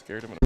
scared. I'm gonna...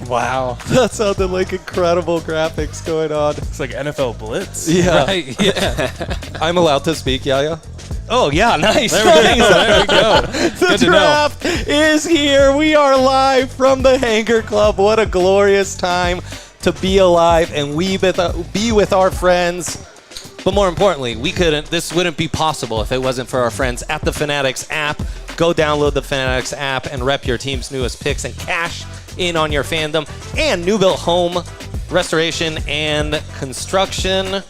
Wow. That sounded like incredible graphics going on. It's like NFL Blitz. Yeah. Right, yeah. I'm allowed to speak, Yaya? Oh, yeah, nice. There we go. The draft is here. We are live from the Hangar Club. What a glorious time to be alive and be with our friends. But more importantly, this wouldn't be possible if it wasn't for our friends at the Fanatics app. Go download the Fanatics app and rep your team's newest picks and cash in on your fandom. And new built home restoration and construction.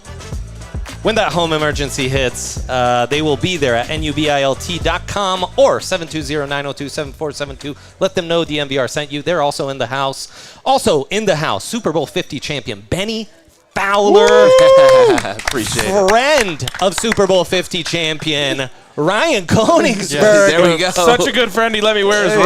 When that home emergency hits, they will be there at nubilt.com or 720-902-7472. Let them know DNVR sent you. They're also in the house. Also in the house, Super Bowl 50 champion Bennie Fowler. Appreciate it. Friend of Super Bowl 50 champion Ryan Koenigsberg. There we go. Such a good friend. He let me wear his ring.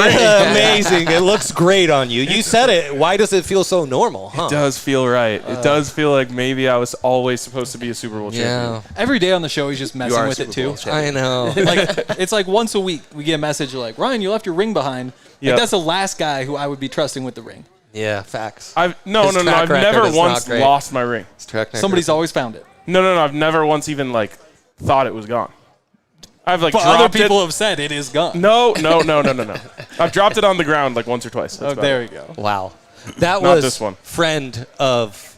Amazing. It looks great on you. You said it. Why does it feel so normal? Huh? It does feel right. It does feel like maybe I was always supposed to be a Super Bowl champion. Every day on the show, he's just messing with it too. I know. It's like once a week we get a message like, Ryan, you left your ring behind. Yep. Like, that's the last guy who I would be trusting with the ring. Yeah, facts. I've never once lost my ring. Somebody's always found it. No. I've never once even thought it was gone. I've But dropped other people it. have said it is gone. No. I've dropped it on the ground once or twice. Oh, there you go. Wow. That Not was this one. friend of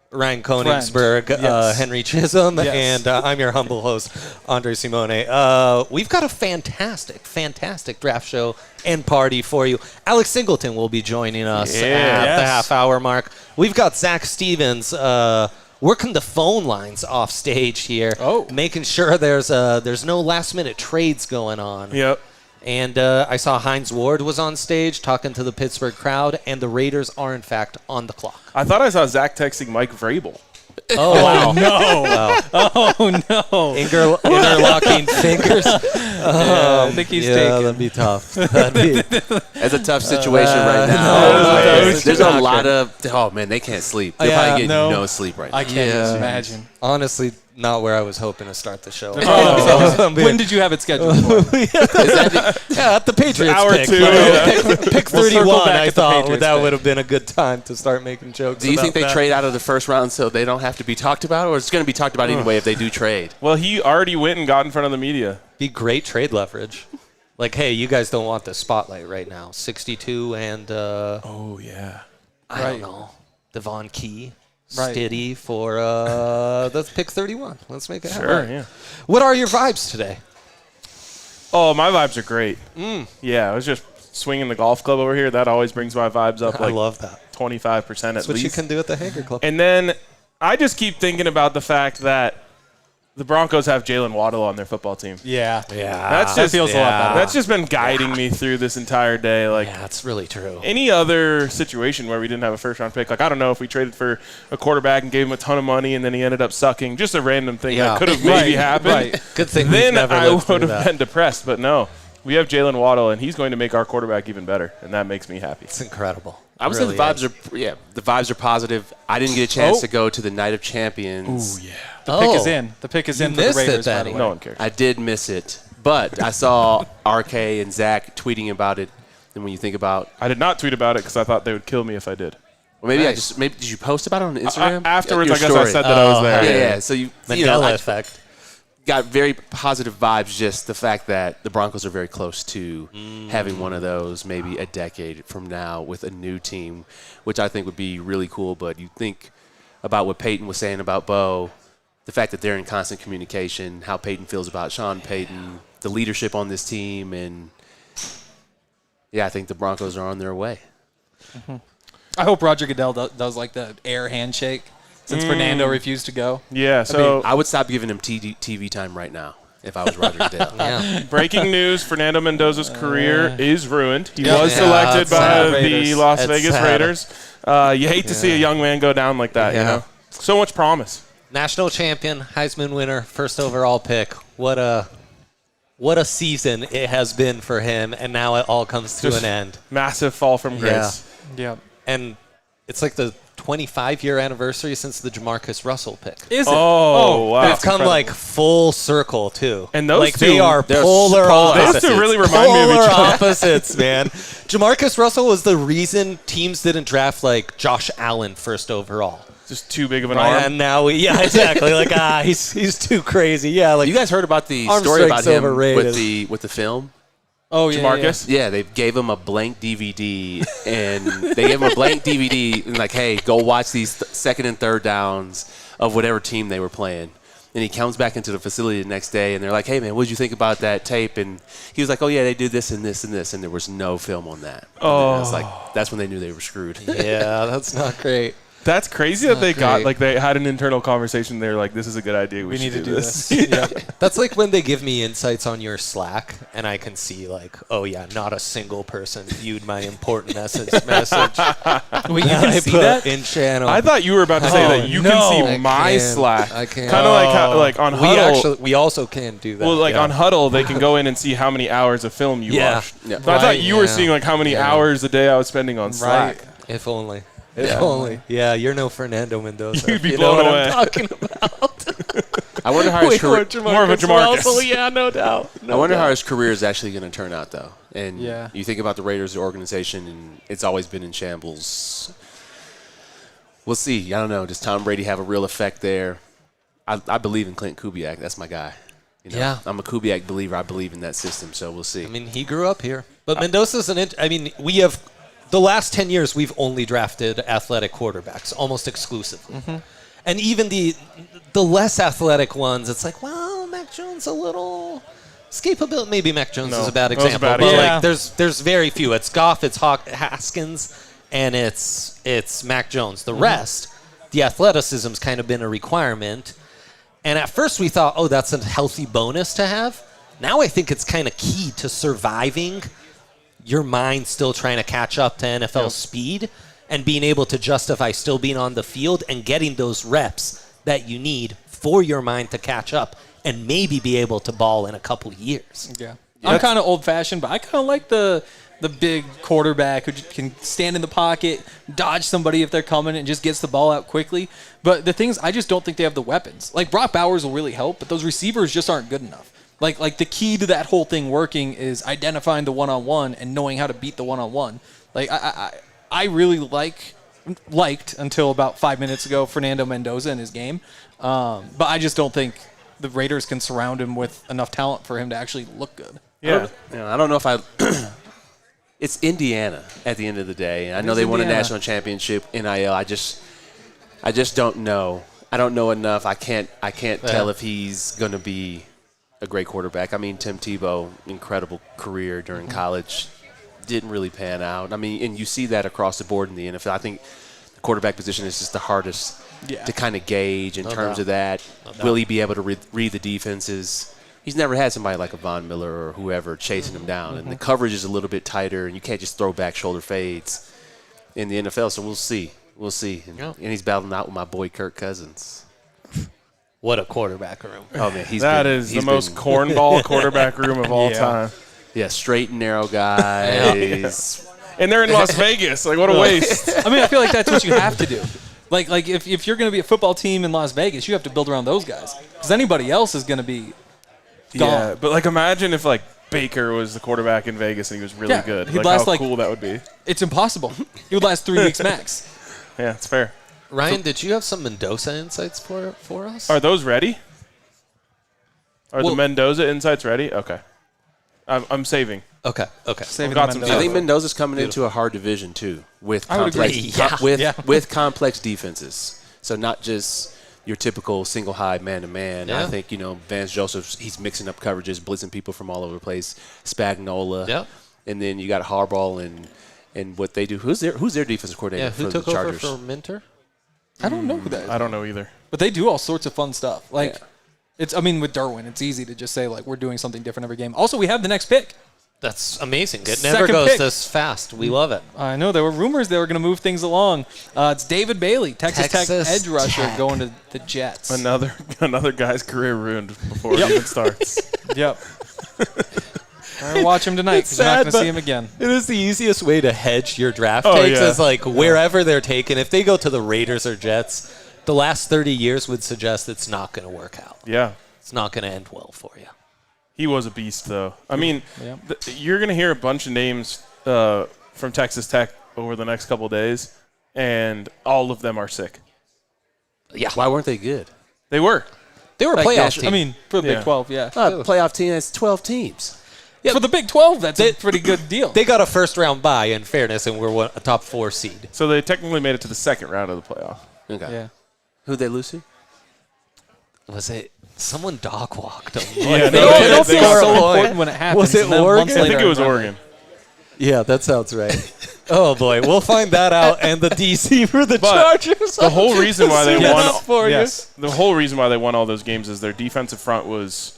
Ryan Koenigsberg, Yes. Henry Chisholm, Yes. and I'm your humble host, Andre Simone. We've got a fantastic draft show and party for you. Alex Singleton will be joining us at the half-hour mark. We've got Zac Stevens working the phone lines off stage here, making sure there's no last-minute trades going on. Yep. And I saw Hines Ward was on stage talking to the Pittsburgh crowd, and the Raiders are, in fact, on the clock. I thought I saw Zach texting Mike Vrabel. Oh, wow. No. Wow. Oh, no. Interlocking fingers. I think he's taken. That'd be tough. That's a tough situation right now. There's a lot of, they can't sleep. They're probably getting no sleep right now. I can't imagine. Honestly, not where I was hoping to start the show. When did you have it scheduled for? At the Patriots Hour pick. two. Pick 31, I thought that would have been a good time to start making jokes. Do you think they that. trade out of the first round so they don't have to be talked about, or it's going to be talked about anyway if they do trade? Well, he already went and got in front of the media. Be great trade leverage. Like, hey, you guys don't want the spotlight right now. 62 and Oh, yeah. I don't know. Devon Key. Right. Stiddy for let's pick 31. Let's make it happen. Sure, yeah. What are your vibes today? Oh, my vibes are great. Yeah, I was just swinging the golf club over here. That always brings my vibes up I love that. 25% at That's least. what you can do at the Hangar Club. And then I just keep thinking about the fact that the Broncos have Jalen Waddle on their football team. Yeah. That feels a lot better. That's just been guiding me through this entire day. Like, Yeah, that's really true. any other situation where we didn't have a first-round pick, I don't know if we traded for a quarterback and gave him a ton of money and then he ended up sucking, just a random thing that could have maybe happened. Right. Good thing Then we've never I lived would through have that. been depressed, but no. We have Jalen Waddle, and he's going to make our quarterback even better, and that makes me happy. It's incredible. I would say the vibes are positive. I didn't get a chance to go to the Night of Champions. Ooh, yeah. The pick is in. The pick is in for the missed it, Raiders, by Daddy. the way. No one cares. I did miss it, but I saw RK and Zach tweeting about it. And when you think about, I did not tweet about it because I thought they would kill me if I did. well, maybe maybe did you post about it on Instagram? Afterwards, Your I guess I story. said that I was there. Yeah. So you Mandela I effect. got very positive vibes. Just the fact that the Broncos are very close to having one of those maybe a decade from now with a new team, which I think would be really cool. But you think about what Payton was saying about Bo, the fact that they're in constant communication, how Payton feels about Sean Payton, the leadership on this team, and I think the Broncos are on their way. I hope Roger Goodell does like the air handshake since Fernando refused to go. Yeah, so I would stop giving him TV time right now if I was Roger Goodell. Yeah. Breaking news, Fernando Mendoza's career is ruined. He was selected by the Las Vegas Raiders. You hate to see a young man go down like that, you know? So much promise. National champion, Heisman winner, first overall pick. What a season it has been for him, and now it all comes to an end. Massive fall from grace. Yeah. And it's like the 25-year anniversary since the Jamarcus Russell pick. Is it? Oh, wow. It's come like full circle, too. And those like two, they are polar opposites. Those two really remind me of each other. Opposites, man. Jamarcus Russell was the reason teams didn't draft like Josh Allen first overall. Just too big of an arm. And now exactly. Like he's too crazy. Yeah, like You guys heard about the arm story about strength's him overrated. with the film? Oh, yeah. Jamarcus? Yeah, they gave him a blank DVD, and they gave him a blank DVD, and like, hey, go watch these second and third downs of whatever team they were playing. And he comes back into the facility the next day, and they're like, hey, man, what did you think about that tape? And he was like, oh, yeah, they did this and this and this, and there was no film on that. Oh. And I was like, that's when they knew they were screwed. Yeah, that's not great. That's crazy that they got, great. like, they had an internal conversation. They're like, this is a good idea. We need should to do this. That's like when they give me insights on your Slack, and I can see like, oh yeah, not a single person viewed my important message. Wait, you that can I see put that? in channel. I thought you were about to say that you can see I my can. Slack. I can. Kind of like how, like on Huddle. we also can do that. Well, like on Huddle, they can go in and see how many hours of film you watched. Yeah. So I thought you were seeing like how many hours a day I was spending on Slack. If only. If only. Yeah, you're no Fernando Mendoza. You'd be you blown know what away. I'm talking about. I wonder how his career. More of a Jamarcus. Russell, yeah, no doubt. I wonder how his career is actually going to turn out, though. And Yeah. you think about the Raiders, the organization, and it's always been in shambles. We'll see. I don't know. Does Tom Brady have a real effect there? I believe in Clint Kubiak. That's my guy. You know, Yeah. I'm a Kubiak believer. I believe in that system, so we'll see. I mean, he grew up here. But Mendoza's we have the last 10 years we've only drafted athletic quarterbacks almost exclusively. Mm-hmm. And even the less athletic ones, it's like, well, Mac Jones a little escapability. Maybe Mac Jones is a bad that was a example, bad but example. like there's very few. It's Goff, it's Haskins, and it's Mac Jones. Mm-hmm. The rest, the athleticism's kind of been a requirement. And at first we thought, oh, that's a healthy bonus to have. Now I think it's kind of key to surviving your mind still trying to catch up to NFL speed and being able to justify still being on the field and getting those reps that you need for your mind to catch up and maybe be able to ball in a couple of years. Yeah. I'm kind of old-fashioned, but I kind of like the big quarterback who can stand in the pocket, dodge somebody if they're coming, and just gets the ball out quickly. But the thing is, I just don't think they have the weapons. Like, Brock Bowers will really help, but those receivers just aren't good enough. Like the key to that whole thing working is identifying the one-on-one and knowing how to beat the one-on-one. Like, I really liked until about 5 minutes ago Fernando Mendoza in his game. But I just don't think the Raiders can surround him with enough talent for him to actually look good. Yeah. I don't know if I. It's Indiana at the end of the day. I know they won a national championship, NIL. I just don't know. I don't know enough. I can't tell if he's going to be a great quarterback. I mean, Tim Tebow, incredible career during college, didn't really pan out. I mean, and you see that across the board in the NFL. I think the quarterback position is just the hardest to kind of gauge in terms of that. Will he be able to read the defenses? He's never had somebody like a Von Miller or whoever chasing him down, and the coverage is a little bit tighter, and you can't just throw back shoulder fades in the NFL. So we'll see. We'll see. And he's battling out with my boy Kirk Cousins. What a quarterback room. Oh, man, That is the most cornball quarterback room of all time. Yeah, straight and narrow guys. And they're in Las Vegas. Like, what a waste. I mean, I feel like that's what you have to do. Like if you're going to be a football team in Las Vegas, you have to build around those guys. Because anybody else is going to be gone. Yeah, but, like, imagine if, like, Baker was the quarterback in Vegas and he was really good. he'd Like, last, how like- cool that would be. It's impossible. He would last 3 weeks max. Yeah, it's fair. Ryan, did you have some Mendoza insights for us? Are those ready? Are Well- the Mendoza insights ready? Okay. I'm saving. Okay. Saving got the some Mendoza. I think Mendoza's coming into a hard division too, with I would complex agree. with complex defenses. So not just your typical single high man to man. I think Vance Joseph, he's mixing up coverages, blitzing people from all over the place. Spagnuolo, and then you got Harbaugh and what they do. Who's their defensive coordinator who for took the over Chargers? for Minter? I don't know who that is. I don't know either. But they do all sorts of fun stuff. Like, With Derwin, it's easy to just say, like, we're doing something different every game. Also, we have the next pick. That's amazing. It Second never goes pick. this fast. We love it. I know. There were rumors they were going to move things along. It's David Bailey, Texas Tech edge rusher, Tech. going to the Jets. Another guy's career ruined before it even starts. Yep. I watch him tonight because you're not going to see him again. It is the easiest way to hedge your draft Oh, takes yeah. is like wherever they're taken. If they go to the Raiders or Jets, the last 30 years would suggest it's not going to work out. Yeah. It's not going to end well for you. He was a beast, though. I mean, Yeah. You're going to hear a bunch of names from Texas Tech over the next couple of days, and all of them are sick. Yeah. Why weren't they good? They were. They were a Like playoff national- team. For the Yeah. Big 12, yeah. Playoff team has 12 teams. For the Big 12, that's a pretty good deal. They got a first-round bye, in fairness, and we're a top 4 seed. So they technically made it to the second round of the playoff. Okay. Yeah. Who'd they lose to? Was it someone dog-walked them? Yeah, They no, don't they feel got so a point. important when it happens. Was it and then Oregon? months I later, think it was remember. Oregon. Yeah, that sounds right. Oh, boy. We'll find that out. And the DC for the But Chargers. The whole reason why they Yes. won For you. the whole reason why they won all those games is their defensive front was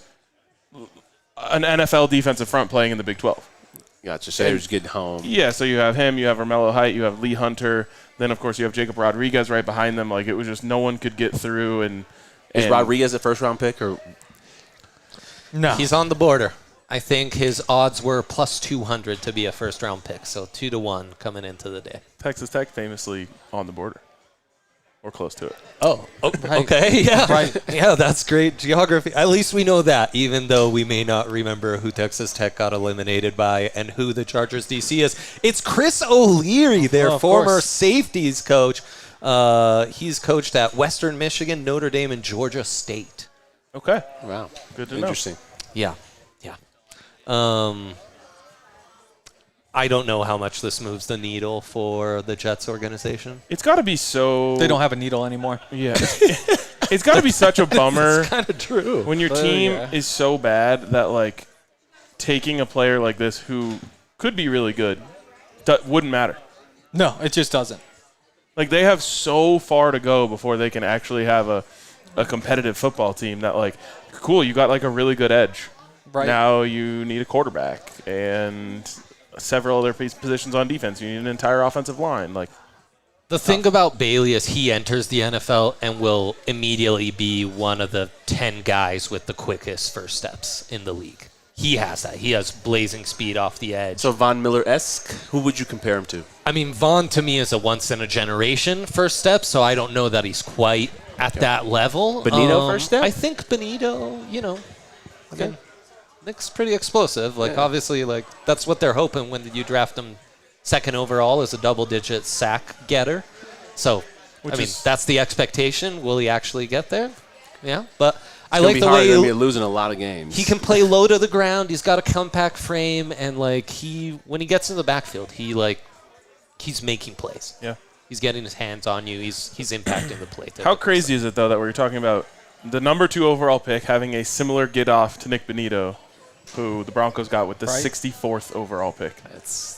an NFL defensive front playing in the Big 12. Gotcha. So they were just getting home. Yeah, so you have him, you have Romello Height, you have Lee Hunter, then of course you have Jacob Rodriguez right behind them. Like it was just no one could get through. And Is Rodriguez a first-round pick? Or No. He's on the border. I think his odds were plus 200 to be a first-round pick, so 2-1 coming into the day. Texas Tech famously on the border or close to it. Oh, Right. okay, yeah. Right. Yeah, that's great geography. At least we know that, even though we may not remember who Texas Tech got eliminated by and who the Chargers DC is. It's Chris O'Leary, their Oh, of former course. safeties coach. He's coached at Western Michigan, Notre Dame, and Georgia State. Okay. wow, Good to know. interesting. Yeah, yeah. I don't know how much this moves the needle for the Jets organization. It's got to be so. They don't have a needle anymore. Yeah. It's got to be such a bummer Kind of true. when your team yeah. is so bad that like taking a player like this who could be really good wouldn't matter. No, it just doesn't. Like they have so far to go before they can actually have a competitive football team that like, cool, you got like a really good edge. Right. Now you need a quarterback and several other positions on defense. You need an entire offensive line. Like The thing about Bailey is he enters the NFL and will immediately be one of the 10 guys with the quickest first steps in the league. He has that. He has blazing speed off the edge. So Von Miller-esque, who would you compare him to? I mean, Vaughn to me is a once-in-a-generation first step, so I don't know that he's quite at that level. Benito first step? I think Benito, I mean, Nick's pretty explosive. Like, obviously, like that's what they're hoping when you draft him second overall as a double-digit sack getter. So, that's the expectation. Will he actually get there? Yeah, but I like the way they're gonna be losing a lot of games. he can play low to the ground. He's got a compact frame, and like when he gets in the backfield, he's making plays. Yeah. He's getting his hands on you. He's impacting the play. How crazy is it though that we're talking about the number 2 overall pick having a similar get off to Nick Benito, who the Broncos got with the Right. 64th overall pick.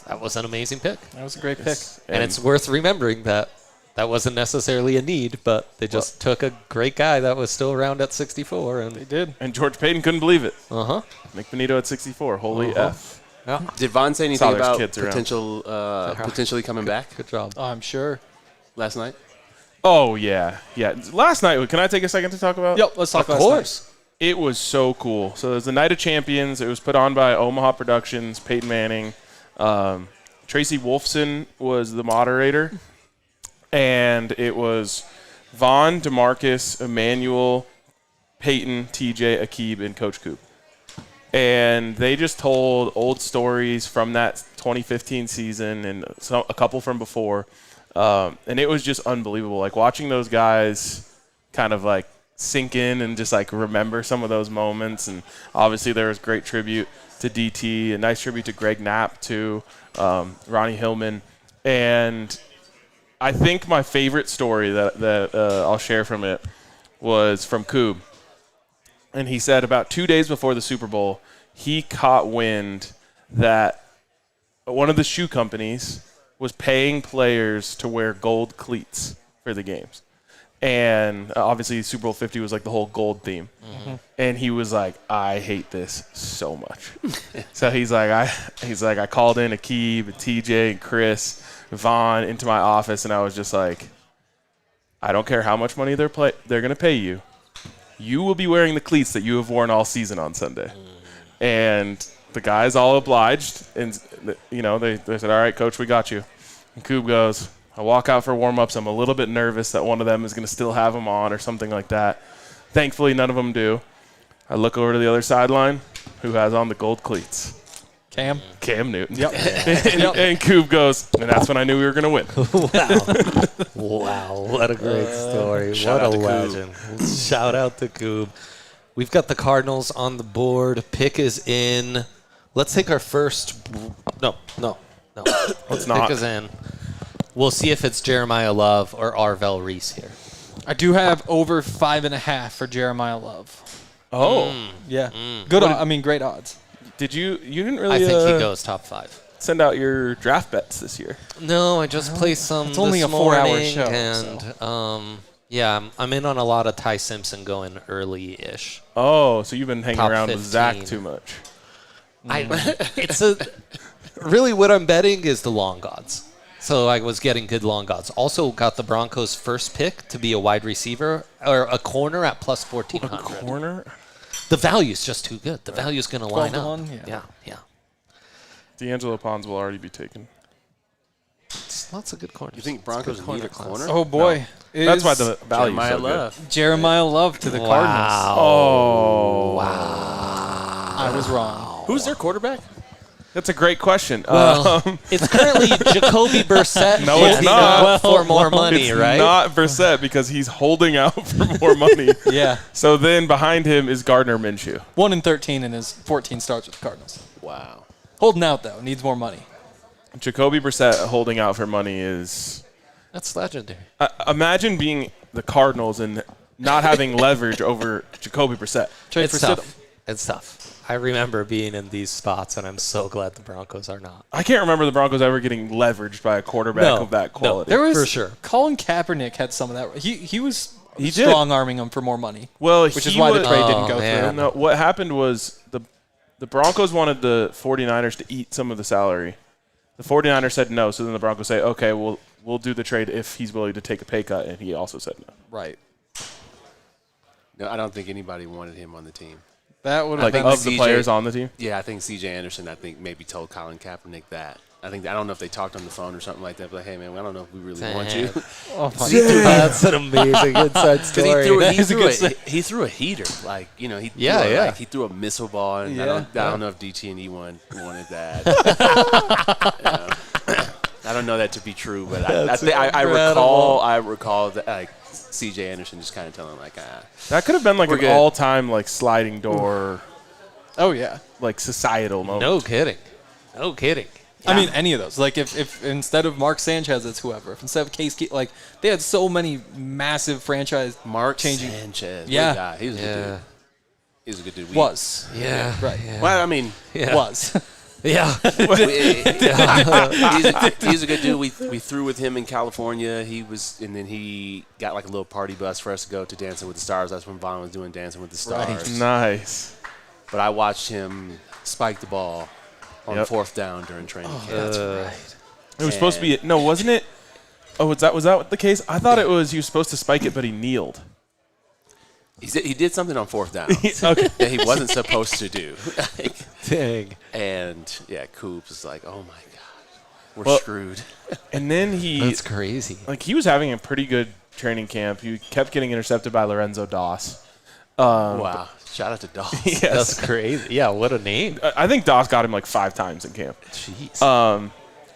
That was an amazing pick, That was a great pick. and it's worth remembering that wasn't necessarily a need, but they just took a great guy that was still around at 64, They and did. And George Payton couldn't believe it. uh-huh. Nick Benito at 64. Holy F. Did Von say anything Saw there's about kids around. potentially coming back Good job. Oh, I'm sure. last night? Oh, yeah. Yeah. Last night, can I take a second to talk about? Yep, let's talk Of about course. It was so cool. So it was the Night of Champions. It was put on by Omaha Productions, Peyton Manning. Tracy Wolfson was the moderator. And it was Vaughn, DeMarcus, Emmanuel, Peyton, TJ, Akib, and Coach Coop. And they just told old stories from that 2015 season and a couple from before. And it was just unbelievable. Like watching those guys kind of like sink in and just like remember some of those moments. And obviously there was great tribute to DT, a nice tribute to Greg Knapp too, Ronnie Hillman. And I think my favorite story that I'll share from it was from Coob. And he said about 2 days before the Super Bowl, he caught wind that one of the shoe companies was paying players to wear gold cleats for the games. And obviously Super Bowl 50 was like the whole gold theme. Mm-hmm. And he was like, I hate this so much. So he's like, I called in Akib, TJ, and Chris, Vaughn into my office, and I was just like, I don't care how much money they're going to pay you. You will be wearing the cleats that you have worn all season on Sunday. And the guys all obliged, and they said, all right, coach, we got you. And Koob goes, I walk out for warm-ups. I'm a little bit nervous that one of them is going to still have them on or something like that. Thankfully, none of them do. I look over to the other sideline. Who has on the gold cleats? Cam Newton. Yep. and Koob goes, and that's when I knew we were going to win. Wow, what a great story. Shout What a out to legend. Shout out to Koob. We've got the Cardinals on the board. Pick is in. Let's take our first. No. Let's not. Pick is in. We'll see if it's Jeremiah Love or Arvell Reese here. I do have over 5.5 for Jeremiah Love. Oh. Yeah. Good. Great odds. Did you didn't really I think he goes top 5. send out your draft bets this year? No, I just placed some. It's only this a 4-hour morning, show, and yeah, I'm in on a lot of Ty Simpson going early-ish. Oh, so you've been hanging Top around 15. with Zach too much. Really what I'm betting is the long odds. So I was getting good long odds. Also got the Broncos' first pick to be a wide receiver or a corner at plus 1,400. A corner? The value's just too good. The value's going to line up. 12 to 1, Yeah. D'Angelo Pons will already be taken. Lots of good corners. You think Broncos need a corner? Oh, boy. No. That's why the value is Jeremiah so Love. Jeremiah Love to the Cardinals. Oh. Wow. I was wrong. Who's their quarterback? That's a great question. Well, it's currently Jacoby Brissett. No, it's not. For more money, it's right? not Brissett because he's holding out for more money. Yeah. So then behind him is Gardner Minshew. 1-13 in his 14 starts with the Cardinals. Wow. Holding out, though. Needs more money. Jacoby Brissett holding out for money is... That's legendary. Imagine being the Cardinals and not having leverage over Jacoby Brissett. Trade It's for tough. Stidham. It's tough. I remember being in these spots, and I'm so glad the Broncos are not. I can't remember the Broncos ever getting leveraged by a quarterback of that quality. There was For sure. Colin Kaepernick had some of that. He was did. strong-arming him for more money. Well, which is why the trade didn't go man. through. No, what happened was the Broncos wanted the 49ers to eat some of the salary. The 49ers said no, so then the Broncos say, okay, we'll do the trade if he's willing to take a pay cut, and he also said no. Right. No, I don't think anybody wanted him on the team. That would have Like been of the CJ players on the team? Yeah, I think C.J. Anderson, maybe told Colin Kaepernick that. I don't know if they talked on the phone or something like that, but like, hey, man, I don't know if we really want you. Oh, my That's an amazing inside story. He threw a heater. Like, he he threw a missile ball, and I don't know if DT&E wanted that. I don't know that to be true, but I recall that like C.J. Anderson just kind of telling him like, That could have been like We're an good. all-time like sliding door, Oh, yeah. like societal moment. No kidding. I mean, any of those. Like, if instead of Mark Sanchez, it's whoever. If instead of Case Keenum, like, they had so many massive franchise Mark changing. Sanchez. Yeah. What a guy. He was a good dude. He was a good dude. Was. Yeah. Right. Yeah. Well, I mean, Yeah. Was. Yeah. he's a good dude. We threw with him in California. And then he got like a little party bus for us to go to Dancing with the Stars. That's when Vaughn was doing Dancing with the Stars. Nice. But I watched him spike the ball on 4th down during training camp. That's right. It was supposed to be no, wasn't it? Oh, was that the case? I thought it was he was supposed to spike it, but he kneeled. He did something on 4th down Okay. that he wasn't supposed to do. Dang. And Coop was like, "Oh my God, we're screwed." And then That's crazy. like he was having a pretty good training camp. He kept getting intercepted by Lorenzo Doss. Wow! Shout out to Doss. Yes. That's crazy. Yeah, what a name. I think Doss got him like 5 times in camp. Jeez.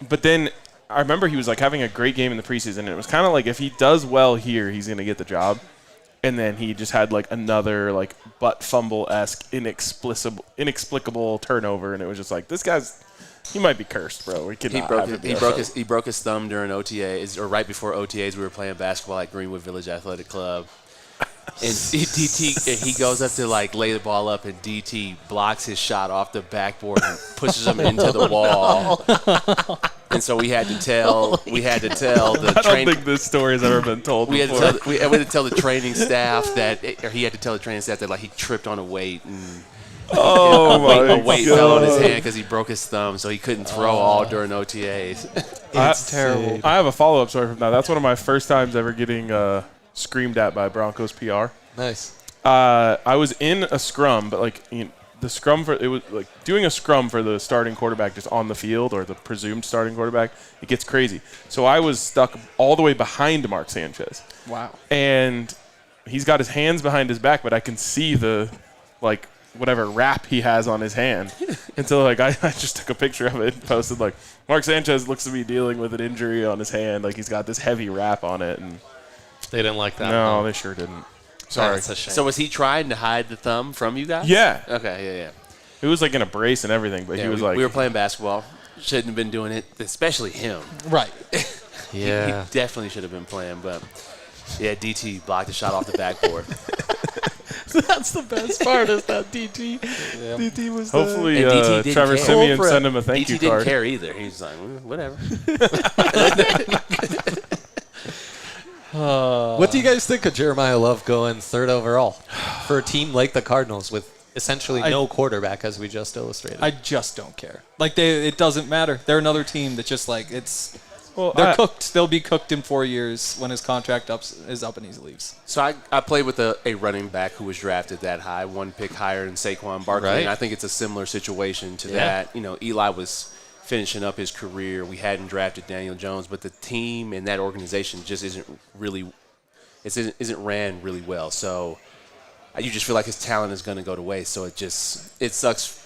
But then I remember he was like having a great game in the preseason, and it was kind of like if he does well here, he's going to get the job. And then he just had like another like butt fumble-esque inexplicable turnover, and it was just like this guy's he might be cursed, bro. He broke his thumb during OTAs or right before OTAs. We were playing basketball at Greenwood Village Athletic Club. And he goes up to like lay the ball up, and DT blocks his shot off the backboard and pushes him into the wall. and so we had to tell the I don't think this story has ever been told we had before. to tell the training staff or he had to tell the training staff that like he tripped on a weight and a weight fell on his hand because he broke his thumb, so he couldn't throw all during OTAs. It's terrible. I have a follow-up story from that. That's one of my first times ever getting screamed at by Broncos PR. Nice. I was in a scrum, but the scrum it was like doing a scrum for the starting quarterback just on the field or the presumed starting quarterback. It gets crazy. So I was stuck all the way behind Mark Sanchez. Wow. And he's got his hands behind his back, but I can see the whatever wrap he has on his hand. And so I just took a picture of it and posted Mark Sanchez looks to be dealing with an injury on his hand, he's got this heavy wrap on it, and They didn't like that. no, they sure didn't. Sorry. That's a shame. So was he trying to hide the thumb from you guys? Yeah. Okay, yeah. It was in a brace and everything, but he was we were playing basketball. Shouldn't have been doing it, especially him. Right. Yeah. He definitely should have been playing, but yeah, DT blocked the shot off the backboard. That's the best part is that DT. Yeah. DT was hopefully And DT didn't Trevor care. Simeon Culprit. sent him a thank DT you didn't card. care either. He's like, whatever. What do you guys think of Jeremiah Love going 3rd overall for a team like the Cardinals with essentially no quarterback, as we just illustrated? I just don't care. It doesn't matter. They're another team that just they're cooked. They'll be cooked in 4 years when his contract is up and he leaves. So I played with a running back who was drafted that high, 1 pick higher than Saquon Barkley, Right. and I think it's a similar situation to that. Eli was finishing up his career. We hadn't drafted Daniel Jones, but the team and that organization just isn't ran really well. So you just feel like his talent is going to go to waste. So it sucks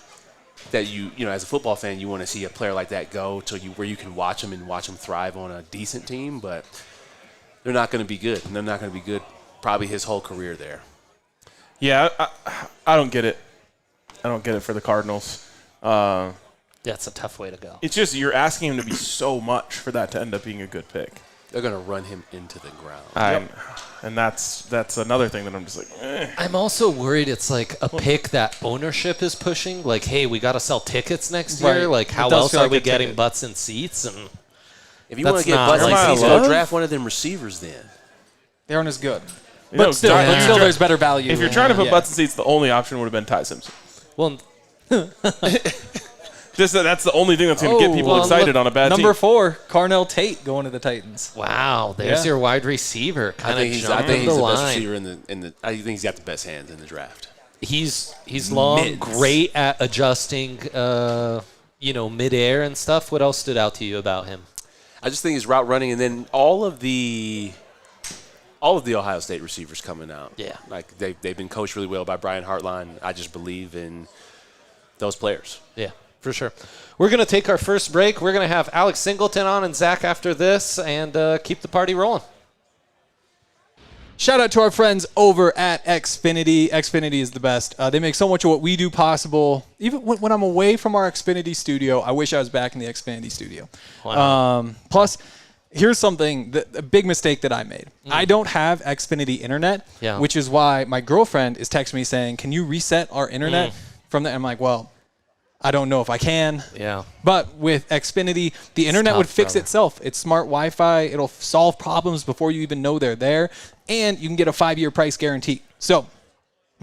that you as a football fan, you want to see a player like that go to where you can watch him thrive on a decent team, but they're not going to be good. And they're not going to be good probably his whole career there. Yeah, I don't get it. I don't get it for the Cardinals. That's a tough way to go. It's just you're asking him to be so much for that to end up being a good pick. They're going to run him into the ground. And that's another thing that I'm just I'm also worried it's a pick that ownership is pushing. Hey, we got to sell tickets next year. Right. How It does else feel are like we a getting ticket. butts and seats? And If you want That's to get not butts like and seats, Love. go draft one of them receivers then. They aren't as good. You know, But still, there's better value. if you're trying to put Yeah. butts in seats, the only option would have been Ty Simpson. well, Just that's the only thing that's going to get people excited on a bad Number team. 4, Carnell Tate going to the Titans. wow, there's Yeah. your wide receiver. I Kind think of he's jumping the the best line. receiver in the. I think he's got the best hands in the draft. He's long, Mids. great at adjusting, midair and stuff. What else stood out to you about him? I just think his route running, and then all of the Ohio State receivers coming out. Yeah. They've been coached really well by Brian Hartline. I just believe in those players. Yeah, for sure. We're going to take our first break. We're going to have Alex Singleton on and Zach after this and keep the party rolling. Shout out to our friends over at Xfinity. Xfinity is the best. They make so much of what we do possible. Even when I'm away from our Xfinity studio, I wish I was back in the Xfinity studio. Wow. Plus, here's something, a big mistake that I made. I don't have Xfinity internet, which is why my girlfriend is texting me saying, can you reset our internet from there? I'm like, well, I don't know if I can. Yeah. But with Xfinity, the internet would tough, fix brother. itself. It's smart Wi-Fi. It'll solve problems before you even know they're there. And you can get a 5-year price guarantee. So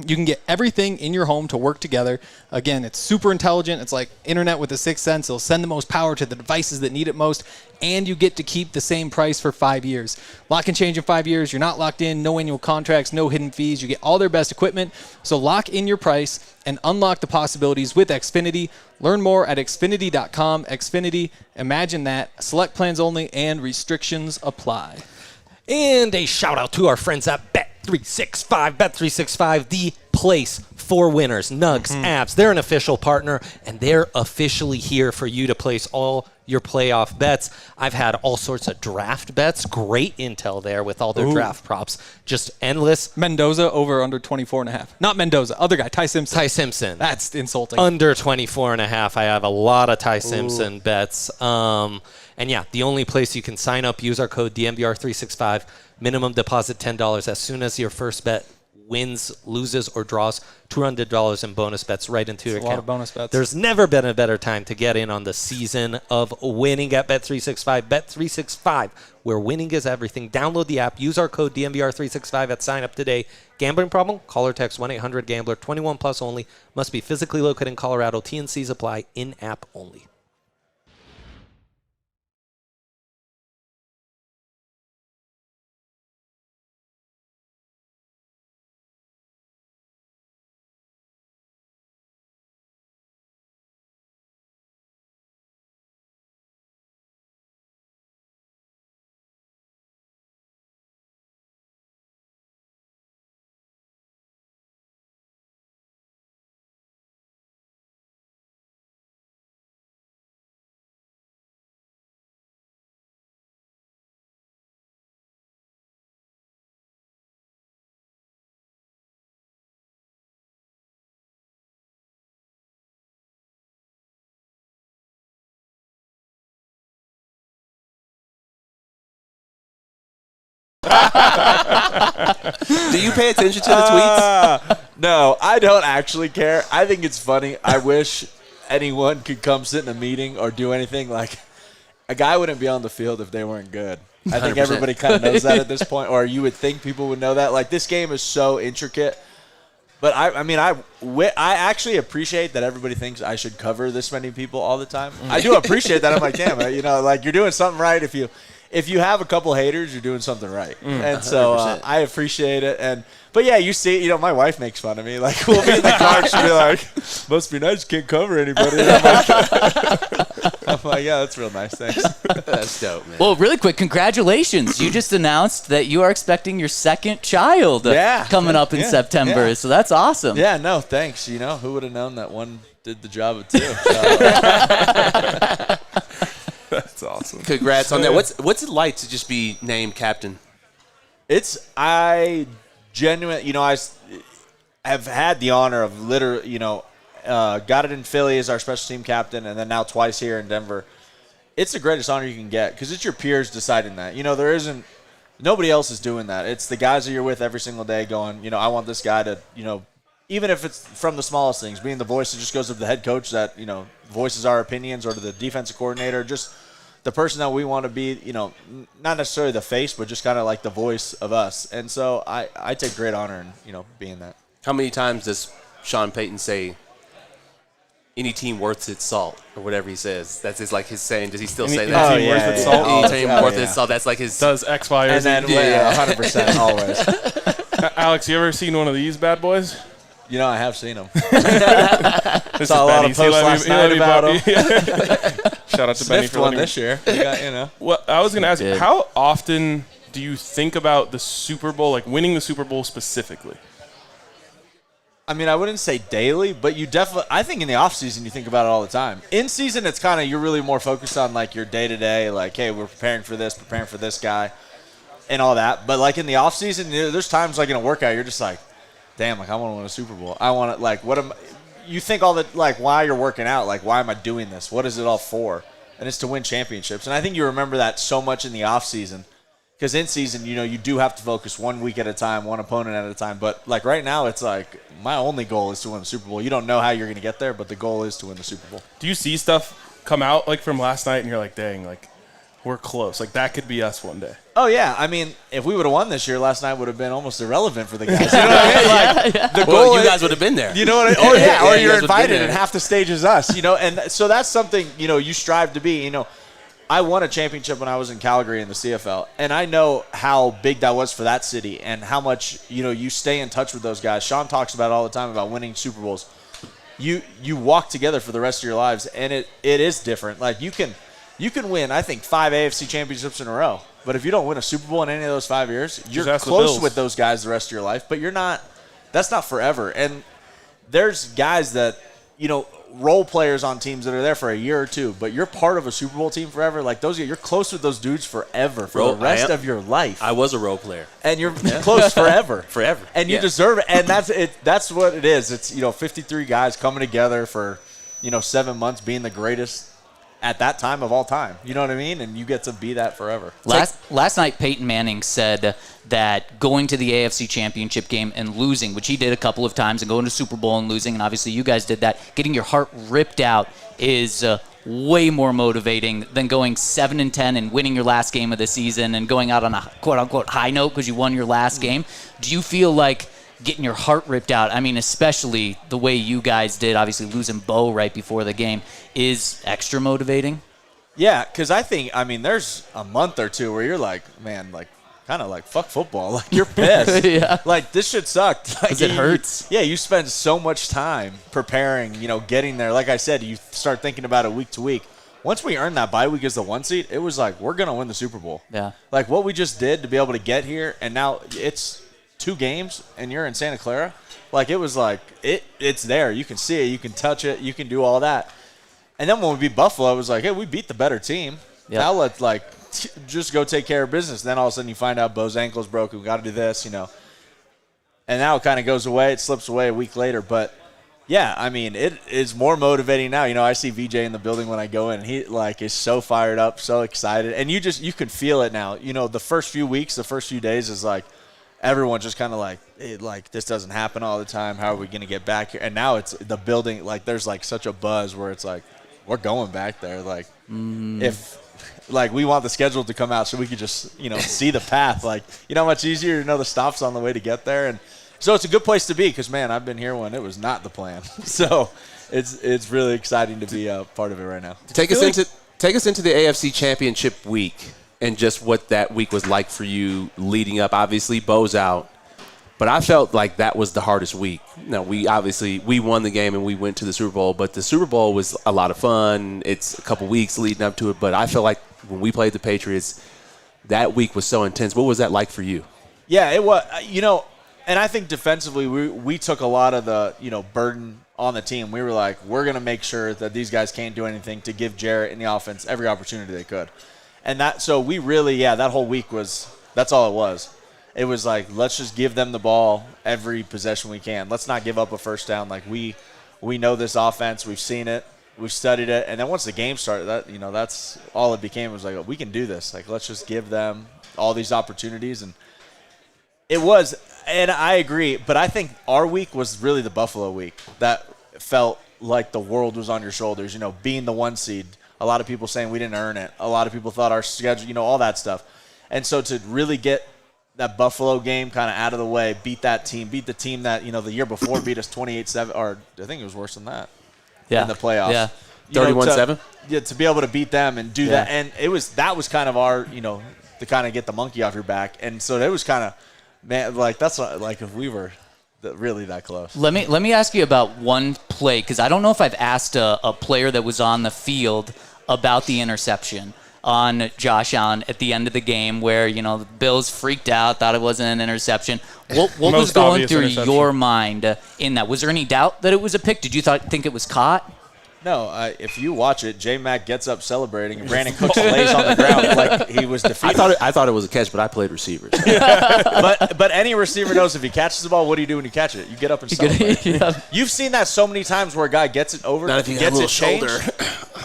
you can get everything in your home to work together. Again, it's super intelligent. It's like internet with a sixth sense. It'll send the most power to the devices that need it most. And you get to keep the same price for 5 years. Lock and change in 5 years. You're not locked in. No annual contracts. No hidden fees. You get all their best equipment. So lock in your price and unlock the possibilities with Xfinity. Learn more at Xfinity.com. Xfinity, imagine that. Select plans only and restrictions apply. And a shout out to our friends at Bet365. Bet365, the place for winners. Nugs, Abs, they're an official partner, and they're officially here for you to place all your playoff bets. I've had all sorts of draft bets. Great intel there with all their draft props. Just endless. Mendoza over under 24.5. Not Mendoza. Other guy, Ty Simpson. Ty Simpson. That's insulting. Under 24.5. I have a lot of Ty Simpson bets. And yeah, the only place you can sign up, use our code DNVR365. Minimum deposit $10. As soon as your first bet wins, loses, or draws $200 in bonus bets right into your account. A lot of bonus bets. There's never been a better time to get in on the season of winning at Bet365. Bet365, where winning is everything. Download the app. Use our code DNVR365 at sign up today. Gambling problem? Call or text 1-800-GAMBLER. 21 plus only. Must be physically located in Colorado. T&Cs apply. In-app only. Do you pay attention to the tweets? No, I don't actually care. I think it's funny. I wish anyone could come sit in a meeting or do anything. Like, a guy wouldn't be on the field if they weren't good. I think 100%. everybody kind of knows that at this point, or you would think people would know that. Like, this game is so intricate. But, I actually appreciate that everybody thinks I should cover this many people all the time. I do appreciate that. I'm like, damn, like, you're doing something right if you have a couple haters, you're doing something right. And so I appreciate it. But yeah, you see, my wife makes fun of me. Like, we'll be in the car, she'll be like, must be nice, can't cover anybody. I'm like, yeah, that's real nice, thanks. That's dope, man. Well, really quick, congratulations. You just announced that you are expecting your second child coming up in September. Yeah. So that's awesome. Yeah, no, thanks. Who would have known that one did the job of two? So. That's awesome. Congrats on that. What's it like to just be named captain? I genuinely, I have had the honor of literally, got it in Philly as our special team captain, and then now twice here in Denver. It's the greatest honor you can get because it's your peers deciding that. Nobody else is doing that. It's the guys that you're with every single day going, I want this guy to, even if it's from the smallest things, being the voice that just goes to the head coach that, voices our opinions, or to the defensive coordinator, just the person that we want to be, not necessarily the face, but just kind of like the voice of us. And so I take great honor in, being that. How many times does Sean Payton say, any team worth its salt, or whatever he says? That's his saying. Does he still say that? Any team worth its salt? Any team worth its salt. That's like his. Does X, Y, or And Z. then, 100% always. Alex, you ever seen one of these bad boys? I have seen them. This Saw a lot of posts last night about them. Shout out to Benny Sniffed for one letting me. this year. We got, Well, I was going to ask you, did. how often do you think about the Super Bowl, like winning the Super Bowl specifically? I wouldn't say daily, but you definitely, I think in the offseason you think about it all the time. In season, it's kind of, you're really more focused on like your day-to-day, like, hey, we're preparing for this guy and all that. But like in the offseason, there's times like in a workout, you're just like, damn, like I want to win a Super Bowl. I want to, like, you think all the, like, why you're working out, like, why am I doing this? What is it all for? And it's to win championships. And I think you remember that so much in the offseason. Because in season, you do have to focus 1 week at a time, one opponent at a time. But, like, right now, it's like my only goal is to win the Super Bowl. You don't know how you're going to get there, but the goal is to win the Super Bowl. Do you see stuff come out, like, from last night, and you're like, dang, like, we're close. Like, that could be us one day. Oh, yeah. If we would have won this year, last night would have been almost irrelevant for the guys. You know what I mean? Like, the goal You guys would have been there. You know what I mean? Or you guys you're would've been invited there. and half the stage is us, And so that's something, you strive to be, I won a championship when I was in Calgary in the CFL, and I know how big that was for that city and how much, you stay in touch with those guys. Sean talks about it all the time about winning Super Bowls. You walk together for the rest of your lives, and it is different. Like, you can win, I think, 5 AFC championships in a row, but if you don't win a Super Bowl in any of those 5 years, you're ask the close Bills. with those guys the rest of your life, but that's not forever. And there's guys that, role players on teams that are there for a year or two, but you're part of a Super Bowl team forever. Like those, you're close with those dudes forever for the rest of your life. I was a role player. And you're close forever. Forever. And you deserve it. And that's it. That's what it is. It's, 53 guys coming together for, 7 months being the greatest at that time of all time. You know what I mean? And you get to be that forever. Last night, Peyton Manning said that going to the AFC Championship game and losing, which he did a couple of times, and going to Super Bowl and losing, and obviously you guys did that, getting your heart ripped out is way more motivating than going 7-10 and winning your last game of the season and going out on a quote-unquote high note because you won your last game. Do you feel like getting your heart ripped out, I mean, especially the way you guys did, obviously losing Bo right before the game, is extra motivating? Yeah, because I think, I mean, there's a month or two where you're like, man, like, kind of like, fuck football. Like, you're pissed. Yeah. Like, this shit sucked. Like, it hurts. Yeah, you spend so much time preparing, you know, getting there. Like I said, you start thinking about it week to week. Once we earned that bye week as the 1 seed, it was like, we're going to win the Super Bowl. Yeah. Like, what we just did to be able to get here, and now it's 2 games, and you're in Santa Clara. Like, it was like, it's there. You can see it. You can touch it. You can do all that. And then when we beat Buffalo, it was like, hey, we beat the better team. Yep. Now let's, like, just go take care of business. And then all of a sudden you find out Bo's ankle's broken. We got to do this, you know. And now it kind of goes away. It slips away a week later. But, yeah, I mean, it is more motivating now. You know, I see VJ in the building when I go in. And he, like, is so fired up, so excited. And you can feel it now. You know, the first few weeks, the first few days is like, everyone's just kind of like, this doesn't happen all the time. How are we going to get back here? And now it's the building, like, there's, like, such a buzz where it's like, we're going back there. Like, if, like, we want the schedule to come out so we could just, you know, see the path. Like, you know how much easier to know the stops on the way to get there. And so it's a good place to be because, man, I've been here when it was not the plan. So it's really exciting to be a part of it right now. Take us into the AFC Championship week and just what that week was like for you leading up. Obviously, Bo's out. But I felt like that was the hardest week. Now, we won the game and we went to the Super Bowl, but the Super Bowl was a lot of fun. It's a couple weeks leading up to it, but I felt like when we played the Patriots, that week was so intense. What was that like for you? Yeah, it was, you know, and I think defensively we took a lot of the, you know, burden on the team. We were like, we're going to make sure that these guys can't do anything to give Jarrett and the offense every opportunity they could. And so we really, that whole week that's all it was. It was like, let's just give them the ball every possession we can. Let's not give up a first down. Like, we know this offense. We've seen it. We've studied it. And then once the game started, that's all it became. It was like, oh, we can do this. Like, let's just give them all these opportunities. And it was, and I agree, but I think our week was really the Buffalo week. That felt like the world was on your shoulders, you know, being the 1 seed. A lot of people saying we didn't earn it. A lot of people thought our schedule, you know, all that stuff. And so to really get that Buffalo game kind of out of the way, beat the team that, you know, the year before beat us 28-7, or I think it was worse than that in the playoffs. Yeah, 31-7? Yeah, to be able to beat them and do that. And that was kind of our, you know, to kind of get the monkey off your back. And so it was kind of, man, like, that's like if we were really that close. Let me ask you about one play, because I don't know if I've asked a player that was on the field about the interception on Josh Allen at the end of the game where, you know, the Bills freaked out, thought it wasn't an interception. What was going through your mind in that? Was there any doubt that it was a pick? Did you think it was caught? No, if you watch it, J-Mac gets up celebrating, and Brandon Cooks lays on the ground like he was defeated. I thought it was a catch, but I played receivers. But any receiver knows if he catches the ball, what do you do when you catch it? You get up and celebrate. You've seen that so many times where a guy gets it over, not if you gets have a it changed, shoulder.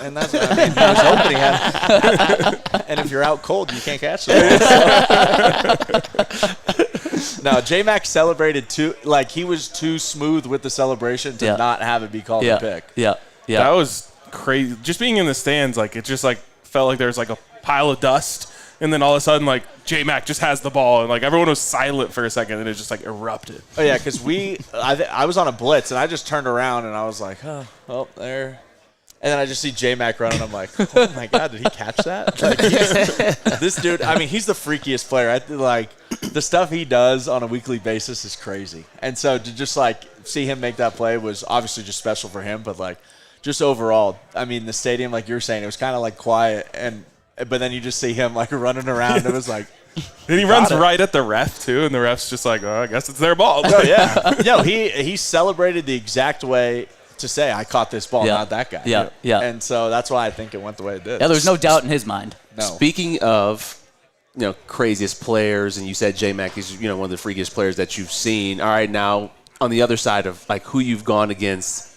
and that's what I mean. I was hoping he had. And if you're out cold, you can't catch it. No, J-Mac celebrated too. Like, he was too smooth with the celebration to not have it be called a pick. Yeah. That was crazy. Just being in the stands, like, it just, like, felt like there was, like, a pile of dust. And then all of a sudden, like, J-Mac just has the ball. And, like, everyone was silent for a second. And it just, like, erupted. Oh, yeah, because I was on a blitz. And I just turned around. And I was like, oh, there. And then I just see J-Mac running. I'm like, oh, my God, did he catch that? Like, this dude, I mean, he's the freakiest player. Like, the stuff he does on a weekly basis is crazy. And so to just, like, see him make that play was obviously just special for him. But, like, just overall, I mean, the stadium, like you were saying, it was kind of like quiet, but then you just see him like running around. It was like, and he runs right at the ref too, and the ref's just like, oh, I guess it's their ball. Oh yeah, no, he celebrated the exact way to say, I caught this ball, not that guy. Yeah. And so that's why I think it went the way it did. Yeah, there's no doubt in his mind. No. Speaking of, you know, craziest players, and you said J-Mac is, you know, one of the freakiest players that you've seen. All right, now on the other side of like who you've gone against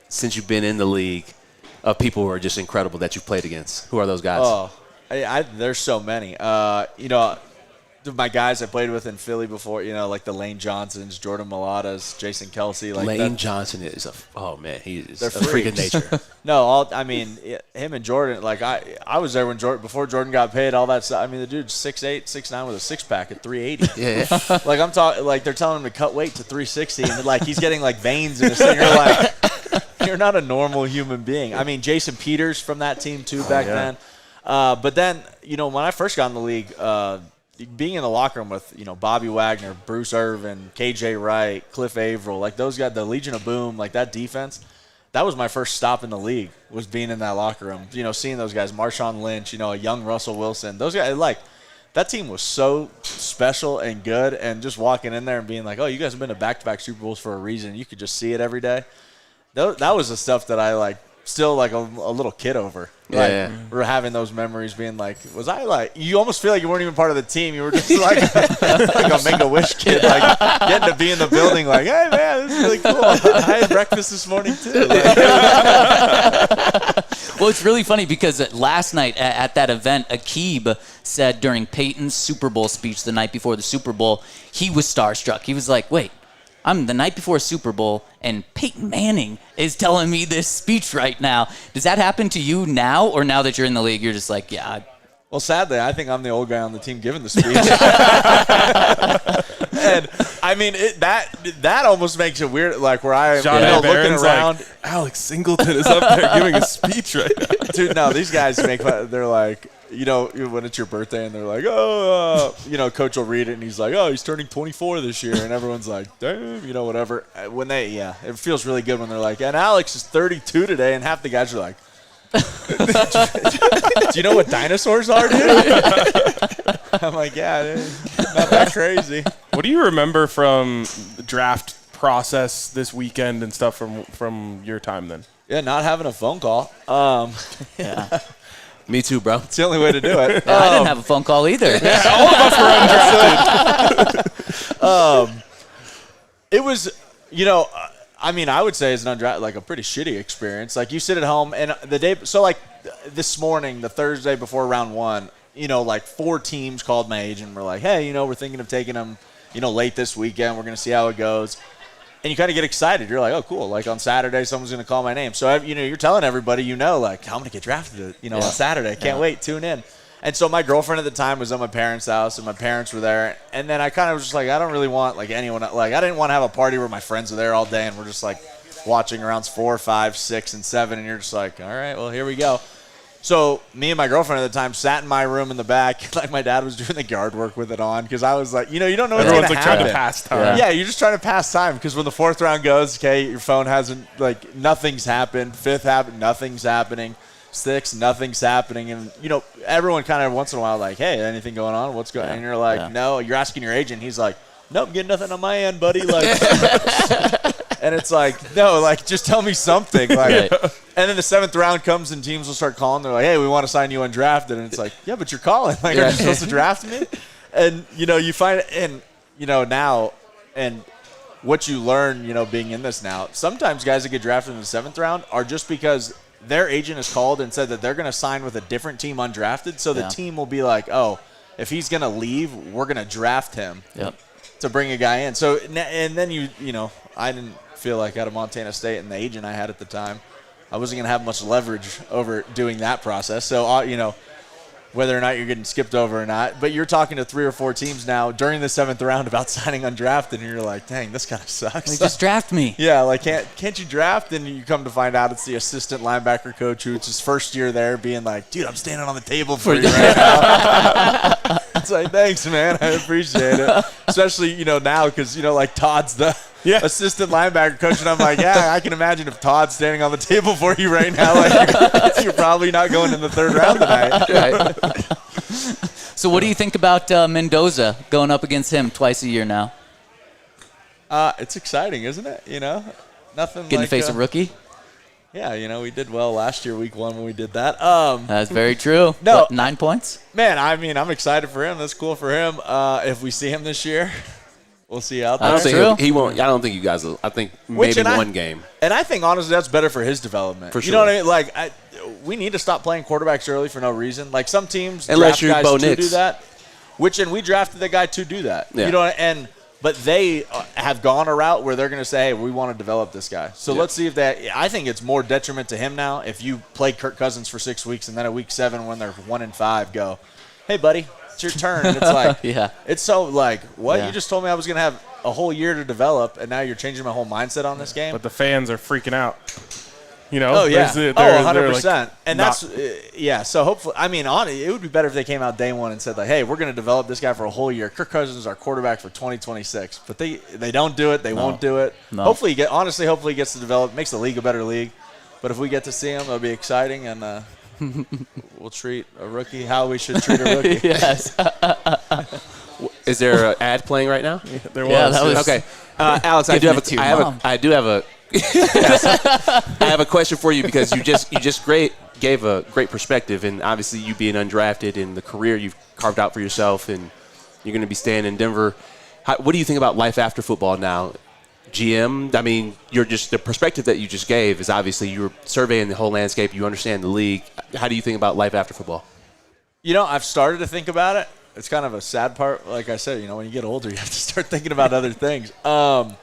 since you've been in the league, of people who are just incredible that you've played against? Who are those guys? Oh, there's so many. My guys I played with in Philly before, like the Lane Johnsons, Jordan Malatas, Jason Kelsey. Like Lane Johnson is he is they're a freak of freaks. nature. No, him and Jordan. Like I was there when before Jordan got paid, all that stuff. I mean, the dude's 6'8", 6'9" with a six-pack at 380. Yeah. Like I'm talking, like they're telling him to cut weight to 360, and like he's getting like veins in his thing. You're like, you're not a normal human being. I mean, Jason Peters from that team too back then. But then, when I first got in the league, being in the locker room with, Bobby Wagner, Bruce Irvin, KJ Wright, Cliff Averill, like those guys, the Legion of Boom, like that defense, that was my first stop in the league, was being in that locker room. Seeing those guys, Marshawn Lynch, a young Russell Wilson, those guys, like that team was so special and good, and just walking in there and being like, oh, you guys have been to back-to-back Super Bowls for a reason. You could just see it every day. That was the stuff that I still like a little kid over. We're having those memories being like, was I like, you almost feel like you weren't even part of the team. You were just like a Make-A-Wish kid, like getting to be in the building like, hey man, this is really cool. I had breakfast this morning too. Well, it's really funny because last night at that event, Aqib said during Payton's Super Bowl speech the night before the Super Bowl, he was starstruck. He was like, wait, I'm the night before Super Bowl, and Peyton Manning is telling me this speech right now. Does that happen to you now, or now that you're in the league, you're just like, yeah? Well, sadly, I think I'm the old guy on the team giving the speech. And, I mean, that almost makes it weird, like where I am looking around. Like, Alex Singleton is up there giving a speech right now. Dude, no, these guys they're like, when it's your birthday and they're like, coach will read it and he's like, oh, he's turning 24 this year. And everyone's like, damn, whatever. It feels really good when they're like, and Alex is 32 today. And half the guys are like, do you know what dinosaurs are, dude? I'm like, yeah, dude, not that crazy. What do you remember from the draft process this weekend and stuff from your time then? Yeah, not having a phone call. Yeah. Me too, bro. It's the only way to do it. I didn't have a phone call either. Yeah, all of us were undrafted. It was, I would say it's a pretty shitty experience. Like you sit at home and the day, so like this morning, the Thursday before round one, like 4 teams called my agent and were like, hey, we're thinking of taking them, late this weekend. We're going to see how it goes. And you kind of get excited. You're like, oh, cool. Like on Saturday, someone's going to call my name. So, you're telling everybody, like, I'm going to get drafted, on Saturday. Can't wait. Tune in. And so my girlfriend at the time was at my parents' house, and my parents were there. And then I kind of was just like, I don't really want, like, anyone. Like, I didn't want to have a party where my friends are there all day, and we're just, like, watching rounds 4, 5, 6, and 7. And you're just like, all right, well, here we go. So me and my girlfriend at the time sat in my room in the back. Like my dad was doing the yard work with it on because I was like, you don't know what's going to happen. Trying to pass time. Yeah, you're just trying to pass time because when the 4th round goes, okay, your phone hasn't, like, nothing's happened. 5th happened, nothing's happening. 6th, nothing's happening. And, everyone kind of once in a while like, hey, anything going on? What's going on? And you're like, no. You're asking your agent. He's like, nope, getting nothing on my end, buddy. Like, and it's like, no, like, just tell me something. Like, and then the 7th round comes and teams will start calling. They're like, hey, we want to sign you undrafted. And it's like, yeah, but you're calling. Like, are you supposed to draft me? And, you find it, and, now, and what you learn, being in this now, sometimes guys that get drafted in the 7th round are just because their agent has called and said that they're going to sign with a different team undrafted. So the team will be like, oh, if he's going to leave, we're going to draft him to bring a guy in. So, and then I didn't feel like out of Montana State and the agent I had at the time, I wasn't going to have much leverage over doing that process. So, whether or not you're getting skipped over or not. But you're talking to 3 or 4 teams now during the 7th round about signing undrafted, and you're like, dang, this kind of sucks. Like, just draft me. Yeah, like, can't you draft? And you come to find out it's the assistant linebacker coach who it's his first year there being like, dude, I'm standing on the table for you right now. It's like, thanks, man. I appreciate it. Especially, now because, like Todd's the assistant linebacker coach, and I'm like, yeah, I can imagine if Todd's standing on the table for you right now, like you're probably not going in the 3rd round tonight. Right. So what do you think about Mendoza going up against him twice a year now? It's exciting, isn't it? Nothing Getting like to face a rookie? Yeah, we did well last year, week 1 when we did that. That's very true. No. What, 9 points? Man, I mean, I'm excited for him. That's cool for him. If we see him this year, We'll see out I there. don't think he won't. I don't think you guys will. I think maybe one game. And I think, honestly, that's better for his development. For sure. You know what I mean? Like, we need to stop playing quarterbacks early for no reason. Like, some teams Unless draft you're guys Bo to Nix. do that, and we drafted the guy to do that. Yeah. You know, but they have gone a route where they're going to say, hey, we want to develop this guy. So let's see if I think it's more detriment to him now if you play Kirk Cousins for 6 weeks and then at week 7 when they're 1-5 go, hey, buddy, it's your turn. And it's like, it's so like, what? Yeah. You just told me I was going to have a whole year to develop, and now you're changing my whole mindset on this game? But the fans are freaking out. You know? Oh, yeah. They're 100%. like, and that's, so hopefully, I mean, it would be better if they came out day one and said, like, hey, we're going to develop this guy for a whole year. Kirk Cousins is our quarterback for 2026. But they don't do it. They won't do it. No. Hopefully he gets to develop, makes the league a better league. But if we get to see him, it'll be exciting, and we'll treat a rookie how we should treat a rookie. Yes. Is there an ad playing right now? there was. Yeah, that was Okay, Alex, I Giving it to your mom. I have a question for you because you just gave a great perspective, and obviously you being undrafted and the career you've carved out for yourself, and you're going to be staying in Denver. What do you think about life after football now? GM, I mean, the perspective that you just gave is obviously you're surveying the whole landscape. You understand the league. How do you think about life after football? You know, I've started to think about it. It's kind of a sad part. Like I said, you know, when you get older, you have to start thinking about other things. I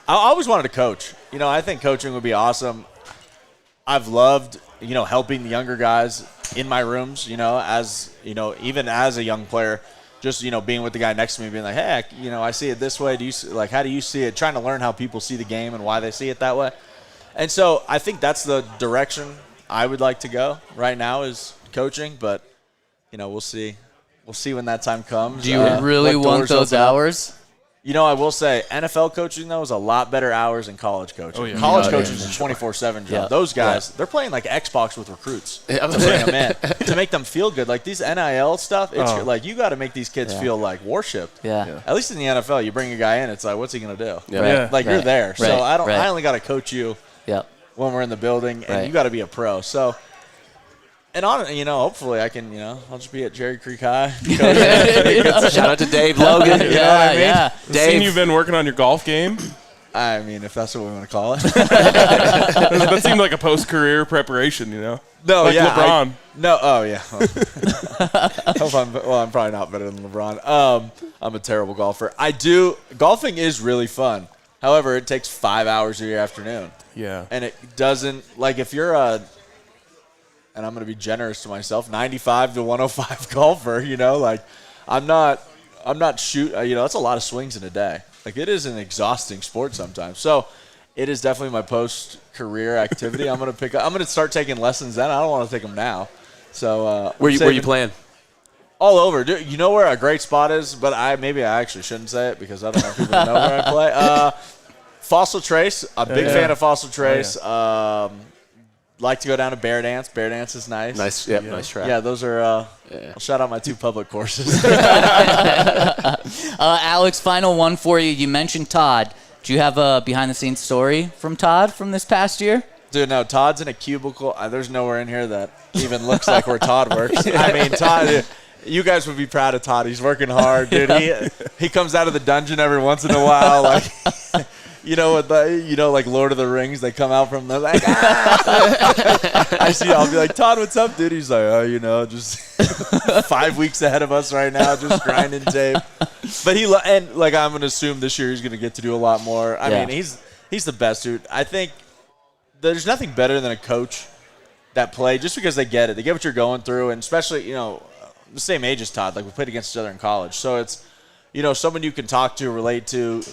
always wanted to coach. You know, I think coaching would be awesome. I've loved, you know, helping the younger guys in my rooms, you know, as, you know, even as a young player, just, you know, being with the guy next to me, being like, hey, you know, I see it this way. How do you see it? Trying to learn how people see the game and why they see it that way. And so I think that's the direction I would like to go right now is coaching, but, you know, we'll see. We'll see when that time comes. Do you really want those hours? You know, I will say NFL coaching, though, is a lot better hours than college coaching. Oh, yeah. College coaching is a 24/7 job. Yeah. Those guys, they're playing like Xbox with recruits to bring them in, to make them feel good. Like these NIL stuff, it's like you got to make these kids feel like worshipped. Yeah. At least in the NFL, you bring a guy in, it's like, what's he going to do? Yeah. Yeah. Like you're there. Right. So I Right. only got to coach you Yep. when we're in the building, and Right. you got to be a pro. So, and you know, hopefully I can, you know, I'll just be at Jerry Creek High. Shout out to Dave Logan. You know what I mean? Yeah. Dave, you've been working on your golf game. I mean, if that's what we want to call it. That seemed like a post-career preparation, you know? No, like yeah. LeBron. I'm probably not better than LeBron. I'm a terrible golfer. Golfing is really fun. However, it takes 5 hours of your afternoon. Yeah. And it doesn't, like if you're and I'm going to be generous to myself, 95 to 105 golfer, you know, like I'm not you know, that's a lot of swings in a day. Like it is an exhausting sport sometimes. So it is definitely my post-career activity. I'm going to start taking lessons then. I don't want to take them now. So Where you playing? All over. You know where a great spot is, but maybe I actually shouldn't say it because I don't know if people know where I play. Fossil Trace. A big fan of Fossil Trace. Like to go down to Bear Dance. Bear Dance is nice. Nice track. Yeah, those are. I'll shout out my 2 public courses. Alex, final one for you. You mentioned Todd. Do you have a behind-the-scenes story from Todd from this past year? Dude, no, Todd's in a cubicle. There's nowhere in here that even looks like where Todd works. I mean, Todd, you guys would be proud of Todd. He's working hard, dude. He comes out of the dungeon every once in a while, like you know what like Lord of the Rings. They come out from the like. I'll be like, Todd, what's up, dude? He's like, oh, you know, just 5 weeks ahead of us right now, just grinding tape. But I'm gonna assume this year he's gonna get to do a lot more. I mean, he's the best, dude. I think there's nothing better than a coach that play just because they get it. They get what you're going through, and especially, you know, the same age as Todd. Like we played against each other in college, so it's, you know, someone you can talk to, relate to,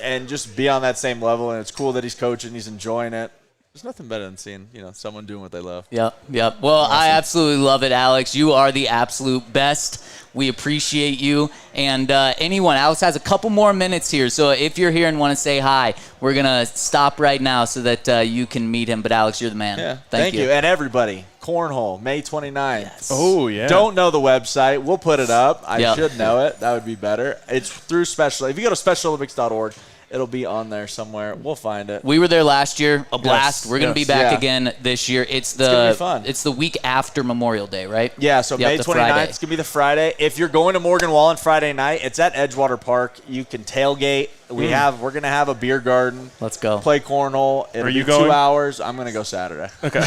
and just be on that same level. And it's cool that he's coaching, he's enjoying it. There's nothing better than seeing, you know, someone doing what they love. Yep. Well, awesome. I absolutely love it, Alex. You are the absolute best. We appreciate you. And Alex has a couple more minutes here. So if you're here and want to say hi, we're going to stop right now so that you can meet him. But Alex, you're the man. Yeah. Thank you. And everybody, Cornhole, May 29th. Yes. Oh, yeah. Don't know the website. We'll put it up. I should know it. That would be better. It's through Special. If you go to SpecialOlympics.org, It'll be on there somewhere. We'll find it. We were there last year, a blast. Yes, We're going to be back again this year. It's gonna be fun. It's the week after Memorial Day, right? Yeah, so May 29th is going to be the Friday. If you're going to Morgan Wallen Friday night, it's at Edgewater Park. You can tailgate. We're going to have a beer garden. Let's go. Play cornhole. It'll be going? 2 hours. I'm going to go Saturday. Okay.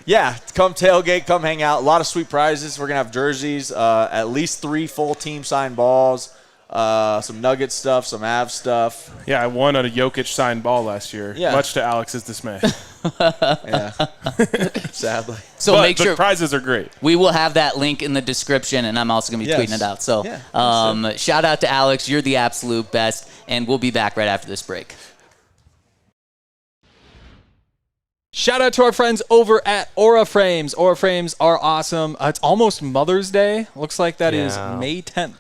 Yeah, come tailgate, come hang out. A lot of sweet prizes. We're going to have jerseys, at least 3 full team signed balls. Some Nugget stuff, some Avs stuff. Yeah, I won a Jokic signed ball last year, Yeah. much to Alex's dismay. Yeah, sadly. So But make the sure prizes are great. we will have that link in the description, and I'm also going to be tweeting it out. So shout out to Alex. You're the absolute best, and we'll be back right after this break. Shout out to our friends over at Aura Frames. Aura Frames are awesome. It's almost Mother's Day. Looks like that is Yeah. May 10th.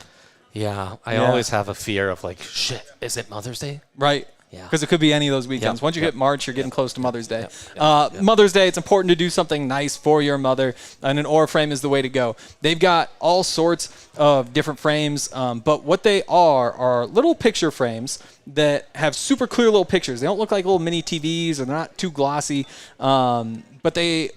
Yeah, I always have a fear of like, shit, is it Mother's Day? Right. Yeah. Because it could be any of those weekends. Yep. Once you hit March, you're getting close to Mother's Day. Yep. Mother's Day, it's important to do something nice for your mother, and an Aura frame is the way to go. They've got all sorts of different frames, but what they are little picture frames that have super clear little pictures. They don't look like little mini TVs, or they're not too glossy, but they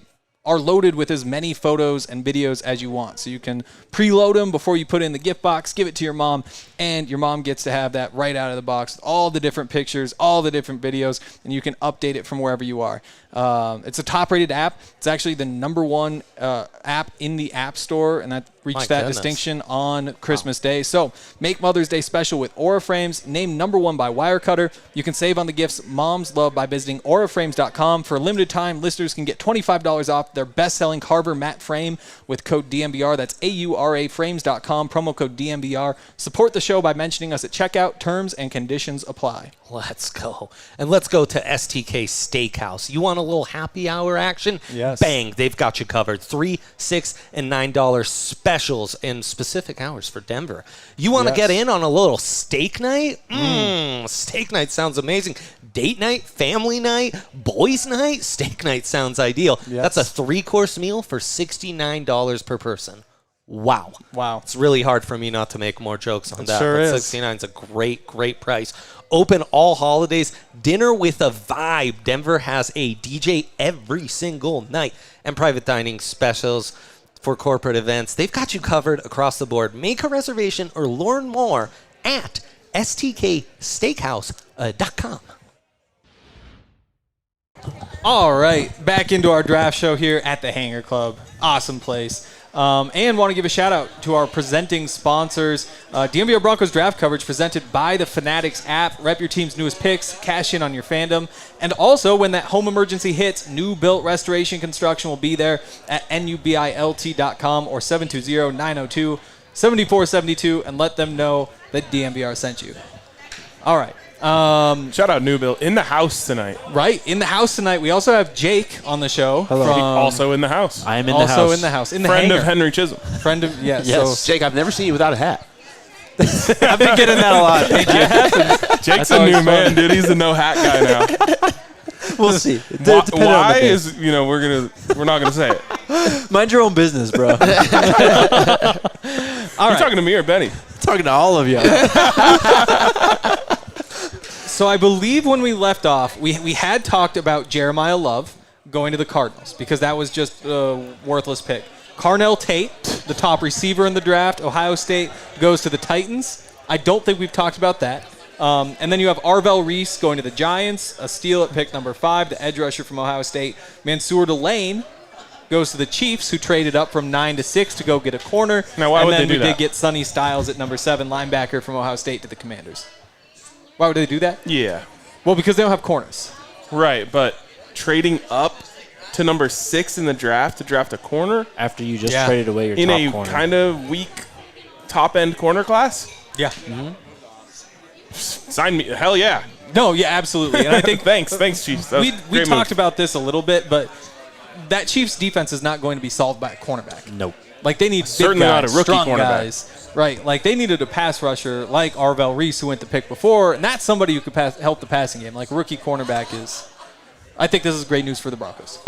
are loaded with as many photos and videos as you want. So you can preload them before you put it in the gift box, give it to your mom, and your mom gets to have that right out of the box, all the different pictures, all the different videos, and you can update it from wherever you are. It's a top-rated app. It's actually the #1 app in the App Store, and that reached that distinction on Christmas Day. So make Mother's Day special with Aura Frames, named #1 by Wirecutter. You can save on the gifts moms love by visiting auraframes.com. For a limited time, listeners can get $25 off their best-selling Carver matte frame with code DNVR. That's auraframes.com, promo code DNVR. Support the show by mentioning us at checkout. Terms and conditions apply. Let's go. And let's go to STK Steakhouse. You want a little happy hour action? Yes. Bang, they've got you covered. $3, $6, and $9 specials in specific hours for Denver. You want to get in on a little steak night? Steak night sounds amazing. Date night, family night, boys night, steak night sounds ideal. Yes. That's a 3-course meal for $69 per person. Wow. Wow. It's really hard for me not to make more jokes on that. sure but is. $69 is a great, great price. Open all holidays. Dinner with a vibe. Denver has a DJ every single night and private dining specials for corporate events. They've got you covered across the board. Make a reservation or learn more at stksteakhouse.com. All right, back into our draft show here at the Hangar Club. Awesome place. And want to give a shout out to our presenting sponsors. DNVR Broncos draft coverage presented by the Fanatics app. Rep your team's newest picks, cash in on your fandom. And also, when that home emergency hits, new built restoration construction will be there at nubilt.com or 720-902-7472 and let them know that DNVR sent you. All right. Shout out New Bill in the house tonight. Right, in the house tonight. We also have Jake on the show. Hello. Also in the house. I am in the house. Also in the house. In the Friend hangar. of Henry Chisholm. Friend of, yes. Yes. Jake, I've never seen you without a hat. I've been getting that a lot. Jake's a new man, dude. He's a no hat guy now. We'll see. Why is, we're not gonna say it. Mind your own business, bro. Are you talking to me or Benny? Talking to all of you. So I believe when we left off, we had talked about Jeremiah Love going to the Cardinals because that was just a worthless pick. Carnell Tate, the top receiver in the draft, Ohio State, goes to the Titans. I don't think we've talked about that. And then you have Arvell Reese going to the Giants, a steal at pick number 5, the edge rusher from Ohio State. Mansour Delane goes to the Chiefs, who traded up from 9 to 6 to go get a corner. Now, why would they do And then we that? did get Sonny Styles at number 7, linebacker from Ohio State, to the Commanders. Why would they do that? Yeah. Well, because they don't have corners. Right, but trading up to number 6 in the draft to draft a corner After you just traded away your in top a corner. kind of weak top-end corner class? Yeah. Sign me. Hell yeah. No, yeah, absolutely. And I think Thanks, Chiefs. That was we a great talked move. about this a little bit, but that Chiefs defense is not going to be solved by a cornerback. Nope. Like, they need Certainly big not guys, a rookie strong cornerback. guys. Right. Like, they needed a pass rusher like Arvell Reese, who went the pick before, and that's somebody who could help the passing game. Like, rookie cornerback is. I think this is great news for the Broncos.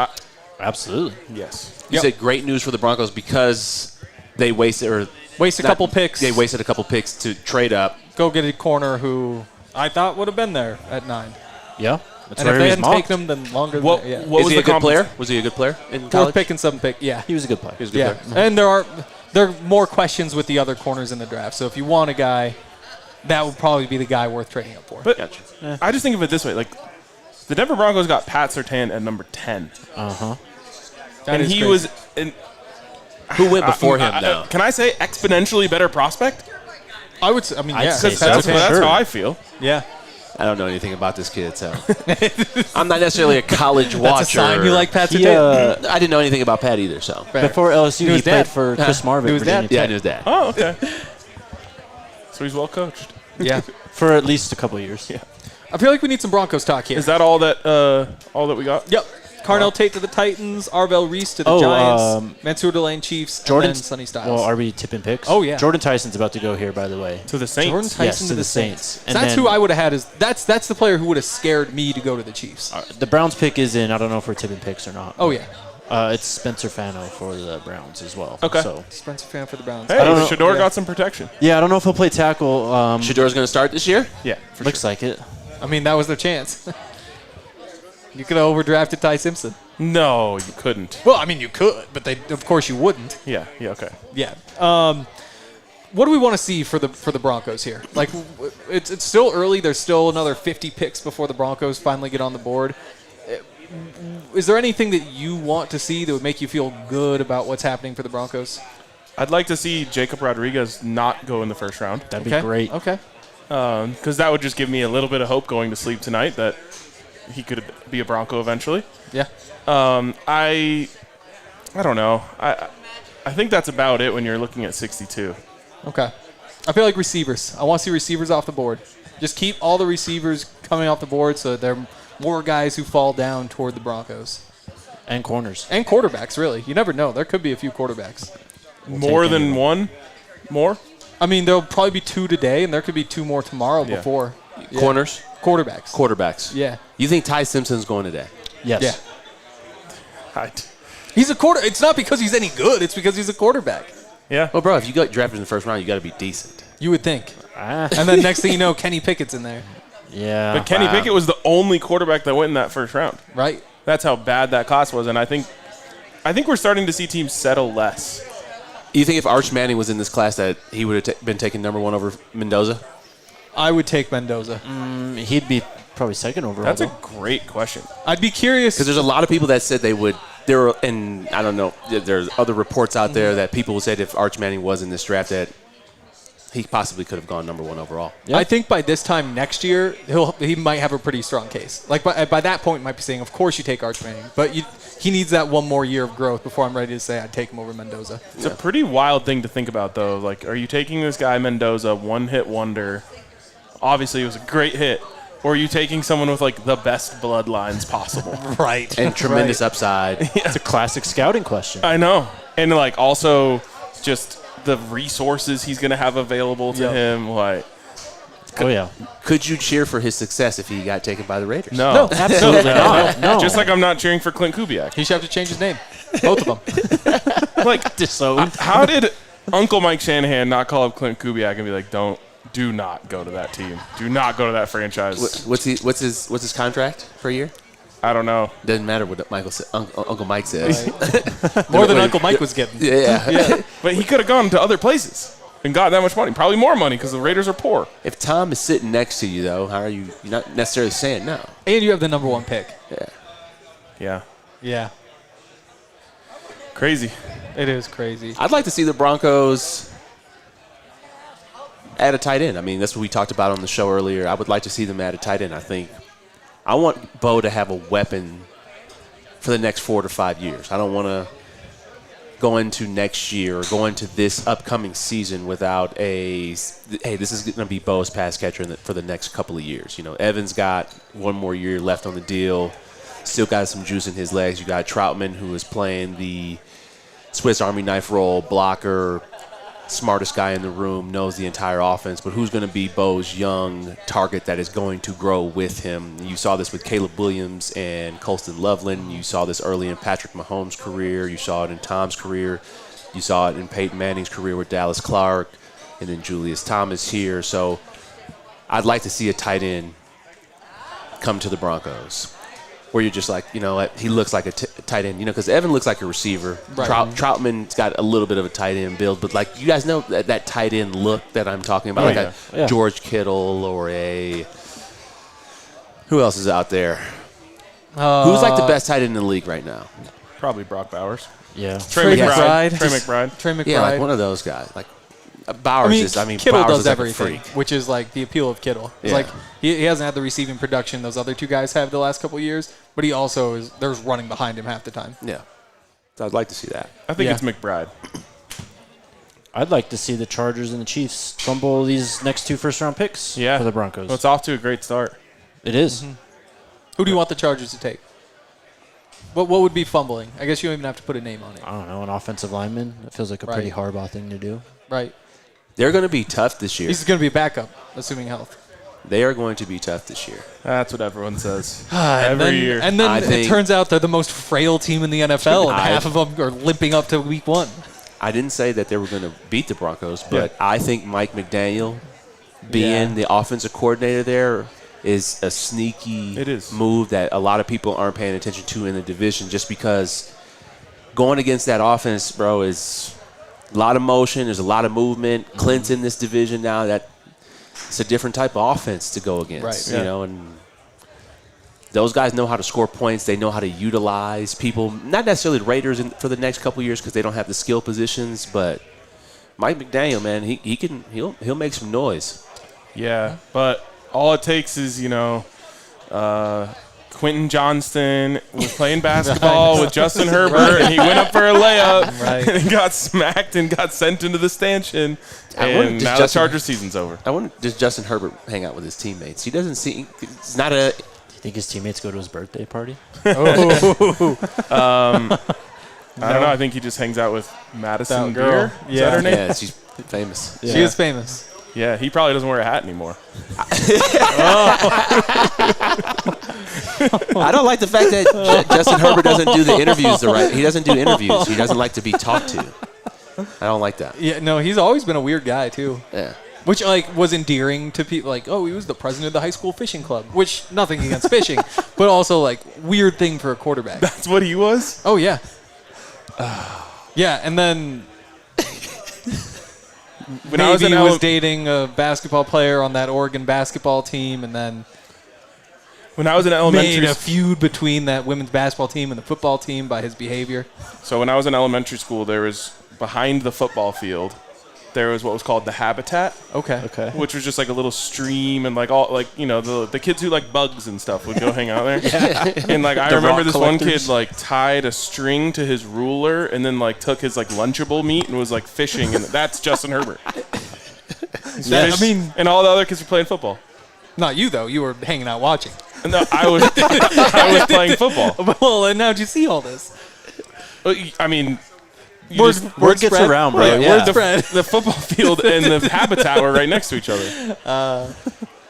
Absolutely. Yes. You said great news for the Broncos because they wasted Waste a couple picks. They wasted a couple picks to trade up. Go get a corner who I thought would have been there at 9. Yeah. That's And if where they he was hadn't mocked. taken him, then longer than What, that. Yeah. what Is was he a the good compens- player? Was he a good player in Fourth college? pick and 7th pick. Yeah. He was a good player. He was a good Yeah. player. And there are more questions with the other corners in the draft. So if you want a guy, that would probably be the guy worth trading up for. But Gotcha. I just think of it this way: like the Denver Broncos got Pat Surtain at number 10, Uh-huh. That and is he crazy. was in. Who went before him, though? Can I say exponentially better prospect? I would say, I mean, I'd yeah. say Because so. that's, for that's sure. how I feel. Yeah. I don't know anything about this kid, so I'm not necessarily a college watcher. That's a sign you like Pat He, Surtain. I didn't know anything about Pat either, so Before LSU, Knew he his played dad. for Chris Marvin. Knew his Virginia dad. yeah, I Tech, knew his dad. Oh, okay. So he's well coached. Yeah. for at least a couple of years. Yeah. I feel like we need some Broncos talk here. Is that all that we got? Yep. Carnell Tate to the Titans, Arvell Reese to the Oh, Giants, Mansour Delane Chiefs, Jordan, and then Sonny Styles. well, are we tipping picks? Oh, yeah. Jordan Tyson's about to go here, by the way. To the Saints. Jordan Tyson Yes, to to the the Saints. Saints. So And that's then- who I would have had. That's the player who would have scared me to go to the Chiefs. The Browns pick is in. I don't know if we're tipping picks or not. Oh, yeah. It's Spencer Fano for the Browns as well. Okay. So Spencer Fan for the Browns. Hey, don't know. Shador Yeah. got some protection. yeah, I don't know if he'll play tackle. Shador's going to start this year? Yeah, for Looks sure. like it. I mean, that was their chance. You could have overdrafted Ty Simpson. No, you couldn't. Well, I mean, you could, but of course you wouldn't. Yeah, okay. Yeah. What do we want to see for the Broncos here? Like, it's still early. There's still another 50 picks before the Broncos finally get on the board. Is there anything that you want to see that would make you feel good about what's happening for the Broncos? I'd like to see Jacob Rodriguez not go in the first round. That'd be great. Okay. Because that would just give me a little bit of hope going to sleep tonight that he could be a Bronco eventually. Yeah. I don't know. I think that's about it when you're looking at 62. Okay. I feel like receivers. I want to see receivers off the board. Just keep all the receivers coming off the board so that there are more guys who fall down toward the Broncos. And corners. And quarterbacks, really. You never know. There could be a few quarterbacks. More than one? More? I mean, there'll probably be 2 today, and there could be 2 more tomorrow Yeah. before. Yeah. Corners? Quarterbacks. Quarterbacks. Yeah. You think Ty Simpson's going today? Yes. Yeah. He's a quarter. It's not because he's any good. It's because he's a quarterback. Yeah. Well, bro, if you got drafted in the first round, you got to be decent. You would think. Ah, And then next thing you know, Kenny Pickett's in there, yeah. But Kenny Pickett was the only quarterback that went in that first round. right? That's how bad that class was, and I think we're starting to see teams settle less. You think if Arch Manning was in this class that he would have been taken number 1 over Mendoza? I would take Mendoza. He'd be probably second overall. That's a though. great question. I'd be curious. Because there's a lot of people that said they would. And I don't know. There's other reports out there that people said if Arch Manning was in this draft that he possibly could have gone number 1 overall. Yeah. I think by this time next year, he might have a pretty strong case. Like by that point, he might be saying, of course you take Arch Manning, but he needs that 1 more year of growth before I'm ready to say I'd take him over Mendoza. It's a pretty wild thing to think about, though. Like, are you taking this guy Mendoza, one-hit wonder? Obviously, it was a great hit. Or are you taking someone with, like, the best bloodlines possible? Right. And tremendous upside. It's a classic scouting question. I know. And, like, also just the resources he's going to have available to him. Like, Oh, yeah. Could you cheer for his success if he got taken by the Raiders? no. Absolutely not. No. Just like I'm not cheering for Clint Kubiak. He should have to change his name. Both of them. Like, Disowned. how did Uncle Mike Shanahan not call up Clint Kubiak and be like, do not go to that team. Do not go to that franchise. What's his contract per year? I don't know. Doesn't matter what Uncle Mike says. More than Uncle Mike was getting. Yeah. But he could have gone to other places and got that much money. Probably more money because the Raiders are poor. If Tom is sitting next to you, though, how are you? You're not necessarily saying no. And you have the number 1 pick. Yeah. Yeah. Yeah. Crazy. It is crazy. I'd like to see the Broncos add a tight end. I mean, that's what we talked about on the show earlier. I would like to see them add a tight end. I want Bo to have a weapon for the next 4 to 5 years. I don't want to go into next year or go into this upcoming season without hey, this is going to be Bo's pass catcher for the next couple of years. You know, Evans got 1 more year left on the deal, still got some juice in his legs. You got Troutman, who is playing the Swiss Army knife role, blocker, smartest guy in the room, knows the entire offense, but who's going to be Bo's young target that is going to grow with him? You saw this with Caleb Williams and Colston Loveland. You saw this early in Patrick Mahomes' career. You saw it in Tom's career. You saw it in Peyton Manning's career with Dallas Clark, and then Julius Thomas here. So I'd like to see a tight end come to the Broncos, where you're just like, you know what, he looks like a tight end, you know, because Evan looks like a receiver. Right. Troutman's got a little bit of a tight end build, but like you guys know that tight end look that I'm talking about, a George Kittle or a who else is out there? Who's like the best tight end in the league right now? Probably Brock Bowers. Yeah. Trey McBride. Yeah, like one of those guys. Like Bowers Kittle Bowers does is like everything, a freak. which is like the appeal of Kittle. It's Yeah. like he hasn't had the receiving production those other two guys have the last couple of years, but he also is. There's running behind him half the time. Yeah. So I'd like to see that. I think it's McBride. I'd like to see the Chargers and the Chiefs fumble these next 2 first-round picks for the Broncos. Well, it's off to a great start. It is. Mm-hmm. Who do you want the Chargers to take? What would be fumbling? I guess you don't even have to put a name on it. I don't know, an offensive lineman. It feels like a pretty Harbaugh thing to do. Right. They're going to be tough this year. He's going to be a backup, assuming health. They are going to be tough this year. That's what everyone says. Every year. And then it turns out they're the most frail team in the NFL, and half of them are limping up to week 1. I didn't say that they were going to beat the Broncos, but I think Mike McDaniel being the offensive coordinator there is a sneaky move that a lot of people aren't paying attention to in the division, just because going against that offense, bro, is a lot of motion. There's a lot of movement. Clint's in this division now. It's a different type of offense to go against, you know, and those guys know how to score points. They know how to utilize people, not necessarily the Raiders for the next couple of years because they don't have the skill positions, but Mike McDaniel, man, he'll make some noise. Yeah, but all it takes is, you know, Quentin Johnston was playing basketball with Justin Herbert, and he went up for a layup and got smacked and got sent into the stanchion. And now the Chargers season's over. I wonder, does Justin Herbert hang out with his teammates? He doesn't see. It's not a. Do you think his teammates go to his birthday party? I don't know. I think he just hangs out with Madison Beer. Is that her name? Yeah, she's famous. Yeah. She is famous. Yeah, he probably doesn't wear a hat anymore. I don't like the fact that Justin Herbert doesn't do the interviews He doesn't do interviews. He doesn't like to be talked to. I don't like that. Yeah, no, he's always been a weird guy too. Yeah. Which was endearing to people. Like, oh, he was the president of the high school fishing club. Which nothing against fishing, but also weird thing for a quarterback. That's what he was. Oh yeah. Yeah, and then. When I was dating a basketball player on that Oregon basketball team, and then when I was in elementary, made a feud between that women's basketball team and the football team by his behavior. So when I was in elementary school, there was behind the football field, there was what was called the habitat. Okay. Which was just like a little stream, and the kids who like bugs and stuff would go hang out there. And I remember this one kid tied a string to his ruler and then took his Lunchable meat and was fishing, and that's Justin Herbert. And all the other kids were playing football. Not you though. You were hanging out watching. No, I was playing football. Well, and how'd you see all this? I mean. Word gets around, bro. Right, yeah. The football field and the habitat were right next to each other.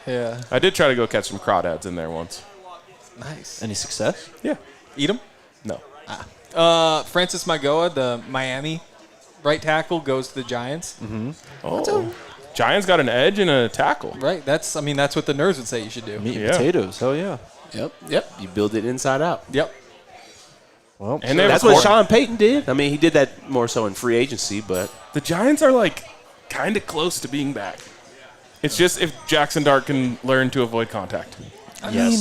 Yeah. I did try to go catch some crawdads in there once. Nice. Any success? Yeah. Eat them? No. Francis Magoa, the Miami right tackle, goes to the Giants. Mm-hmm. Oh. Giants got an edge and a tackle. Right. That's what the nerds would say you should do. Meat and potatoes. Hell yeah. Yep. You build it inside out. Yep. Well, and that's what Sean Payton did. I mean, he did that more so in free agency, but the Giants are kind of close to being back. It's just if Jackson Dart can learn to avoid contact. I mean,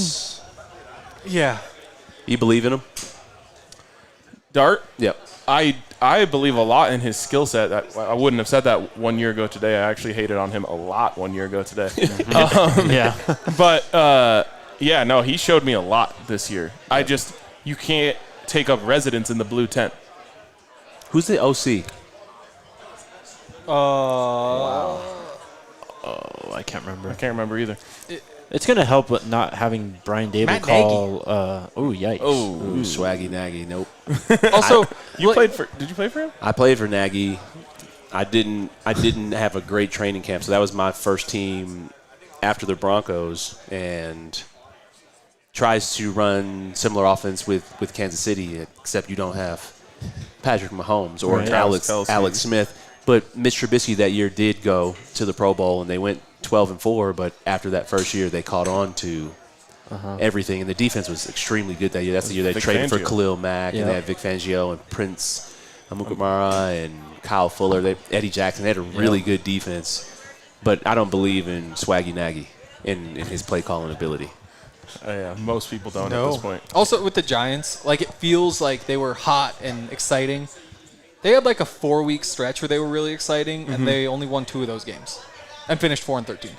yeah. You believe in him? Dart? Yep. I believe a lot in his skill set. I wouldn't have said that 1 year ago today. I actually hated on him a lot 1 year ago today. Yeah. But he showed me a lot this year. You can't take up residence in the blue tent. Who's the OC? Wow. Oh, I can't remember. I can't remember either. It's going to help with not having Brian Dable Matt call. Yikes. Ooh, Swaggy Nagy. Nope. Also, did you play for him? I played for Nagy. I didn't have a great training camp, so that was my first team after the Broncos, and tries to run similar offense with Kansas City, except you don't have Patrick Mahomes or Alex Smith. But Mitch Trubisky that year did go to the Pro Bowl, and they went 12-4, but after that first year, they caught on to everything, and the defense was extremely good that year. That's the year they traded for Khalil Mack, and they had Vic Fangio and Prince Amukamara and Kyle Fuller. Eddie Jackson. They had a really good defense, but I don't believe in Swaggy Nagy in his play calling ability. Yeah, most people don't at this point. Also, with the Giants, like, it feels like they were hot and exciting. They had like a 4-week stretch where they were really exciting, and they only won 2 of those games and finished 4-13.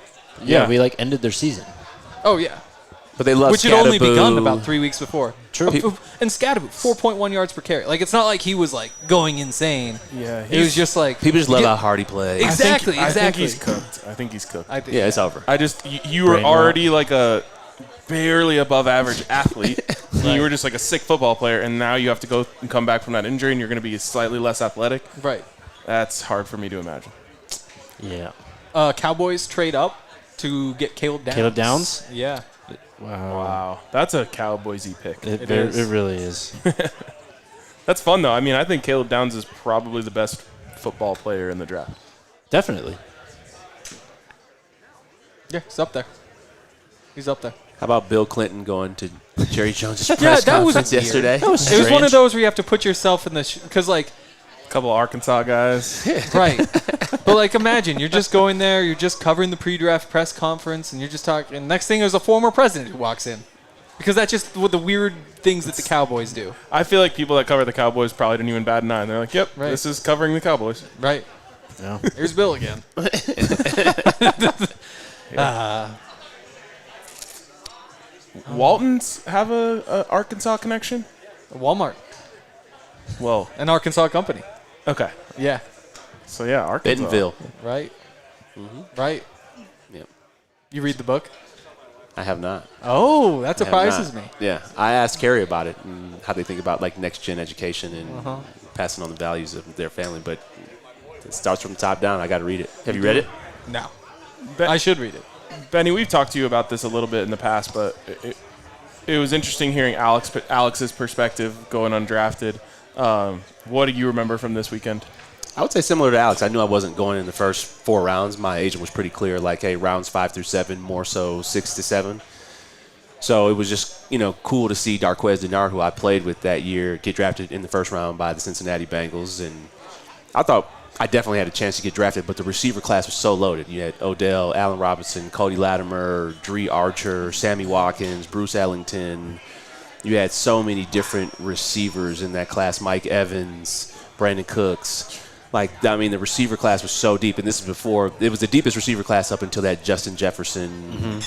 Yeah, we like ended their season. Oh yeah, but they love which had only begun about 3 weeks before. True. And Scadaboo, 4.1 yards per carry. Like, it's not like he was like going insane. Yeah, it was just like people just love how hard he plays. Exactly. I think he's cooked. I think he's cooked. Yeah, it's over. I just you were already like a barely above average athlete. You were just like a sick football player, and now you have to go and come back from that injury, and you're going to be slightly less athletic. Right. That's hard for me to imagine. Yeah. Cowboys trade up to get Caleb Downs. Caleb Downs? Yeah. Wow. That's a Cowboys-y pick. It really is. That's fun, though. I mean, I think Caleb Downs is probably the best football player in the draft. Definitely. Yeah, he's up there. He's up there. How about Bill Clinton going to Jerry Jones' press conference yesterday? It was one of those where you have to put yourself in the because like a couple of Arkansas guys, right? But like, imagine you're just going there, you're just covering the pre-draft press conference, and you're just talking. And next thing, there's a former president who walks in, because that's just what the weird things that the Cowboys do. I feel like people that cover the Cowboys probably didn't even bat an eye. They're like, "Yep, right. This is covering the Cowboys." Right. Yeah. Here's Bill again. Waltons have a Arkansas connection? Walmart. Well, an Arkansas company. Okay. Yeah. So, yeah, Arkansas. Bentonville. Right. Right. Yep. You read the book? I have not. Oh, that surprises me. Yeah. I asked Carrie about it and how they think about, like, next-gen education and passing on the values of their family. But it starts from the top down. I got to read it. Have you read it? No. I should read it. Benny, we've talked to you about this a little bit in the past, but it was interesting hearing Alex's perspective going undrafted. What do you remember from this weekend? I would say similar to Alex. I knew I wasn't going in the first 4 rounds. My agent was pretty clear, like, hey, rounds 5 through 7, more so 6 to 7. So it was just, cool to see Darqueze Dennard, who I played with that year, get drafted in the first round by the Cincinnati Bengals. And I thought I definitely had a chance to get drafted, but the receiver class was so loaded. You had Odell, Allen Robinson, Cody Latimer, Dree Archer, Sammy Watkins, Bruce Ellington. You had so many different receivers in that class. Mike Evans, Brandon Cooks. The receiver class was so deep, and this is before – it was the deepest receiver class up until that Justin Jefferson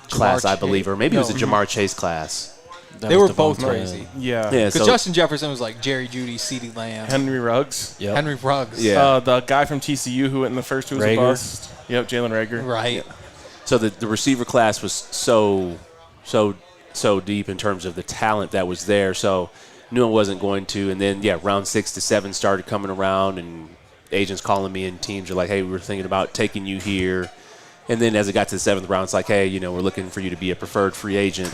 class, I believe, or maybe it was the Jamar Chase class. They were both crazy. Yeah. Because Justin Jefferson was like Jerry Jeudy, CeeDee Lamb. Henry Ruggs. Yep. Henry Ruggs. Yeah. The guy from TCU who went in the first who was a bust. Yep, Jalen Reagor. Right. Yeah. So the receiver class was so deep in terms of the talent that was there. So knew I wasn't going to. And then, round 6 to 7 started coming around, and agents calling me, and teams are like, hey, we were thinking about taking you here. And then as it got to the 7th round, it's like, hey, we're looking for you to be a preferred free agent.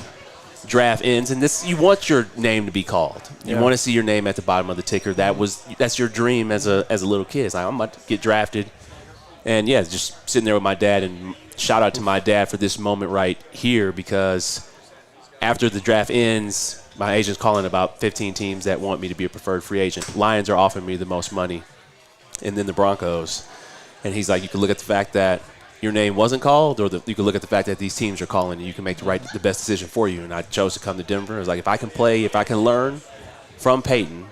Draft ends, and you want your name to be called. You want to see your name at the bottom of the ticker. That's your dream as a little kid. It's like, I'm about to get drafted. And, just sitting there with my dad, and shout out to my dad for this moment right here, because after the draft ends, my agent's calling about 15 teams that want me to be a preferred free agent. Lions are offering me the most money, and then the Broncos. And he's like, you can look at the fact that your name wasn't called, or you can look at the fact that these teams are calling, and you can make the best decision for you. And I chose to come to Denver. I was like, if I can play, if I can learn from Payton,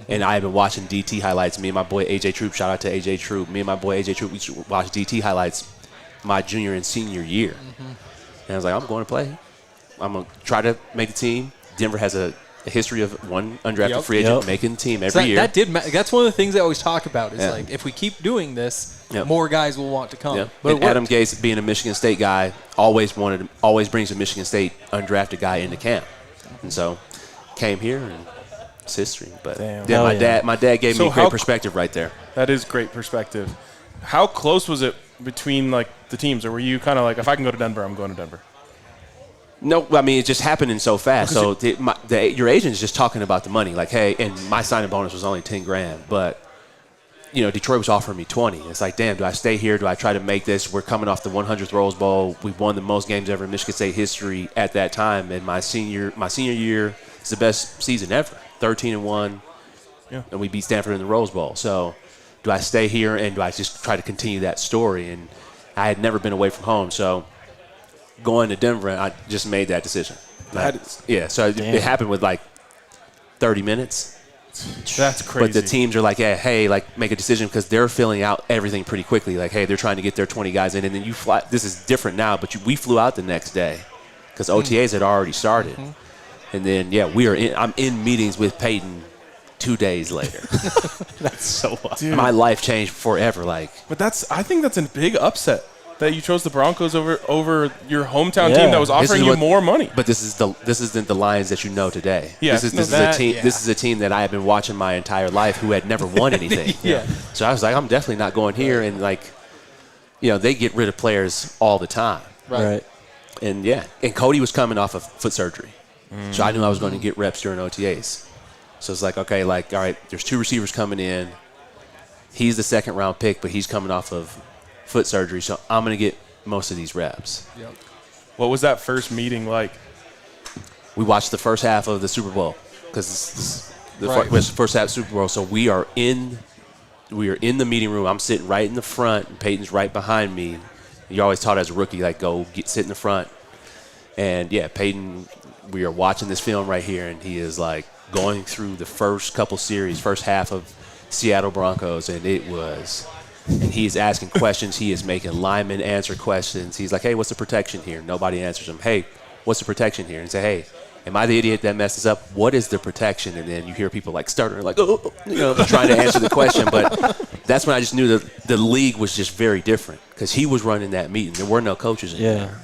and I have been watching DT highlights. Me and my boy AJ Troop, shout out to AJ Troop. Me and my boy AJ Troop, we used to watch DT highlights my junior and senior year. And I was like, I'm going to play. I'm going to try to make the team. Denver has a history of one undrafted free agent making the team every year. That's one of the things I always talk about is like, if we keep doing this, more guys will want to come. Yep. But and Adam Gase, being a Michigan State guy, always brings a Michigan State undrafted guy into camp. And so came here, and it's history. But my dad gave me great perspective right there. That is great perspective. How close was it between the teams, or were you kind of like, if I can go to Denver, I'm going to Denver? No, I mean, it's just happening so fast. So your agent is just talking about the money. Like, hey, and my signing bonus was only $10,000, but Detroit was offering me 20. It's like, damn, do I stay here? Do I try to make this? We're coming off the 100th Rose Bowl. We won the most games ever in Michigan State history at that time. And my senior year is the best season ever, 13-1. Yeah. And we beat Stanford in the Rose Bowl. So do I stay here and do I just try to continue that story? And I had never been away from home. So going to Denver, I just made that decision. So it happened with like 30 minutes. That's crazy. But the teams are like, hey, like make a decision because they're filling out everything pretty quickly. Like, hey, they're trying to get their 20 guys in, and then you fly. This is different now, but we flew out the next day because OTAs had already started, and then I'm in meetings with Payton 2 days later. That's so awesome. My life changed forever. But I think that's a big upset that you chose the Broncos over your hometown team that was offering you more money. But this isn't the Lions that you know today. Yeah, this is a team that I have been watching my entire life who had never won anything. So I was like, I'm definitely not going here. And they get rid of players all the time. Right. And and Cody was coming off of foot surgery, so I knew I was going to get reps during OTAs. So it's like, okay, all right, there's 2 receivers coming in. He's the 2nd round pick, but he's coming off of foot surgery, so I'm going to get most of these reps. Yep. What was that first meeting like? We watched the first half of the Super Bowl because was the first half of the Super Bowl. So we are in the meeting room. I'm sitting right in the front, and Peyton's right behind me. You're always taught as a rookie, go sit in the front. And Peyton, we are watching this film right here, and he is going through the first half of Seattle Broncos, and and he is asking questions. He is making linemen answer questions. He's like, hey, what's the protection here? Nobody answers him. Hey, what's the protection here? And say, hey, am I the idiot that messes up? What is the protection? And then you hear people stuttering, trying to answer the question. But that's when I just knew that the league was just very different because he was running that meeting. There were no coaches in there.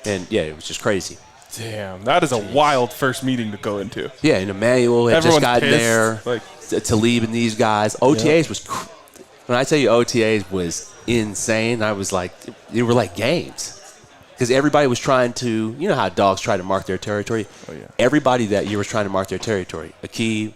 And, it was just crazy. Damn, that is a wild first meeting to go into. Yeah, and Emmanuel had Everyone's just gotten pissed. there. Talib and these guys. OTAs was when I tell you OTAs was insane, I was like, they were like games. Because everybody was trying to, you know how dogs try to mark their territory? Oh, yeah. Everybody that year was trying to mark their territory. Akib,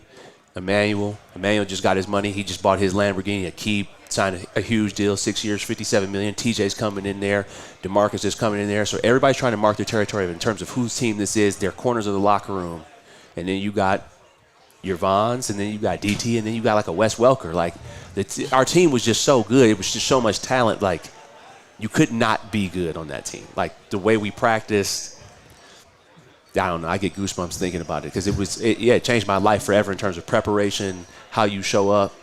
Emmanuel just got his money. He just bought his Lamborghini. Akib signed a huge deal, 6 years, $57 million. TJ's coming in there. DeMarcus is coming in there. So everybody's trying to mark their territory in terms of whose team this is, their corners of the locker room. And then you got your Vons, and then you got DT, and then you got a Wes Welker. Our team was just so good. It was just so much talent. You could not be good on that team. The way we practiced, I don't know. I get goosebumps thinking about it because it changed my life forever in terms of preparation, how you show up.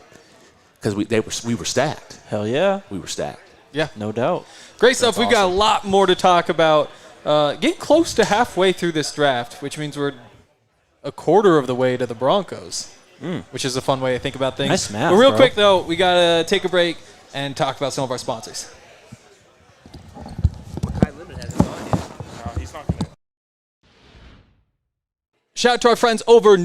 Because we were stacked. Hell yeah. We were stacked. Yeah. No doubt. Great stuff. We've got a lot more to talk about. Getting close to halfway through this draft, which means we're a quarter of the way to the Broncos, which is a fun way to think about things. Nice math, but real bro. quick, though, we got to take a break and talk about some of our sponsors. Shout out to our friends over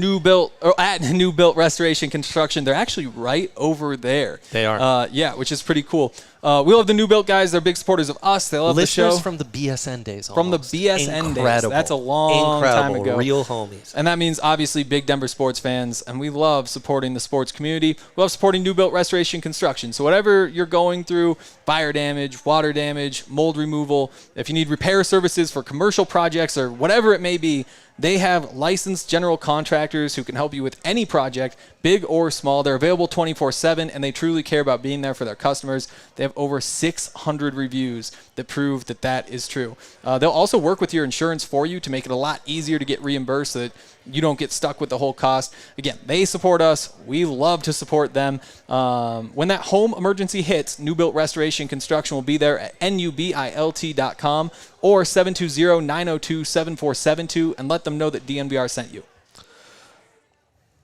at New Built Restoration Construction. They're actually right over there. They are. Which is pretty cool. We love the New Built guys. They're big supporters of us. They love Listeners the show. from the BSN days. From the almost. BSN Incredible. days. That's a long time ago. Real homies. And that means obviously big Denver sports fans, and we love supporting the sports community. We love supporting New Built Restoration Construction. So whatever you're going through, fire damage, water damage, mold removal, if you need repair services for commercial projects or whatever it may be, they have licensed general contractors who can help you with any project, big or small. They're available 24/7, and they truly care about being there for their customers. They have over 600 reviews that prove that that is true. They'll also work with your insurance for you to make it a lot easier to get reimbursed so that you don't get stuck with the whole cost. Again, they support us. We love to support them. When that home emergency hits, New Built Restoration Construction will be there at nubilt.com or 720-902-7472 and let them know that DNVR sent you.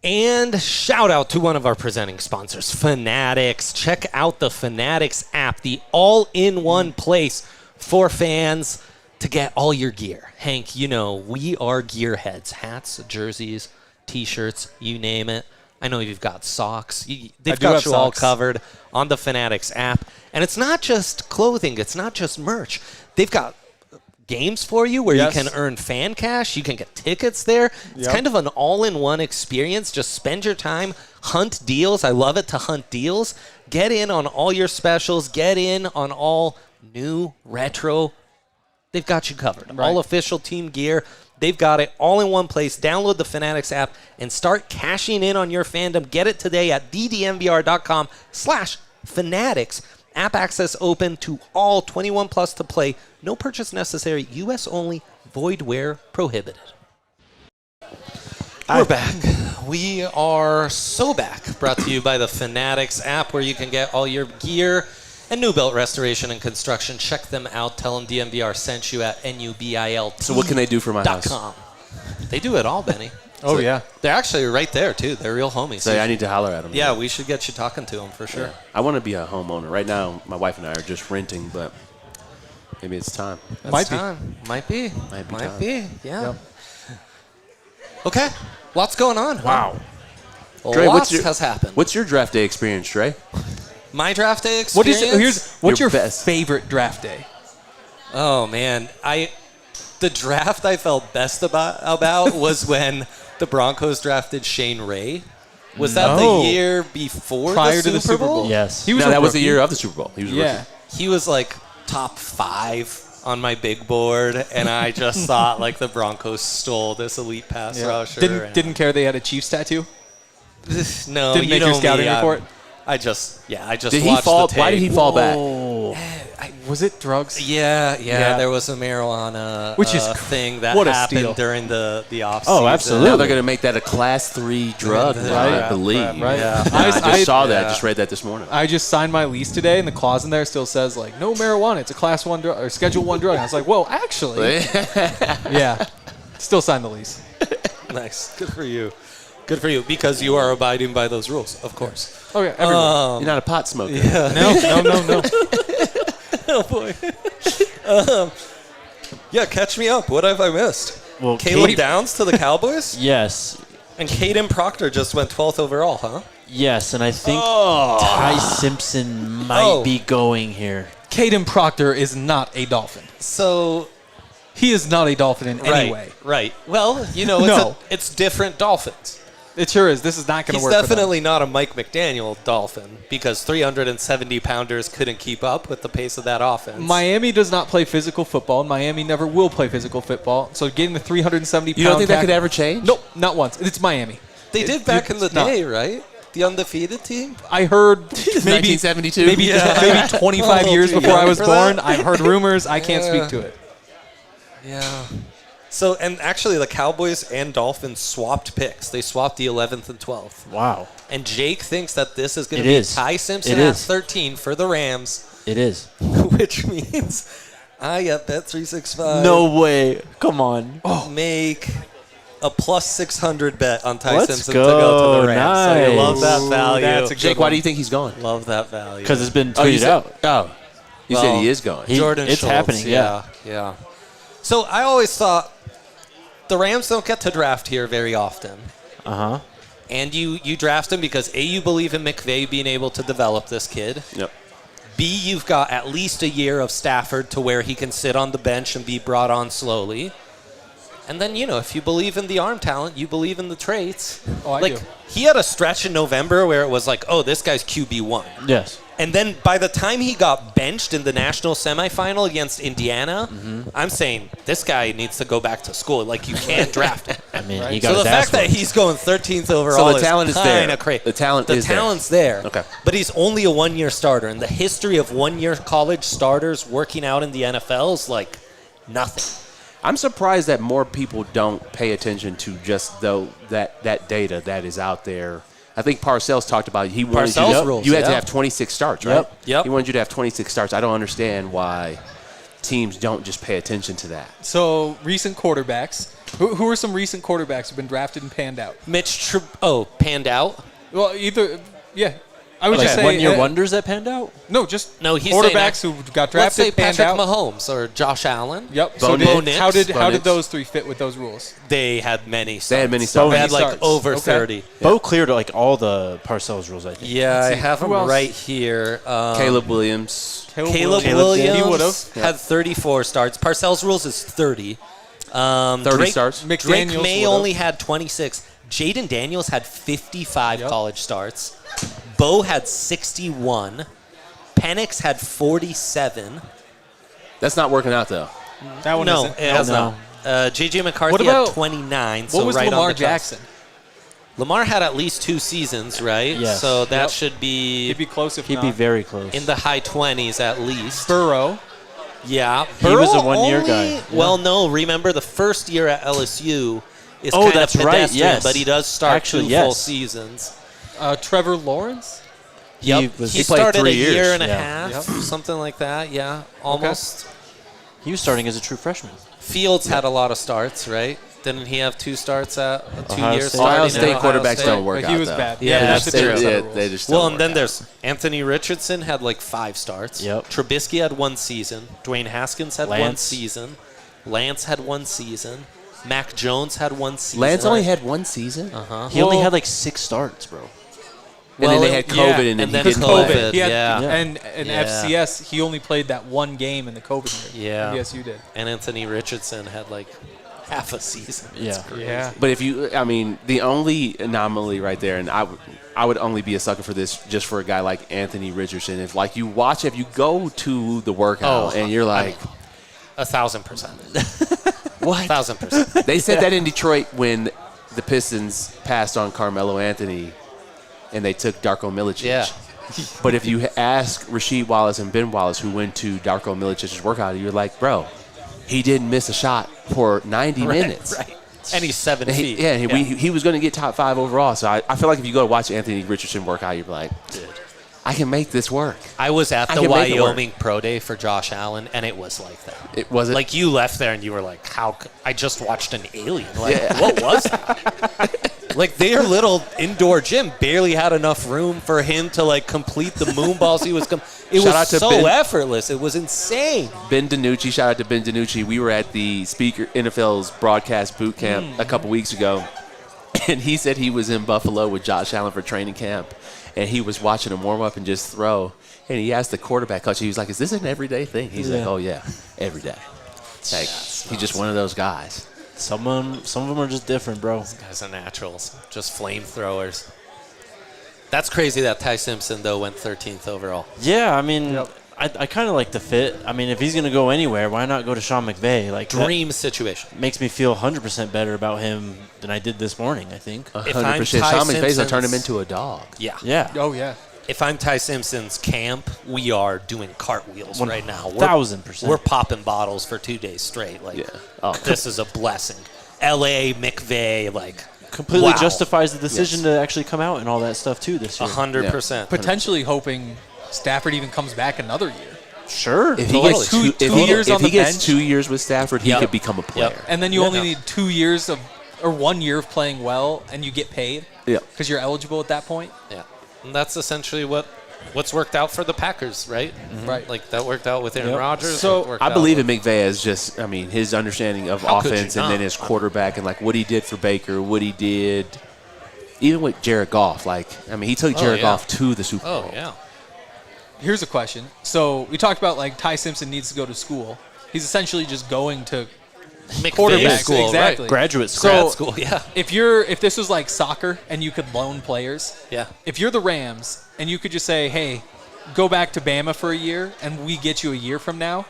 And shout out to one of our presenting sponsors, Fanatics. Check out the Fanatics app, the all-in-one place for fans to get all your gear. Hank, we are gearheads. Hats, jerseys, T-shirts, you name it. I know you've got socks. They've got you all covered on the Fanatics app. And it's not just clothing. It's not just merch. They've got games for you where Yes. you can earn fan cash. You can get tickets there. It's kind of an all-in-one experience. Just spend your time, hunt deals. I love it to hunt deals. Get in on all your specials. Get in on all new, retro. They've got you covered. Right. All official team gear. They've got it all in one place. Download the Fanatics app and start cashing in on your fandom. Get it today at DNVR.com/Fanatics. App access open to all 21 plus to play. No purchase necessary. U.S. only. Void where prohibited. We're back. We are so back. Brought to you by the Fanatics app, where you can get all your gear and new belt restoration and construction. Check them out. Tell them DNVR sent you at NUBILT.com. So what can they do for my house? They do it all, Benny. Oh, yeah. They're actually right there, too. They're real homies. Say I need to holler at them. Yeah, we should get you talking to them for sure. Yeah. I want to be a homeowner. Right now, my wife and I are just renting, but maybe it's time. Might be. Might be. Might be Might time. be. Yeah. Yep. Okay. Lots going on. Wow. Dre, Lots has happened. What's your draft day experience, Dre? My draft day experience? What's your best. favorite draft day? Oh, man. The draft I felt best about was when the Broncos drafted Shane Ray. Was that No. the year before Prior the to the Super Super Bowl? Bowl. Yes. He was No, a that was the rookie. year of the Super Bowl. He was a Yeah. rookie. He was like top 5 on my big board, and I just thought like the Broncos stole this elite pass rusher. Didn't care they had a Chiefs tattoo? No, Didn't you make know your scouting me, report? I just Did he watched fall? the tape. Why did he fall back? Was it drugs? Yeah, Yeah. there was a marijuana Which is thing that what a happened steal. during the off Oh, season. absolutely. Now they're going to make that a Class 3 drug, Right. I believe. Right. Yeah. I just saw that. yeah. Just read that this morning. I just signed my lease today, and the clause in there still says like no marijuana. It's a Class 1 drug or Schedule 1 drug. And I was like, whoa, actually, yeah, still signed the lease. Nice. Good for you. Good for you, because you are abiding by those rules, of course. Okay, everyone. You're not a pot smoker. No. Oh, boy. Yeah, catch me up. What have I missed? Well, Caleb Downs to the Cowboys? Yes. And Caden Proctor just went 12th overall, huh? Yes, and I think Ty Simpson might be going here. Caden Proctor is not a Dolphin. So, He is not a Dolphin in any way. Right. Well, it's different Dolphins. It sure is. This is not going to He's work. for them. definitely not a Mike McDaniel Dolphin, because 370-pounders couldn't keep up with the pace of that offense. Miami does not play physical football, and Miami never will play physical football. So getting the 370-pound You don't think that could ever change? Nope, not once. It's Miami. They did back in the it's not. day, right? The undefeated team? I heard maybe 1972. maybe 25 Oh, years too before I young was for born. that? I've heard rumors. I can't speak to it. Yeah. So, and actually, the Cowboys and Dolphins swapped picks. They swapped the 11th and 12th. Wow. And Jake thinks that this is going It to be is. Ty Simpson It at is. 13 for the Rams, It is. which means I got Bet365. No way. Come on. Make a plus 600 bet on Ty Let's Simpson go. to go to the Rams. So you love that Nice. value. That's a good Jake, why do you think he's going? Love that value. Because it's been Oh, you tweeted said, out. oh, you Well, said he is going. Jordan it's Schultz, happening, yeah. Yeah. So I always thought the Rams don't get to draft here very often. Uh-huh. And you draft him because A, you believe in McVay being able to develop this kid. Yep. B, you've got at least a year of Stafford to where he can sit on the bench and be brought on slowly. And then, if you believe in the arm talent, you believe in the traits. Oh, I do. He had a stretch in November where it was like, oh, this guy's QB1. Yes. And then by the time he got benched in the national semifinal against Indiana, I'm saying this guy needs to go back to school. Like, you can't draft him. I mean, he got So his the ass fact that whooped. he's going 13th overall the talent is there. kinda crazy. The talent is there. talent's there. Okay. But he's only a one-year starter. And the history of one-year college starters working out in the NFL is like nothing. I'm surprised that more people don't pay attention to just that data that is out there. I think Parcells talked about it. He wanted Parcells rules, you had to yeah. have 26 starts, right? Yep. He wanted you to have 26 starts. I don't understand why teams don't just pay attention to that. So recent quarterbacks. Who are some recent quarterbacks who've been drafted and panned out? Panned out? Well, either I would just say one-year wonders that panned out. No, just he's quarterbacks who got Let's say drafted, panned Patrick out. Mahomes or Josh Allen. Yep. Bo Nix. How did Nix. those three fit with those rules? They had many starts. They had many starts. They had like starts. over Okay. 30. Bo cleared like all the Parcells rules, I think. Yeah, I have Who him else? right here. Caleb Williams. Caleb He Williams would've. had 34 starts. Parcells rules is 30. 30 starts. Drake McDaniels May would've. only had 26. Jaden Daniels had 55 college starts. Bo had 61. Penix had 47. That's not working out, though. That one No, isn't. it has No. not. J.J. McCarthy What about- had 29, What so was right Lamar on the cusp. Jackson? Lamar had at least 2 seasons, right? Yes. So that Yep. should be He'd be close if He'd not. be very close. in the high 20s at least. Burrow. Yeah. He was a Burrow one-year only- guy. Well, no. Remember, the first year at LSU is Oh, kind that's of right, pedestrian, yes. but he does start Actually, 2 yes. full seasons. Trevor Lawrence. Yep. He He played started 3 a year years. and a Yeah. half, something like that. Yeah, almost. He was starting as a true freshman. Fields had a lot of starts, right? Didn't he have 2 starts at 2 Ohio years? State. starting Ohio at State Ohio quarterbacks State? don't work But out, he was though. bad. Yeah, that's that's the true. difference of the Yeah, rules. they just Well, don't and then work there's Anthony Richardson had like 5 starts. Yep. Trubisky had 1 season. Dwayne Haskins had 1 Lance. season. Lance had 1 season. Mac Jones had 1 season. Lance only had 1 season? He only had like 6 starts, bro. And then they had COVID, yeah, and then then he didn't COVID. play. He had, Yeah. And Yeah. FCS, he only played that one game in the COVID year. Yeah. Yes, you did. And Anthony Richardson had like half a season. Yeah. Yeah. But if you, I mean, the only anomaly right there, and I would only be a sucker for this just for a guy like Anthony Richardson. If like you watch, if you go to the workout and you're like, 1,000%. what? 1,000%. They said that in Detroit when the Pistons passed on Carmelo Anthony and they took Darko Milicic. Yeah. But if you ask Rasheed Wallace and Ben Wallace, who went to Darko Milicic's workout, you're like, bro, he didn't miss a shot for 90 minutes. Right. And he's 7 And feet. he was going to get top 5 overall. So I feel like if you go to watch Anthony Richardson work out, you're like, dude, I can make this work. I was at I the can make it work. Wyoming Pro Day for Josh Allen, and it was like that. It wasn't Like you left there and you were like, I just watched an alien. Like, what was that? Like their little indoor gym barely had enough room for him to like complete the moon balls he was It Shout out was to so Ben. effortless. It was insane. Ben DiNucci, shout out to Ben DiNucci. We were at the NFL's broadcast boot camp a couple weeks ago, and he said he was in Buffalo with Josh Allen for training camp, and he was watching him warm up and just throw. And he asked the quarterback coach, he was like, "Is this an everyday thing?" He's like, "Oh yeah, every day." Like he's just one of those guys. Some of them are just different, bro. Guys are naturals, just flamethrowers. That's crazy that Ty Simpson though went 13th overall. Yeah, I mean, I kind of like the fit. I mean, if he's going to go anywhere, why not go to Sean McVay? Like that Dream situation. makes me feel 100% better about him than I did this morning, I think. 100%. Ty Sean McVay's gonna Simpson's- turn him into a dog. Yeah. Yeah. Oh, yeah. If I'm Ty Simpson's camp, we are doing cartwheels right now. 1,000%. We're popping bottles for 2 days straight. Like, Yeah. Oh. this is a blessing. L.A., McVay, like, Completely wow. justifies the decision to actually come out and all that stuff, too, this year. 100%. Potentially hoping Stafford even comes back another year. Sure. If he Like gets two years if on he the gets bench? 2 years with Stafford, he Yep. could become a player. Yep. And then you only need 2 years or 1 year of playing well, and you get paid Yeah. because you're eligible at that point. Yeah. And that's essentially what's worked out for the Packers, right? Right. Like, that worked out with Aaron Rodgers. So, that worked I out believe with- in McVay as just, I mean, his understanding of How could you offense and then not? his quarterback and, like, what he did for Baker, what he did, even with Jared Goff. Like, I mean, he took Jared yeah. Goff to the Super Bowl. Oh, yeah. Here's a question. So we talked about like Ty Simpson needs to go to school. He's essentially just going to quarterbacks. school, exactly. right. Graduate school. So Grad school, yeah. if this was like soccer and you could loan players, Yeah. if you're the Rams and you could just say, hey, go back to Bama for a year and we get you a year from now,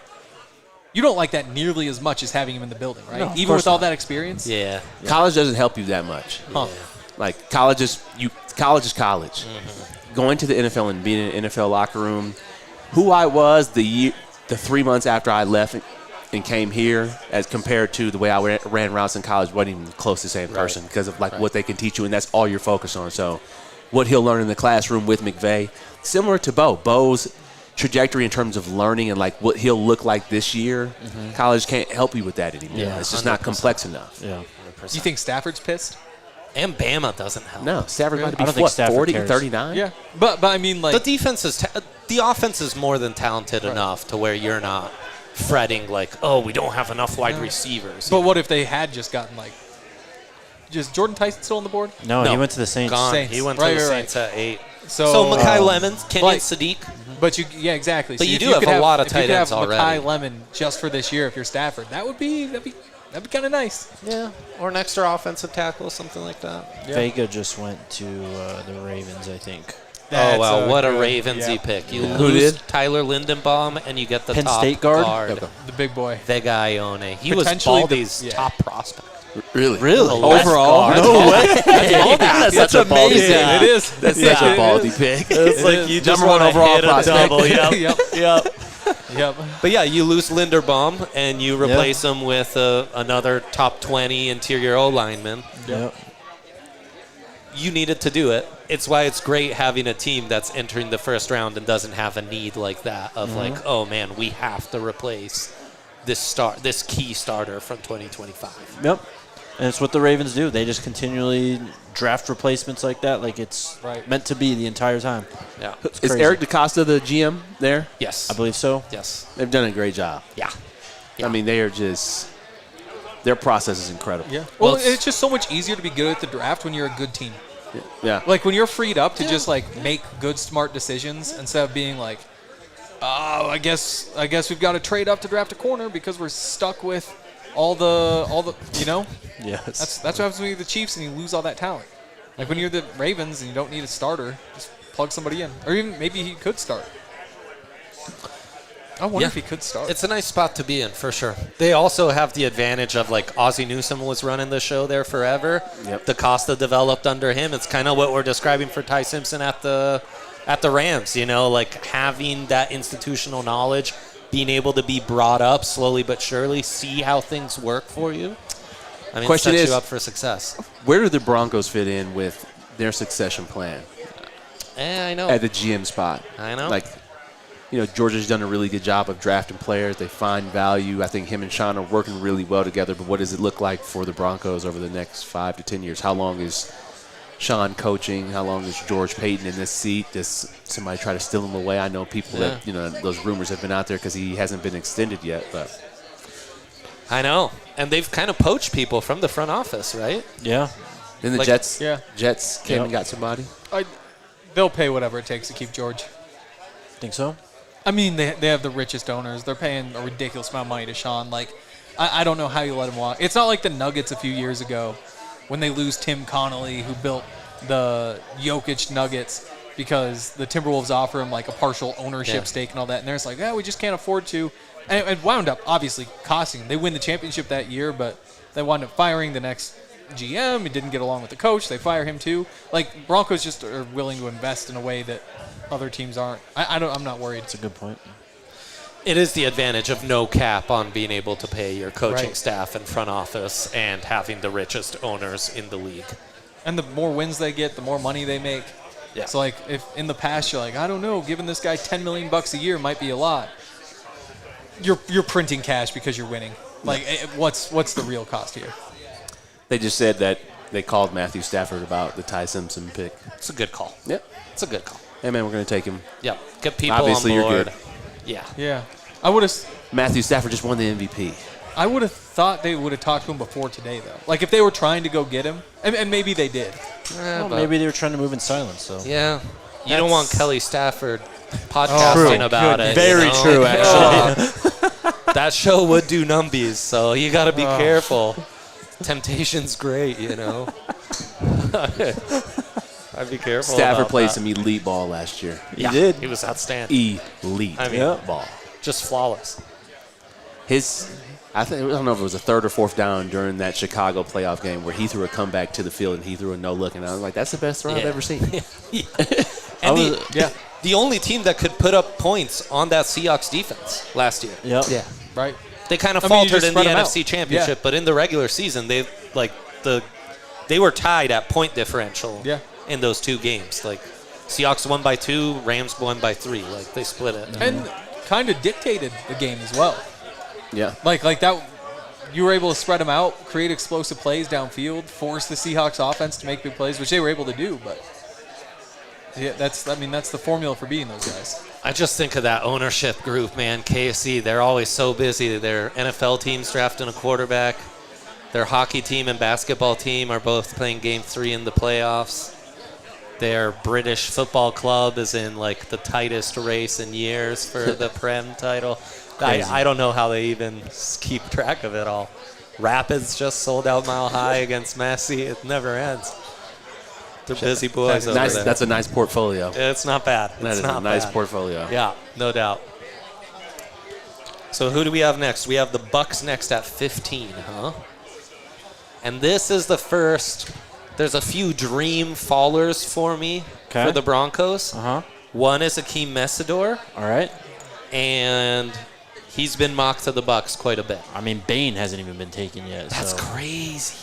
you don't like that nearly as much as having him in the building, right? No, of Even course with all not. that experience? Yeah. College doesn't help you that much. Huh. Like, college is college. Going to the NFL and being in an NFL locker room, who I was the 3 months after I left and came here, as compared to the way I ran routes in college, wasn't even close to the same person because of like what they can teach you, and that's all you're focused on. So, what he'll learn in the classroom with McVay, similar to Bo's trajectory in terms of learning and like what he'll look like this year. College can't help you with that anymore. Yeah, it's just not complex enough. Yeah. Do you think Stafford's pissed? And Bama doesn't help. No, Stafford might I don't be, think what, Stafford 40, cares. 39? Yeah, but I mean, like, The defense is the offense is more than talented enough to where you're not fretting like, oh, we don't have enough wide receivers. but what if they had just gotten like, just Jordan Tyson still on the board? No, he went to the Saints. Gone. Saints. He went Right, to the right, Saints at 8. So, Makai Lemons, Kenyon like- Sadiq. But yeah, exactly. But So you if do have could a lot of if you tight could ends have already. Makai Lemon just for this year, if you're Stafford, that'd be kind of nice. Yeah, or an extra offensive tackle, something like that. Yeah. Vega just went to the Ravens, I think. Oh, wow, That's what a good- Ravensy yeah. pick. You Who lose did? Tyler Lindenbaum, and you get the Penn top State guard? The big boy. Vega Ione. He was Potentially the- Baldy's yeah. top prospect. Really? Overall, No way. That's such a baldy amazing. pick. It is. That's Yeah. such a baldy pick. It's like you just Number one wanna overall hit a prospect. double. Yep. Yep. Yep. Yep. But yeah, you lose Linderbaum, and you replace him with another top 20 interior O lineman. Yep. You needed to do it. It's why it's great having a team that's entering the first round and doesn't have a need like that of like, oh man, we have to replace this key starter from 2025. Yep. And it's what the Ravens do. They just continually draft replacements like that, like it's Right. meant to be the entire time. Yeah. It's Is crazy. Eric DaCosta the GM there? Yes. I believe so. Yes. They've done a great job. Yeah. I mean, they are just – their process is incredible. Yeah. Well, Well, it's just so much easier to be good at the draft when you're a good team. Yeah. Like when you're freed up to just like make good, smart decisions instead of being like, oh, I guess we've got to trade up to draft a corner because we're stuck with all the you know. Yes. That's what happens when you're the Chiefs and you lose all that talent. Like when you're the Ravens and you don't need a starter, just plug somebody in, or even maybe he could start. I wonder Yeah. if he could start. It's a nice spot to be in, for sure. They also have the advantage of, like, Ozzie Newsome was running the show there forever. Yep. DaCosta developed under him. It's kind of what we're describing for Ty Simpson at the Rams, you know, like having that institutional knowledge, being able to be brought up slowly but surely, see how things work for you. I mean, Question it sets is- you up for success. Where do the Broncos fit in with their succession plan I know. at the GM spot? I know. Like, you know, Georgia's done a really good job of drafting players. They find value. I think him and Sean are working really well together. But what does it look like for the Broncos over the next 5 to 10 years? How long is Sean coaching? How long is George Payton in this seat? Does somebody try to steal him away? I know people that, you know, those rumors have been out there because he hasn't been extended yet. But I know. And they've kind of poached people from the front office, right? Yeah. then the Like- Jets came and got somebody. They'll pay whatever it takes to keep George. Think so? I mean, they have the richest owners. They're paying a ridiculous amount of money to Sean. Like, I don't know how you let him walk. It's not like the Nuggets a few years ago when they lose Tim Connolly, who built the Jokic Nuggets, because the Timberwolves offer him like a partial ownership stake and all that. And they're just like, we just can't afford to. And it wound up obviously costing them. They win the championship that year, but they wound up firing the next GM. He didn't get along with the coach. They fire him too. Like, Broncos just are willing to invest in a way that other teams aren't. I'm not worried. That's a good point. It is the advantage of no cap on being able to pay your coaching Right. staff and front office and having the richest owners in the league. And the more wins they get, the more money they make. Yeah. So, like, if in the past you're like, I don't know, giving this guy $10 million a year might be a lot. You're printing cash because you're winning. Like, what's the real cost here? They just said that they called Matthew Stafford about the Ty Simpson pick. It's a good call. Yep. It's a good call. Hey, man, we're going to take him. Yep. Get people Obviously, on you're board. good. Yeah. Yeah, I would have Matthew Stafford just won the MVP. thought they would have talked to him before today, though. Like, if they were trying to go get him, and maybe they did. Well, maybe they were trying to move in silence. So Yeah. You don't want Kelly Stafford podcasting about it. Very you know? true, actually. That show would do numbies, so you got to be careful. Temptation's great, you know. I'd be careful. Stafford about played that. some elite ball last year. Yeah, did. He was outstanding. Elite I mean, ball. just flawless. I don't know if it was a third or fourth down during that Chicago playoff game where he threw a comeback to the field and he threw a no-look, and I was like, that's the best throw I've ever seen. And the only team that could put up points on that Seahawks defense last year. Yep. Yeah. Right. They kind of I mean, you faltered just in the spread 'em NFC out. Championship, Yeah. but in the regular season, they were tied at point differential Yeah. in those two games. Like, Seahawks won by 2, Rams won by 3. Like, they split it. And kind of dictated the game as well. Yeah. Like that. you were able to spread them out, create explosive plays downfield, force the Seahawks offense to make big plays, which they were able to do. But yeah, that's the formula for beating those guys. I just think of that ownership group, man. KFC, they're always so busy. Their NFL team's drafting a quarterback. Their hockey team and basketball team are both playing Game 3 in the playoffs. Their British football club is in like the tightest race in years for the Prem title. I don't know how they even keep track of it all. Rapids just sold out Mile High against Messi. It never ends. They're busy boys over there. That's a nice portfolio. It's not bad. That is a nice portfolio. Yeah, no doubt. So who do we have next? We have the Bucks next at 15, huh? And this is the first. There's a few dream fallers for me for the Broncos. One is Akeem Messidor. All right. And he's been mocked to the Bucks quite a bit. I mean, Bain hasn't even been taken yet. That's so. crazy.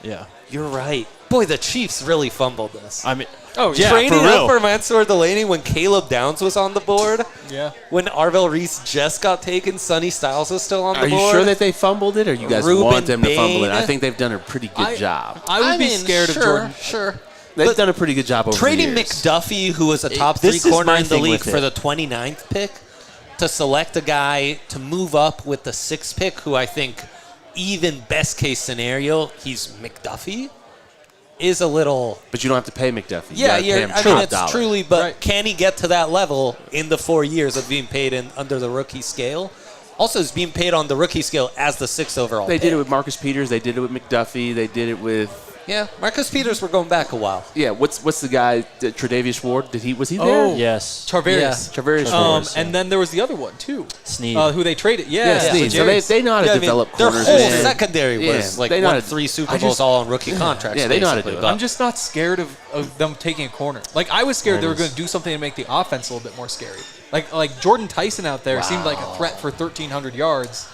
Yeah. You're right. Boy, the Chiefs really fumbled this. I mean, trading up for Mansour Delaney when Caleb Downs was on the board. Yeah. When Arvell Reese just got taken, Sonny Styles was still on the board. Are you sure that they fumbled it, or you guys Ruben want them to fumble it? Bain? I think they've done a pretty good job. I would be scared of Jordan. Sure. They've done a pretty good job over Trading the years. McDuffie, who was a top This three is corner my in the thing league with for it. the 29th pick, to select a guy to move up with the 6th pick, who I think, even best case scenario, he's McDuffie, is a little... But you don't have to pay McDuffie. Yeah, it's dollar. truly, but can he get to that level in the 4 years of being paid under the rookie scale? Also, he's being paid on the rookie scale as the 6th overall They pick. did it with Marcus Peters. They did it with McDuffie. They did it with... Yeah, Marcus Peters, we're going back a while. Yeah, what's the guy, Tre'Davious Ward? Was he there? Oh, yes. Charvarius. Charvarius Ward. And then there was the other one, too. Sneed. Who they traded. Sneed. So they know how to develop their corners. whole man. secondary was they know how won to- 3 Super Bowls all on rookie contracts. Yeah, they know how to basically, do it. I'm just not scared of them taking a corner. Like, I was scared they were going to do something to make the offense a little bit more scary. Like Jordan Tyson out there seemed like a threat for 1,300 yards.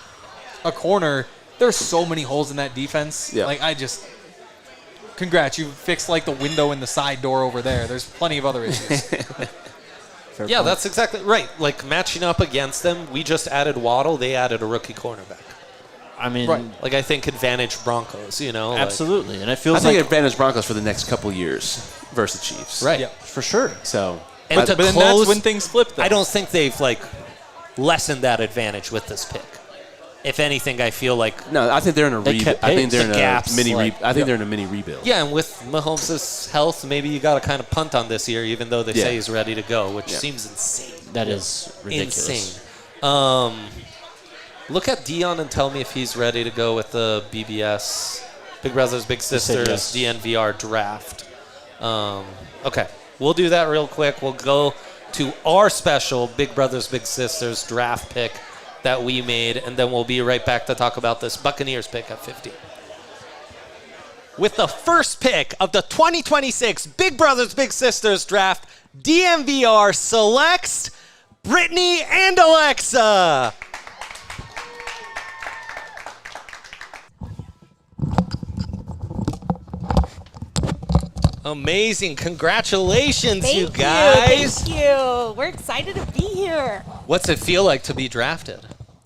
A corner. There's so many holes in that defense. Yeah. Like, congrats, you fixed like the window in the side door over there. There's plenty of other issues. Yeah, that's exactly right. Like, matching up against them, we just added Waddle. They added a rookie cornerback. I mean, Like, I think advantage Broncos, you know? absolutely. And it feels I think like advantage Broncos for the next couple years versus the Chiefs. Right. Yeah. for sure. So, And to But then close, that's when things flip, though. I don't think they've, like, lessened that advantage with this pick. If anything, I feel like... no, I think they're in a kept I think they're in the gaps, a mini like- I think they're in a mini rebuild. Yeah, and with Mahomes' health, maybe you got to kind of punt on this year, even though they say Yeah. he's ready to go, which Yeah. seems insane. That is ridiculous. Insane. Look at Dion and tell me if he's ready to go with the BBS, Big Brothers Big Sisters yes. DNVR draft. Okay, we'll do that real quick. We'll go to our special Big Brothers Big Sisters draft pick that we made, and then we'll be right back to talk about this Buccaneers pick at 50. With the first pick of the 2026 Big Brothers Big Sisters draft, DNVR selects Brittany and Alexa. Amazing. Congratulations, you guys. Thank you. We're excited to be here. What's it feel like to be drafted?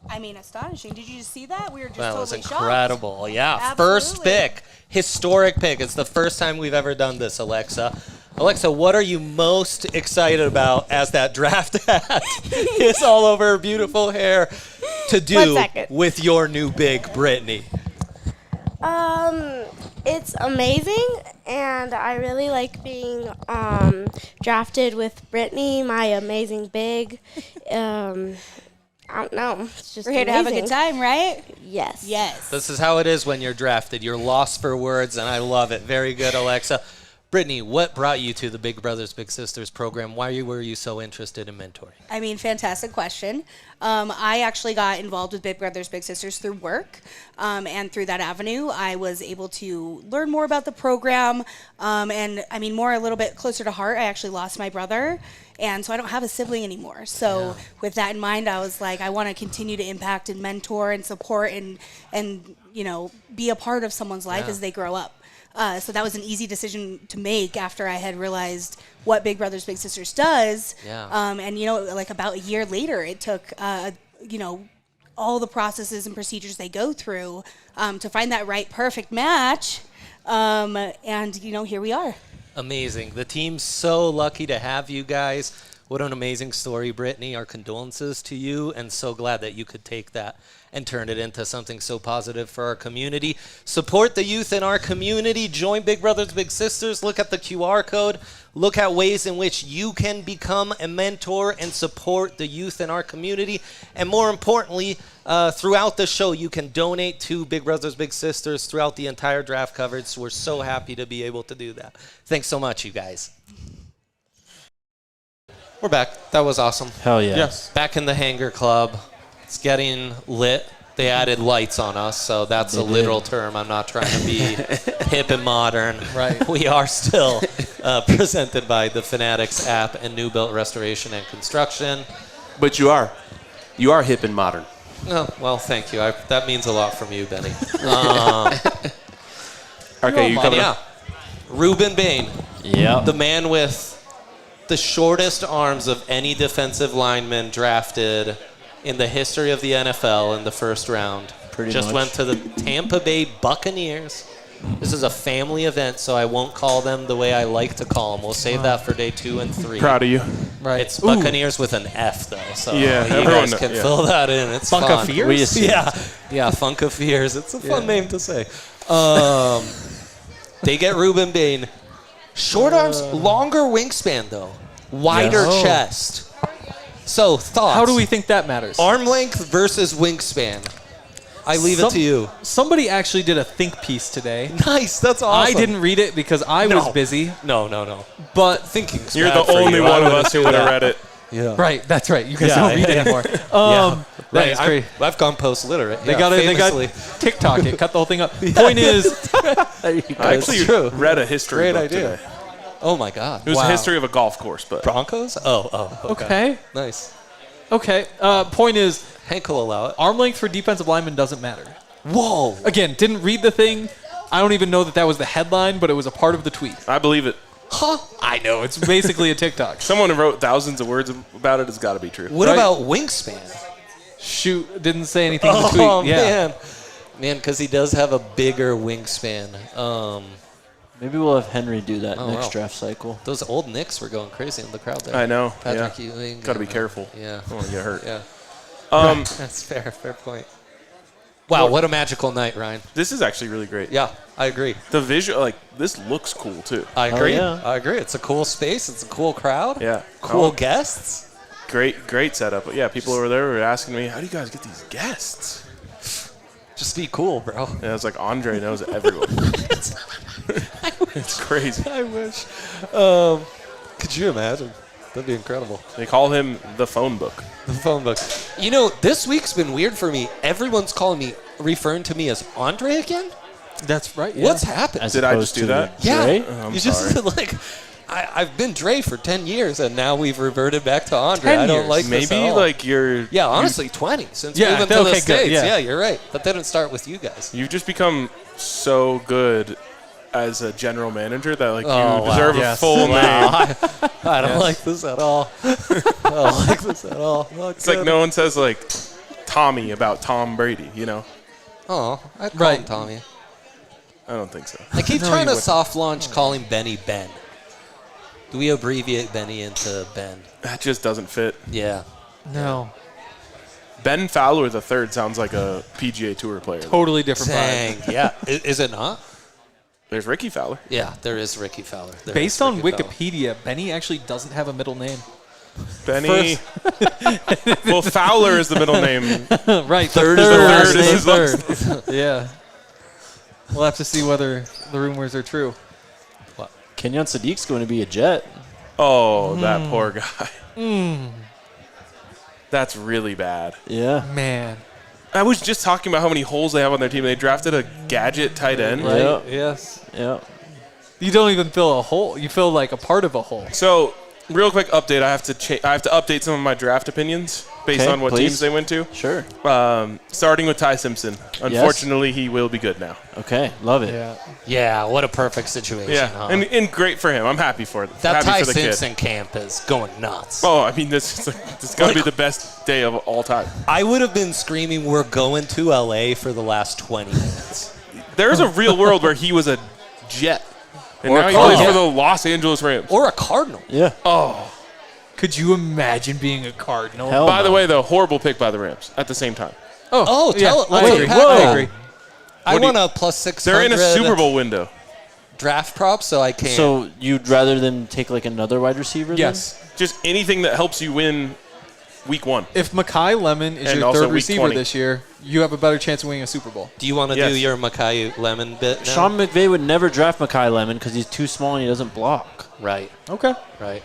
I mean, astonishing. Did you just see that? We were just That was totally incredible. Yeah, Absolutely. first pick. Historic pick. It's the first time we've ever done this, Alexa. Alexa, what are you most excited about as that draft hat is all over her beautiful hair to 1 do second. with your new big Brittany? It's amazing, and I really like being drafted with Brittany, my amazing big. I don't know. It's just We're here to have a amazing. good time, right? Yes. Yes. This is how it is when you're drafted. You're lost for words, and I love it. Very good, Alexa. Brittany, what brought you to the Big Brothers Big Sisters program? Why were you so interested in mentoring? I mean, fantastic question. I actually got involved with Big Brothers Big Sisters through work, and through that avenue, I was able to learn more about the program, and I mean, more a little bit closer to heart. I actually lost my brother, and so I don't have a sibling anymore. So with that in mind, I was like, I want to continue to impact and mentor and support and you know, be a part of someone's life as they grow up. So that was an easy decision to make after I had realized what Big Brothers Big Sisters does. Yeah. And, you know, like about a year later, it took, you know, all the processes and procedures they go through to find that right perfect match. And, here we are. Amazing. The team's so lucky to have you guys. What an amazing story, Brittany. Our condolences to you, and so glad that you could take that and turn it into something so positive for our community. Support the youth in our community. Join Big Brothers Big Sisters. Look at the QR code. Look at ways in which you can become a mentor and support the youth in our community. And more importantly, throughout the show, you can donate to Big Brothers Big Sisters throughout the entire draft coverage. We're so happy to be able to do that. Thanks so much, you guys. We're back. That was awesome. Hell yeah. Yes. Back in the Hangar Club. It's getting lit. They added lights on us, so that's a literal term. I'm not trying to be hip and modern. Right. We are still presented by the Fanatics app and New Built Restoration and Construction. But you are hip and modern. Oh, well, thank you. That means a lot from you, Benny. Okay, you coming? Yeah. Ruben Bain. Yeah. The man with the shortest arms of any defensive lineman drafted in the history of the NFL in the first round. Just much. went to the Tampa Bay Buccaneers. This is a family event, so I won't call them the way I like to call them. We'll save that for day 2 and 3. Proud of you. Right. It's Buccaneers with an F, though, so Yeah, you everyone guys can yeah. fill that in. It's fun. Buccaneers? We assumed. Yeah, Funkafears. It's a fun name to say. They get Ruben Bain. Short arms, longer wingspan, though. Wider Yes. chest. So, thoughts? How do we think that matters? Arm length versus wingspan. I leave it to you. Somebody actually did a think piece today. Nice, that's awesome. I didn't read it because I was busy, No. but Thinking's You're bad the for only you. one I of us who would have read it. Yeah. right, that's right. You guys Yeah. don't read anymore. That Right, is I'm- great. I've gone post-literate. They got famously. TikTok it, cut the whole thing up. Point is, I actually true. read a history Great book idea. today. Oh, my God. It was Wow. a history of a golf course, but Broncos? Oh, okay. Nice. Okay. Point is, Hank will allow it. arm length for defensive linemen doesn't matter. Whoa. Again, didn't read the thing. I don't even know that was the headline, but it was a part of the tweet. I believe it. Huh? I know. It's basically a TikTok. Someone who wrote thousands of words about it has got to be true. What Right. about wingspan? Shoot, didn't say anything in the tweet. Oh, Yeah. Man, because he does have a bigger wingspan. Maybe we'll have Henry do that next wow. draft cycle. Those old Knicks were going crazy in the crowd there. I know. Patrick yeah. Ewing. Got to be careful. Yeah. Don't want to get hurt. Yeah. Um, That's fair. Fair point. Wow, what a magical night, Ryan. This is actually really great. Yeah, I agree. The visual, this looks cool too. I agree. yeah. I agree. It's a cool space. It's a cool crowd. Yeah. Cool Oh, guests. great setup. But yeah, people over there were asking me, how do you guys get these guests? Just be cool, bro. And I was like, Andre knows everyone. It's crazy. I wish. Could you imagine? That'd be incredible. They call him the phone book. The phone book. You know, this week's been weird for me. Everyone's referring to me as Andre again. That's right. Yeah. What's happened? As Did I opposed just do to that? Yeah, Dre? Oh, I'm you just sorry. like. I've been Dre for 10 years, and now we've reverted back to Andre. 10 I don't years. like this Maybe at all. you're. Yeah, honestly, 20 since Yeah, moving to the okay, good, States. yeah. Yeah, you're right. That didn't start with you guys. You've just become so good as a general manager that you wow. deserve a full name. I don't like this at all. I don't like this at all. It's like no one says Tommy about Tom Brady. Oh, I'd call Right. him Tommy. I don't think so. I keep trying to soft launch calling Benny Ben. Do we abbreviate Benny into Ben? That just doesn't fit. Yeah. No. Ben Fowler III sounds like a PGA Tour player. Totally different Dang. vibe. Yeah. Is it not? There's Ricky Fowler. Yeah, there is Ricky Fowler. There Based is on Ricky Fowler. Wikipedia, Benny actually doesn't have a middle name. Benny. Well, Fowler is the middle name. Right. Third the is the last is name. the third. Yeah. We'll have to see whether the rumors are true. Kenyon Sadiq's going to be a Jet. Oh, that poor guy. That's really bad. Yeah. Man. I was just talking about how many holes they have on their team. They drafted a gadget tight end. Right? Yeah. Yes. Yeah. You don't even fill a hole. You fill like a part of a hole. So, real quick update. I have to update some of my draft opinions. based on what teams they went to. Sure. Starting with Ty Simpson. Unfortunately, he will be good now. Okay, love it. Yeah, what a perfect situation. Yeah, huh? and great for him. I'm happy for it. That happy Ty for the Simpson kid. camp is going nuts. Oh, I mean, this is going to be the best day of all time. I would have been screaming, "We're going to LA" for the last 20 minutes. There's a real world where he was a Jet, and Or now a he plays Cardinal. for the Los Angeles Rams. Or a Cardinal. Yeah. Oh. Could you imagine being a Cardinal? Hell By no. the way, though, horrible pick by the Rams at the same time. Oh, yeah, let's I agree. unpack I that. agree. I What do want you- a plus 600 They're in a Super Bowl window. draft prop, so I can't. So you'd rather them take like another wide receiver? Yes. Just anything that helps you win week 1. If Mekhi Lemon is And your also third week receiver 20. this year, you have a better chance of winning a Super Bowl. do you want to Yes. do your Mekhi Lemon bit now? Sean McVay would never draft Mekhi Lemon because he's too small and he doesn't block. Right, Okay. right.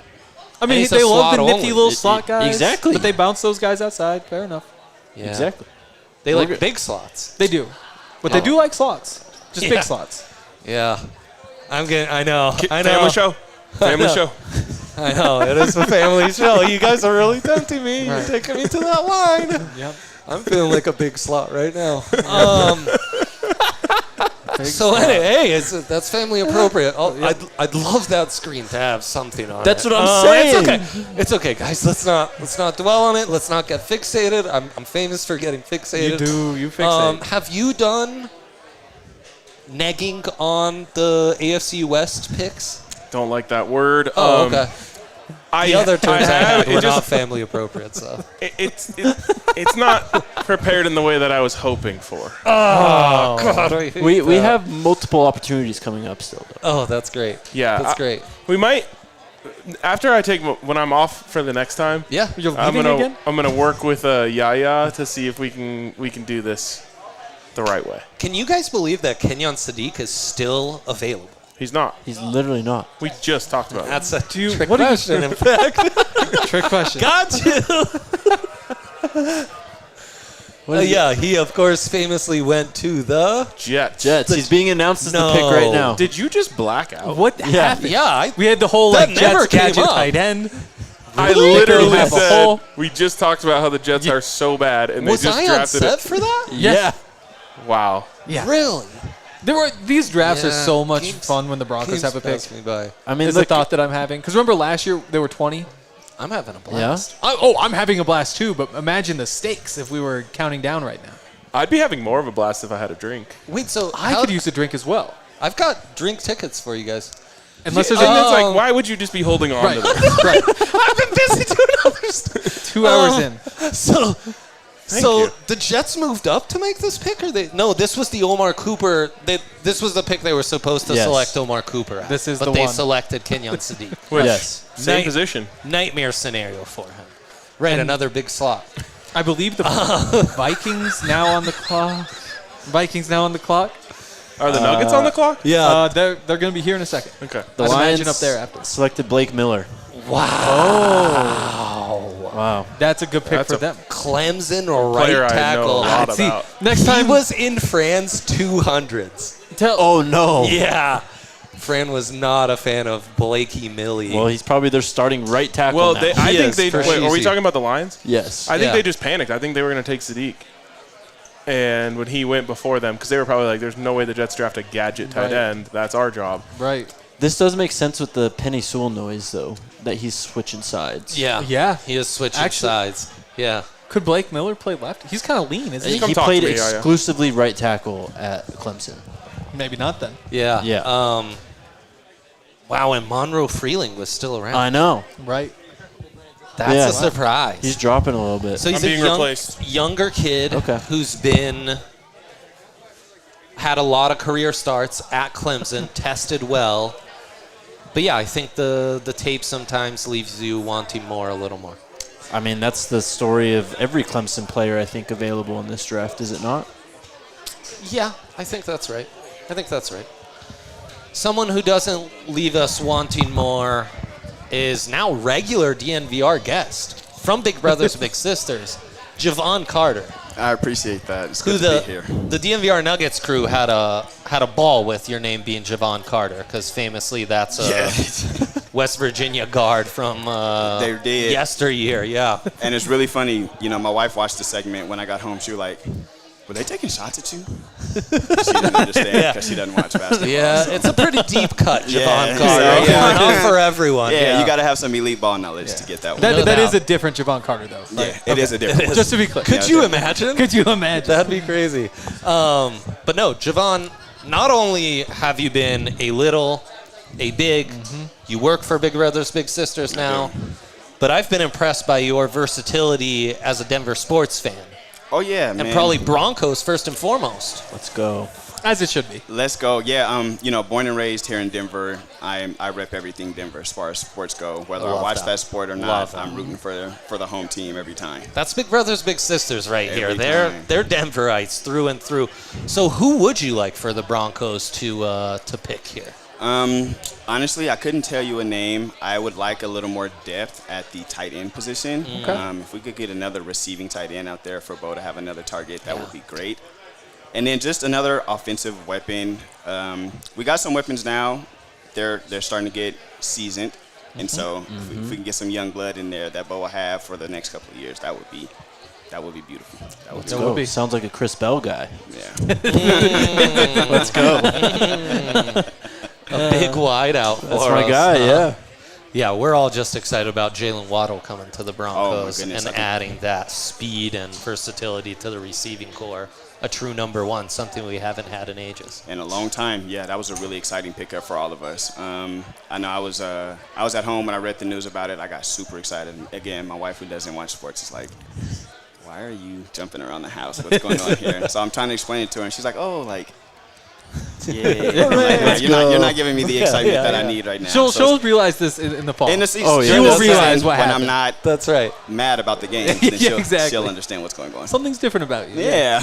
I mean, he's they a love the slot nifty only. little slot guys. Exactly. But they bounce those guys outside. Fair enough. Yeah. Exactly. They like big slots. They do. But they do like slots. Just Yeah. big slots. Yeah. I know. Family show. Family show. I know. It is a family show. You guys are really tempting me. You're taking me to that line. Yep. I'm feeling like a big slot right now. So anyway, that's family appropriate. I'd love that screen to have something on That's it. what I'm saying. It's okay, guys. Let's not dwell on it. Let's not get fixated. I'm famous for getting fixated. You fix it. Have you done negging on the AFC West picks? Don't like that word. Oh, okay. The other terms I have, had were it just- not family appropriate. So It's not prepared in the way that I was hoping for. God, We have multiple opportunities coming up still, though. Oh, that's great. Yeah, That's great. We might after I take when I'm off for the next time. Yeah. You're I'm leaving again? gonna work with Yaya to see if we can do this the right way. Can you guys believe that Kenyon Sadiq is still available? He's not. He's literally not. We just talked about it. That's a trick what do you- question, in fact. Trick question. Got you. Yeah, he, of course, famously went to the... Jets. He's being announced as the pick No. right now. Did you just black out? What happened? Yeah, We had the whole That like never Jets came gadget up. tight end. I They literally have a said whole- we just talked about how the Jets are so bad, and was they just I on drafted set it. for that? Yeah. Wow. Yeah. Really? These drafts are Yeah, so much Keeps- fun when the Broncos Keeps have a pick. passed me by. I mean, Is the look, thought that I'm having? Because remember last year there were 20. I'm having a blast. I'm having a blast too. But imagine the stakes if we were counting down right now. I'd be having more of a blast if I had a drink. Wait, so I could use a drink as well. I've got drink tickets for you guys. Unless there's And a it's like, why would you just be holding on to this? right. I've been busy doing other stuff. 2 hours in. So you. the Jets moved up to make this pick, or they? No, this was the Omar Cooper. This was the pick they were supposed to Yes. select Omar Cooper at. This is but the they one. selected Kenyon Sadiq. Which, Yes. Same position. Nightmare scenario for him. Right, another big slot. I believe the Vikings now on the clock. Are the Nuggets on the clock? Yeah. They're going to be here in a second. Okay. the I'd Lions imagine up there after. selected Blake Miller. Oh. Wow. That's a good pick That's for a them. Clemson Player right I know a tackle. lot See, about. next He time was in Fran's 200s. Oh, no. Yeah. Fran was not a fan of Blakey Millie. Well, he's probably their starting right tackle Well, now. I He think is, they. for Wait, are we Sheezy. talking about the Lions? yes. I think Yeah. they just panicked. I think they were going to take Sadiq. And when he went before them, because they were probably like, there's no way the Jets draft a gadget tight Right. end. That's our job. right. This does make sense with the Penny Sewell noise, though, that he's switching sides. Yeah. Yeah. He is switching Actually- sides. Yeah. Could Blake Miller play left? He's kind of lean, isn't he? Come He talk played to me, Yaya. exclusively right tackle at Clemson. Maybe not then. Yeah. Yeah. Wow, and Monroe Freeling was still around. I know. Right. That's Yeah. a surprise. He's dropping a little bit. so he's I'm a being replaced. younger kid Okay. who's had a lot of career starts at Clemson, tested well. But yeah, I think the tape sometimes leaves you wanting more, a little more. I mean, that's the story of every Clemson player, I think, available in this draft, is it not? Yeah, I think that's right. Someone who doesn't leave us wanting more is now regular DNVR guest from Big Brothers Big Sisters, Javon Carter, I appreciate that. It's who good to be here. the DNVR Nuggets crew had a ball with your name being Javon Carter, because famously that's a West Virginia guard from They did. yesteryear. Yeah. And it's really funny. You know, my wife watched the segment. When I got home, she was like, were they taking shots at you? She didn't understand because she doesn't watch basketball. Yeah, so. it's a pretty deep cut, Javon Yeah, Carter. so- Yeah, not for everyone. Yeah, you got to have some elite ball knowledge to get that one. That doubt. is a different Javon Carter, though. Yeah, it is a different one. Just to be clear. Could you imagine? Could you imagine? That'd be crazy. But no, Javon, not only have you been a big, you work for Big Brothers Big Sisters now, but I've been impressed by your versatility as a Denver sports fan. Oh, yeah, man. And probably Broncos first and foremost. Let's go. As it should be. Let's go. Yeah, you know, born and raised here in Denver, I rep everything Denver as far as sports go. Whether I watch that sport or not, I'm rooting for the home team every time. That's Big Brothers Big Sisters right here. Every They're time. they're Denverites through and through. So who would you like for the Broncos to pick here? Honestly, I couldn't tell you a name. I would like a little more depth at the tight end position. If we could get another receiving tight end out there for Bo to have another target, that would be great. And then just another offensive weapon. We got some weapons now. They're starting to get seasoned. And so if we can get some young blood in there that Bo will have for the next couple of years, that would be beautiful. Let's go. Sounds like a Chris Bell guy. Yeah. Let's go. A big wide out for That's us. my guy, yeah. Yeah, we're all just excited about Jalen Waddle coming to the Broncos goodness, and adding that speed and versatility to the receiving core. A true number one, something we haven't had in ages. In a long time, yeah, that was a really exciting pickup for all of us. I know I was at home when I read the news about it. I got super excited. Again, my wife, who doesn't watch sports, is like, why are you jumping around the house? What's going on here? So I'm trying to explain it to her, and she's like, oh, like, yeah. I'm like, you're not giving me the excitement that I need right now. She'll realize this in the fall. In the season, She will realize what when happened. I'm not That's right. mad about the game. Then Yeah, exactly. she'll understand what's going on. Something's different about you. Yeah.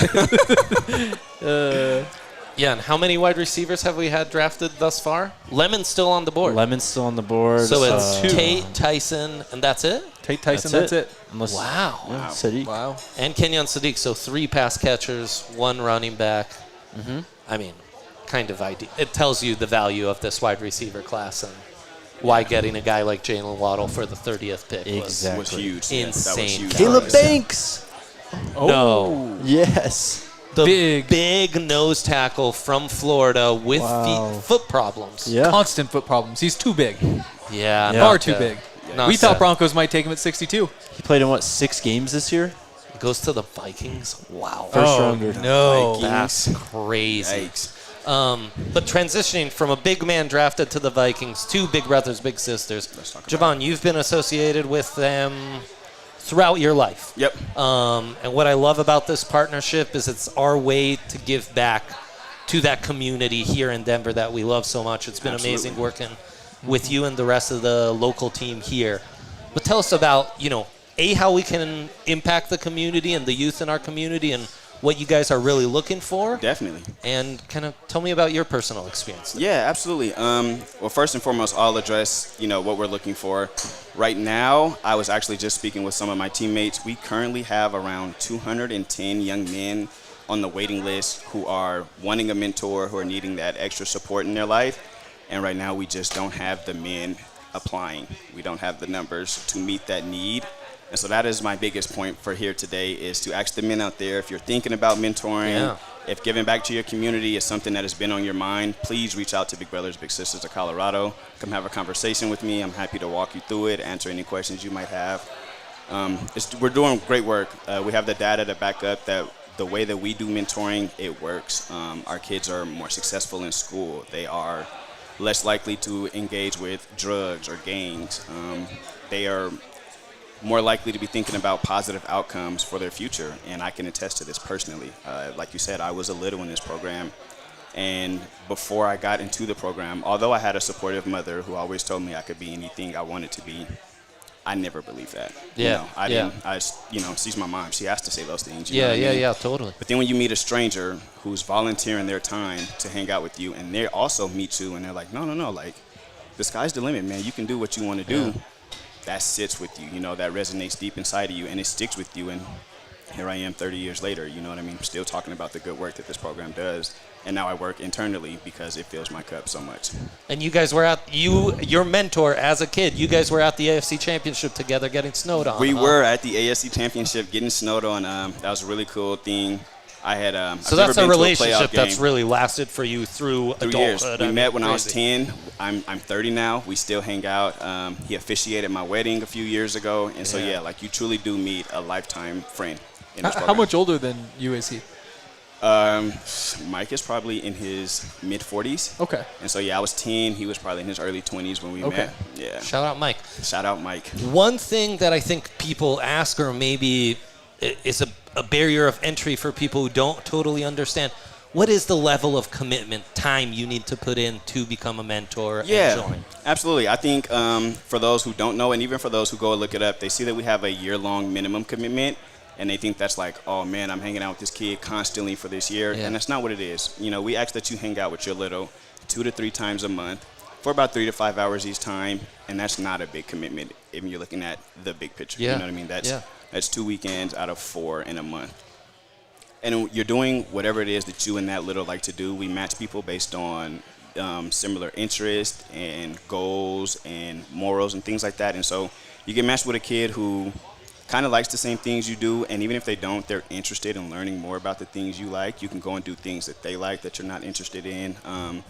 Yeah, and how many wide receivers have we had drafted thus far? Lemon's still on the board. Lemon's still on the board. So it's Tate, Tyson, and that's it? Tate Tyson, that's it. Unless, Wow. yeah, City. Wow. And Kenyon Sadiq, so 3 pass catchers, 1 running back. I mean, kind of ideal. It tells you the value of this wide receiver class and why getting a guy like Jalen Waddle for the 30th pick Exactly. was huge. Insane. Yeah, that was huge. Caleb Banks. No. Yes. The big nose tackle from Florida with foot problems. Yeah. Constant foot problems. He's too big. Yeah. Far too big. Not We thought sad. Broncos might take him at 62. He played in, 6 games this year? He goes to the Vikings. Wow. First rounder. No. That's crazy. Yikes. But transitioning from a big man drafted to the Vikings to Big Brothers Big Sisters, Javon, you've been associated with them throughout your life. Yep. And what I love about this partnership is it's our way to give back to that community here in Denver that we love so much. It's been amazing working with you and the rest of the local team here. But tell us about, how we can impact the community and the youth in our community and what you guys are really looking for. Definitely. And kind of tell me about your personal experience. Yeah, absolutely. Well, first and foremost, I'll address, what we're looking for. Right now, I was actually just speaking with some of my teammates. We currently have around 210 young men on the waiting list who are wanting a mentor, who are needing that extra support in their life. And right now, we just don't have the men applying. We don't have the numbers to meet that need. And so that is my biggest point for here today is to ask the men out there, if you're thinking about mentoring, if giving back to your community is something that has been on your mind, please reach out to Big Brothers Big Sisters of Colorado. Come have a conversation with me. I'm happy to walk you through it, answer any questions you might have. We're doing great work. We have the data to back up that the way that we do mentoring, it works. Our kids are more successful in school. They are less likely to engage with drugs or gangs. They are more likely to be thinking about positive outcomes for their future, and I can attest to this personally. Like you said, I was a little in this program, and before I got into the program, although I had a supportive mother who always told me I could be anything I wanted to be, I never believed that. She's my mom. She has to say those things. You know what I mean? Totally. But then when you meet a stranger who's volunteering their time to hang out with you, and they also meet you, and they're like, no, like, the sky's the limit, man. You can do what you want to do. That sits with you, that resonates deep inside of you, and it sticks with you. And here I am 30 years later, you know what I mean? Still talking about the good work that this program does. And now I work internally because it fills my cup so much. And you guys were your mentor as a kid, you guys were at the AFC Championship together getting snowed on. We were at the AFC Championship getting snowed on. That was a really cool thing. I had so that's a relationship that's really lasted for you through adulthood. Years. We met when I was 10. I'm 30 now. We still hang out. He officiated my wedding a few years ago, and so like you truly do meet a lifetime friend. In this How much older than you is he? Mike is probably in his mid 40s. Okay. And so I was 10. He was probably in his early 20s when we met. Yeah. Shout out Mike. Shout out Mike. One thing that I think people ask, or maybe is a barrier of entry for people who don't totally understand, what is the level of commitment, time you need to put in to become a mentor and join? Absolutely. I think for those who don't know, and even for those who go and look it up, they see that we have a year-long minimum commitment, and they think that's like, oh, man, I'm hanging out with this kid constantly for this year, and that's not what it is. You know, we ask that you hang out with your little 2 to 3 times a month for about 3 to 5 hours each time, and that's not a big commitment if you're looking at the big picture. You know what I mean? That's 2 weekends out of 4 in a month. And you're doing whatever it is that you and that little like to do. We match people based on similar interests and goals and morals and things like that. And so you get matched with a kid who kind of likes the same things you do, and even if they don't, they're interested in learning more about the things you like. You can go and do things that they like that you're not interested in. And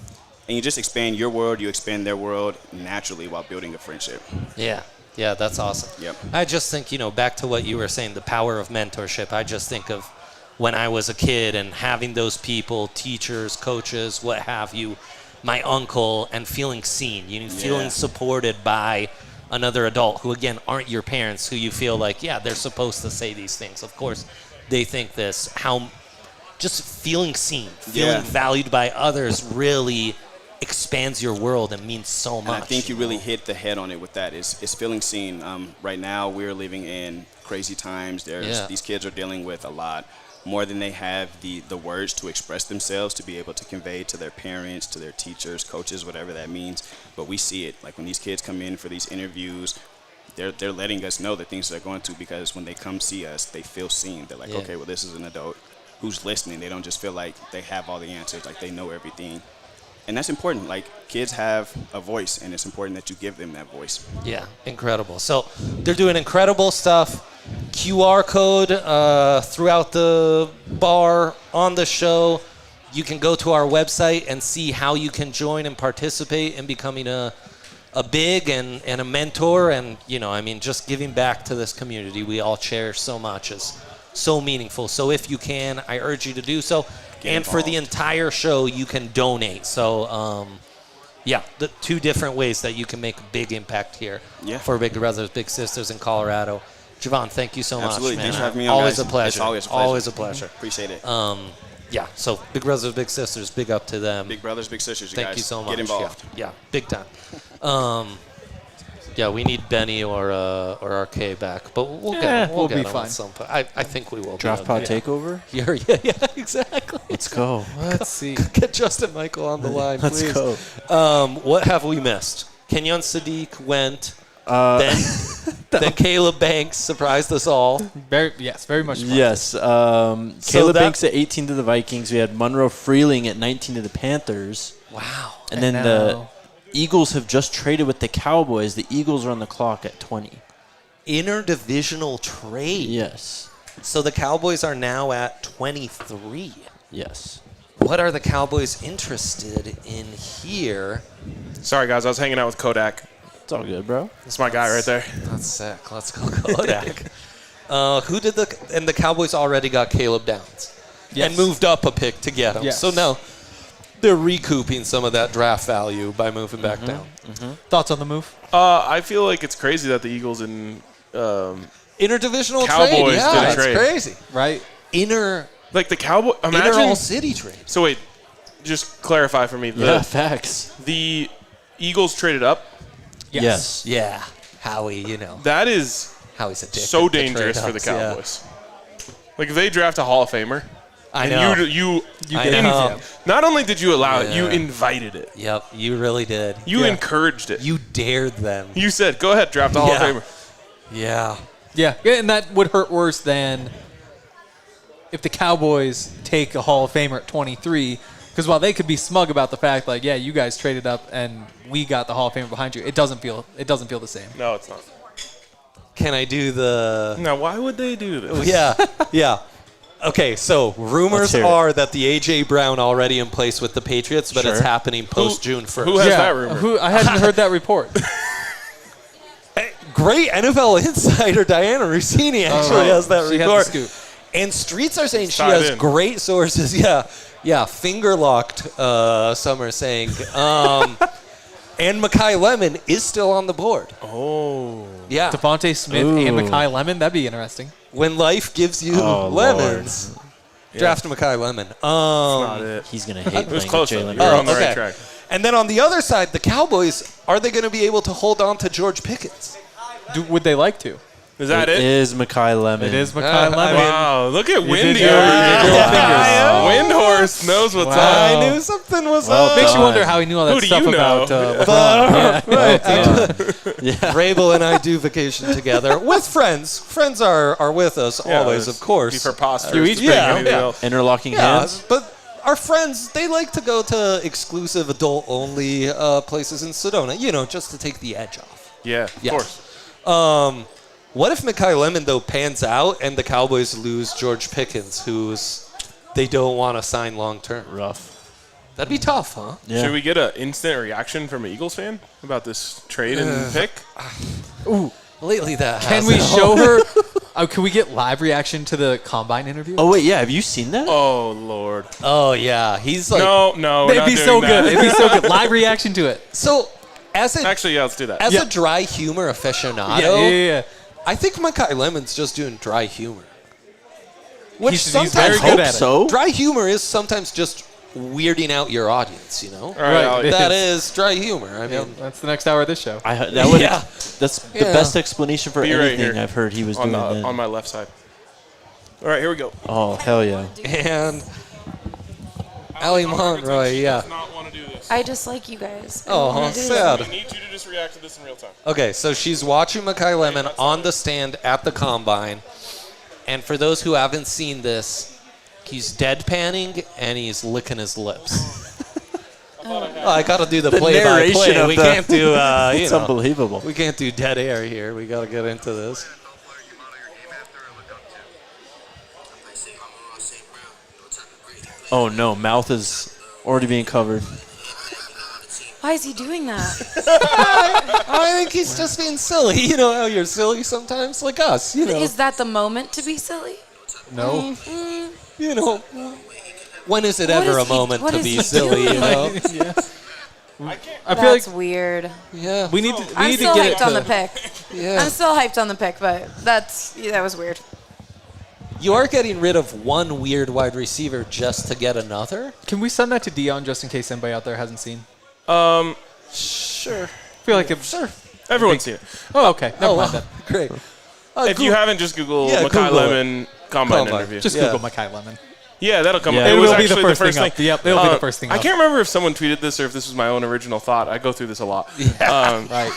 you just expand your world, you expand their world naturally while building a friendship. Yeah, that's awesome. Yep. I just think, back to what you were saying, the power of mentorship. I just think of when I was a kid and having those people, teachers, coaches, what have you, my uncle, and feeling seen, feeling supported by another adult who, again, aren't your parents, who you feel like, they're supposed to say these things. Of course, they think this. How just feeling seen, feeling valued by others really expands your world and means so much. And I think you really hit the head on it with that. It's feeling seen. Right now, we're living in crazy times. These kids are dealing with a lot more than they have the words to express themselves, to be able to convey to their parents, to their teachers, coaches, whatever that means. But we see it. Like when these kids come in for these interviews, they're letting us know the things they're going to, because when they come see us, they feel seen. They're like, okay, well, this is an adult who's listening. They don't just feel like they have all the answers, like they know everything. And that's important. Like, kids have a voice, and it's important that you give them that voice. Yeah, incredible. So they're doing incredible stuff. QR code throughout the bar, on the show. You can go to our website and see how you can join and participate in becoming a big and a mentor. And, just giving back to this community we all cherish so much is so meaningful. So if you can, I urge you to do so. And for the entire show, you can donate. So, the 2 different ways that you can make a big impact here for Big Brothers, Big Sisters in Colorado. Javon, thank you so much, man. Thanks for having me on, Always guys. a pleasure. It's always a pleasure. Always a pleasure. Appreciate it. So Big Brothers, Big Sisters, big up to them. Big Brothers, Big Sisters, you guys. Thank you so much. Get involved. Yeah, big time. We need Benny or RK back, but we'll get him. We'll get be him fine. at some point. I think we will. Draft pod takeover? Yeah, exactly. Let's go. Let's see. Get Justin Michael on the line, Let's please. go. What have we missed? Kenyon Sadiq went. Then Caleb Banks surprised us all. Very much fun. Yes. Caleb Banks at 18 to the Vikings. We had Monroe Freeling at 19 to the Panthers. Wow. And then the Eagles have just traded with the Cowboys. The Eagles are on the clock at 20. Interdivisional trade. Yes. So the Cowboys are now at 23. Yes. What are the Cowboys interested in here? Sorry, guys. I was hanging out with Kodak. It's all good, bro. That's my guy right there. That's sick. Let's go Kodak. And the Cowboys already got Caleb Downs. Yes. And moved up a pick to get him. Yes. So now they're recouping some of that draft value by moving back down. Thoughts on the move? I feel like it's crazy that the Eagles and Interdivisional Cowboys trade. Yeah, did a that's trade. crazy. Right. Like the Cowboy. Imagine All-City trade. So wait, just clarify for me. Facts. The Eagles traded up. Yes. Yeah. Howie, That is Howie's addicted so to dangerous for the trade-ups, yeah. Cowboys. Like if they draft a Hall of Famer, I know. You I know. not only did you allow it, you invited it. Yep, you really did. You encouraged it. You dared them. You said, "Go ahead, draft a Hall of Famer." Yeah. Yeah, and that would hurt worse than if the Cowboys take a Hall of Famer at 23, because while they could be smug about the fact, like, yeah, you guys traded up and we got the Hall of Famer behind you, it doesn't feel the same. No, it's not. Can I do the? Now, why would they do this? Yeah. Okay, so rumors are that the A.J. Brown already in place with the Patriots, but it's happening post June 1st. Who has that rumor? I hadn't heard that report. Great NFL insider Diana Rossini actually has that She had the report. scoop. And streets are saying she Dive has in. great sources. Yeah, finger locked. Some are saying, and Mekhi Lemon is still on the board. Oh. Yeah. Devontae Smith and Mekhi Lemon, that'd be interesting. When life gives you lemons, draft Mekhi Lemon. Not it. He's going to hate It was playing close. with You're Jalen. on the right track. And then on the other side, the Cowboys, are they going to be able to hold on to George Pickens? Would they like to? Is that It it? is Mekhi Lemon. It is Mekhi Lemon. Wow, look at Windy did over your here. fingers. Windhorse knows what's Wow. up. I knew something was Well up. Makes you done. wonder how he knew all that Who do stuff you know? about LeBron. Rabel and I do vacation together with friends. Friends are with us always, of course. Be preposterous. You each to bring bring anything yeah. else. Interlocking Yeah, hands. but our friends, they like to go to exclusive adult-only places in Sedona, just to take the edge off. Yeah, of Yeah. course. What if Mekhi Lemon, though, pans out and the Cowboys lose George Pickens, who's they don't want to sign long-term? Rough. That'd be tough, huh? Yeah. Should we get an instant reaction from an Eagles fan about this trade and pick? Lately, that Can we show her? Can we get live reaction to the Combine interview? Oh, wait, yeah. Have you seen that? Oh, Lord. Oh, yeah. He's like... No, we're It'd not be doing so that. good. It'd be so good. Live reaction to it. So, as a, Actually, yeah, let's do that. as a dry humor aficionado... Yeah. I think Mekhi Lemon's just doing dry humor. Which He's sometimes very good at it. So? Dry humor is sometimes just weirding out your audience, All right, Right. Alex. That is dry humor. I mean, Yep, that's the next hour of this show. That's the Yeah. best explanation for Be right anything here. I've heard he was on, doing the, then. on my left side. All right, here we go. Oh, hell yeah. and Ali Monroy, yeah. Does not want to do this. I just like you guys. I Oh, don't wanna do sad. I need you to just react to this in real time. Okay, so she's watching Mekhi Lemon on the stand at the Combine. And for those who haven't seen this, he's deadpanning and he's licking his lips. I got to do the play-by-play. narration of We the- can't do, It's unbelievable. we can't do dead air here. We got to get into this. Oh, no. Mouth is already being covered. Why is he doing that? I think he's just being silly. You know how you're silly sometimes, like us. Is that the moment to be silly? No. When is it What ever is a moment what to is be he silly? doing? I feel That's like weird. Yeah. we need to. We I'm need to still get it hyped on to. the pick. Yeah. I'm still hyped on the pick, but that was weird. You are getting rid of one weird wide receiver just to get another? Can we send that to Dion just in case anybody out there hasn't seen? Sure. I feel like sure. Everyone's seen it. Oh, okay. Never mind that. Great. If you haven't, just Google Yeah, Mekhi Google it. Lemon Combine Combine. interview. Just Yeah. Google Mekhi Lemon. Yeah, that'll come Yeah. up. It was will be the actually first thing up. Yep, it'll be the first thing I up. can't remember if someone tweeted this or if this was my own original thought. I go through this a lot. Right.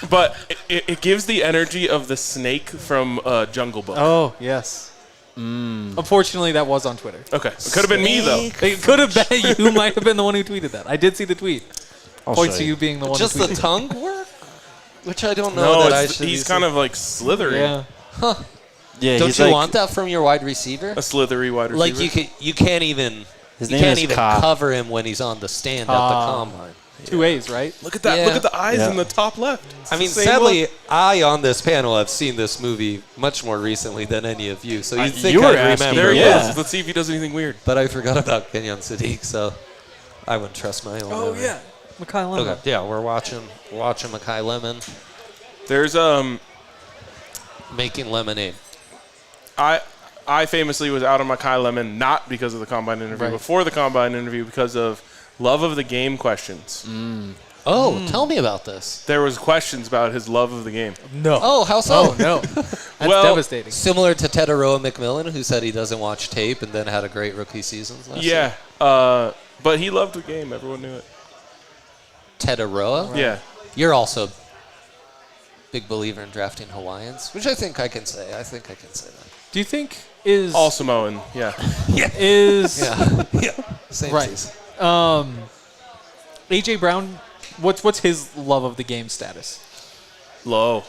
But it gives the energy of the snake from Jungle Book. Oh yes. Unfortunately, that was on Twitter. Okay. It could have been me, though. It could have been you. Might have been the one who tweeted that. I did see the tweet. I'll Points show to you. you being the one. Just who the tweeted tongue work? Which I don't know No, that I should he's use kind it. of like slithery. Yeah. Yeah, Don't he's you like, want that from your wide receiver? A slithery wide receiver. Like you can't even His you name can't is even Ka. cover him when he's on the stand at the Combine. 2 A's, right? Look at that. Yeah. Look at the eyes Yeah. in the top left. It's I the mean, same sadly, look. I on this panel have seen this movie much more recently than any of you, so you'd think you were I'd asking, remember. There he Yeah. is. Let's see if he does anything weird. But I forgot about Kenyon Sadiq, so I wouldn't trust my own. memory. Mekhi Lemon. Okay, yeah, we're watching Mekhi Lemon There's making lemonade. I famously was out on Mekhi Lemon not because of the Combine interview, Right. before the Combine interview because of love of the game questions. Oh, tell me about this. There was questions about his love of the game. No. Oh, how so? Oh no. That's Well, devastating. Similar to Teteroa McMillan, who said he doesn't watch tape and then had a great rookie season last Yeah, year. but he loved the game. Everyone knew it. Teteroa? Yeah. You're also a big believer in drafting Hawaiians, which I think I can say. I think I can say that. Do you think is All Simone, yeah. is Same right? season. AJ Brown, what's his love of the game status? Low.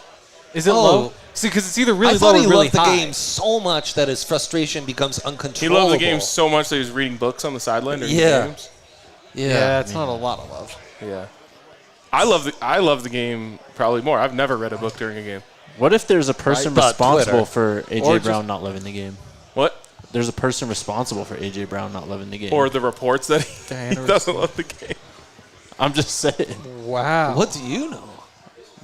Is it low? See, because it's either really I low thought or he really loved the high. game so much that his frustration becomes He uncontrollable. loved the game so much that he was reading books on the sideline during Yeah. games. Yeah, it's not a lot of love. Yeah. I love the game probably more. I've never read a book during a game. What if there's a person Right, but responsible Twitter. for AJ Or Brown just- not loving the game? What? There's a person responsible for AJ Brown not loving the game. Or the reports that he doesn't love the game. I'm just saying. Wow. What do you know?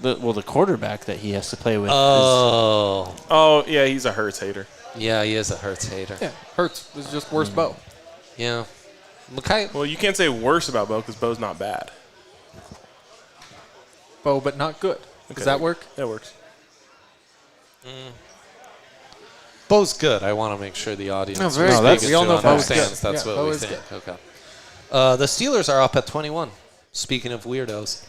The quarterback that he has to play with. Oh, yeah, he's a Hurts hater. Yeah, he is a Hurts hater. Yeah, Hurts is just worse Bo. Yeah. Makai, Well, you can't say worse about Bo because Bo's not bad. Bo, but not good. Okay. Does that work? That works. Bo's good. I want to make sure the audience No, very good. we We all know Bo's understands good. that's Yeah, what Bo we is think. Okay. The Steelers are up at 21. Speaking of weirdos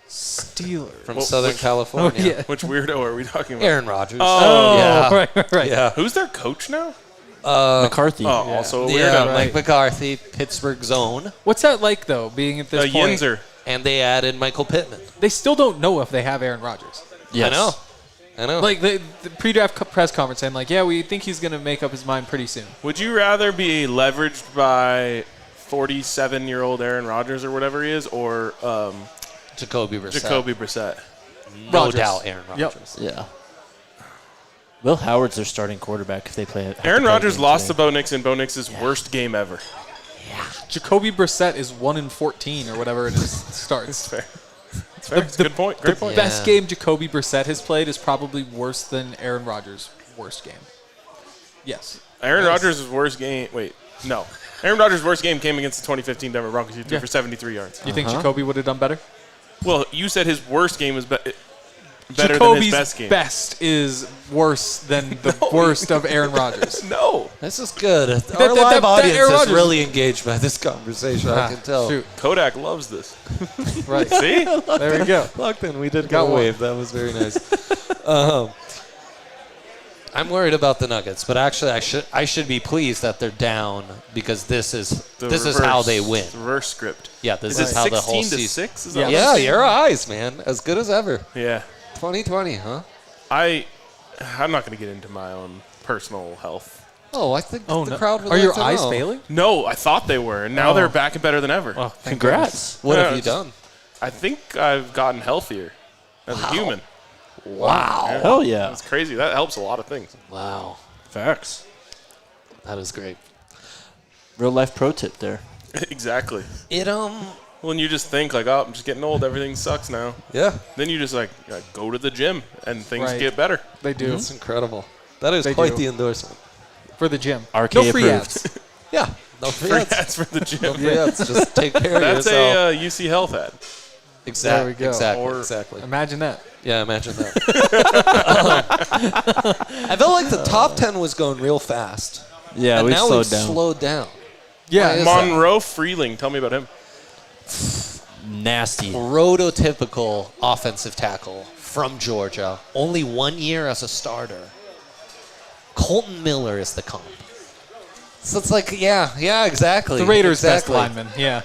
Steelers. from Southern California. Oh, yeah. Which weirdo are we talking about? Aaron Rodgers. Oh, yeah. right. Yeah. Who's their coach now? McCarthy. Oh, also a weirdo. Yeah, right. Mike McCarthy, Pittsburgh zone. What's that like, though, being at this point? Yinzer. And they added Michael Pittman. They still don't know if they have Aaron Rodgers. Yes. I know. Like, the pre-draft press conference saying, like, yeah, we think he's going to make up his mind pretty soon. Would you rather be leveraged by 47-year-old Aaron Rodgers or whatever he is, or Jacoby Brissett. Jacoby Brissett? No Rodgers. doubt Aaron Yep. Rodgers. Yeah. Will Howard's their starting quarterback if they play it. Aaron Rodgers lost to Bo Nix in Bo Nix's worst game ever. Jacoby Brissett is 1-14 or whatever it is starts. Fair. That's fair. That's a good point. Great The point. best game Jacoby Brissett has played is probably worse than Aaron Rodgers' worst game. Yes. Aaron Rodgers' worst game. Wait, no. Aaron Rodgers' worst game came against the 2015 Denver Broncos. He threw for 73 yards. You think Jacoby would have done better? Well, you said his worst game was better Jacoby's than his best game. best is worse than the worst of Aaron Rodgers. No. This is good. Our that live audience Aaron is Rodgers- really engaged by this conversation. I can tell. Shoot. Kodak loves this. Right. See? There we go. Locked in. We did Got get a one. wave. That was very nice. I'm worried about the Nuggets, but actually, I should be pleased that they're down because this is how they win. The reverse script. Yeah, this Is is it how the 16 whole to season. 6? Is that Yeah. what Yeah, your eyes, man, as good as ever. Yeah. 2020, huh? I'm not going to get into my own personal health. Oh, I think Oh, the no. crowd would Are like your to eyes know. failing? No, I thought they were, and now they're back and better than ever. Oh, thank Congrats. What Yeah, have you it's- done? I think I've gotten healthier as a human. Wow. Yeah. Hell yeah. That's crazy. That helps a lot of things. Wow. Facts. That is great. Real life pro tip there. Exactly. It When you just think like, oh, I'm just getting old, everything sucks now. yeah, Then you just like go to the gym and things Right. get better. They do. it's incredible. That is They quite do. the endorsement. For the gym. RK no free approved. ads. Yeah. No free Free ads. ads for the No gym. free ads. Just take care of That's yourself. a UC Health ad. There we go. Exactly. Or- Exactly. Imagine that. Yeah, imagine that. I felt like the top 10 was going real fast. Yeah, and we now slowed we've down. slowed down. Yeah. Why is that? Monroe Freeling. Tell me about him. Nasty. Prototypical offensive tackle from Georgia. Only 1 year as a starter. Colton Miller is the comp. So it's like, yeah, exactly. The Raiders' exactly. best lineman. Yeah.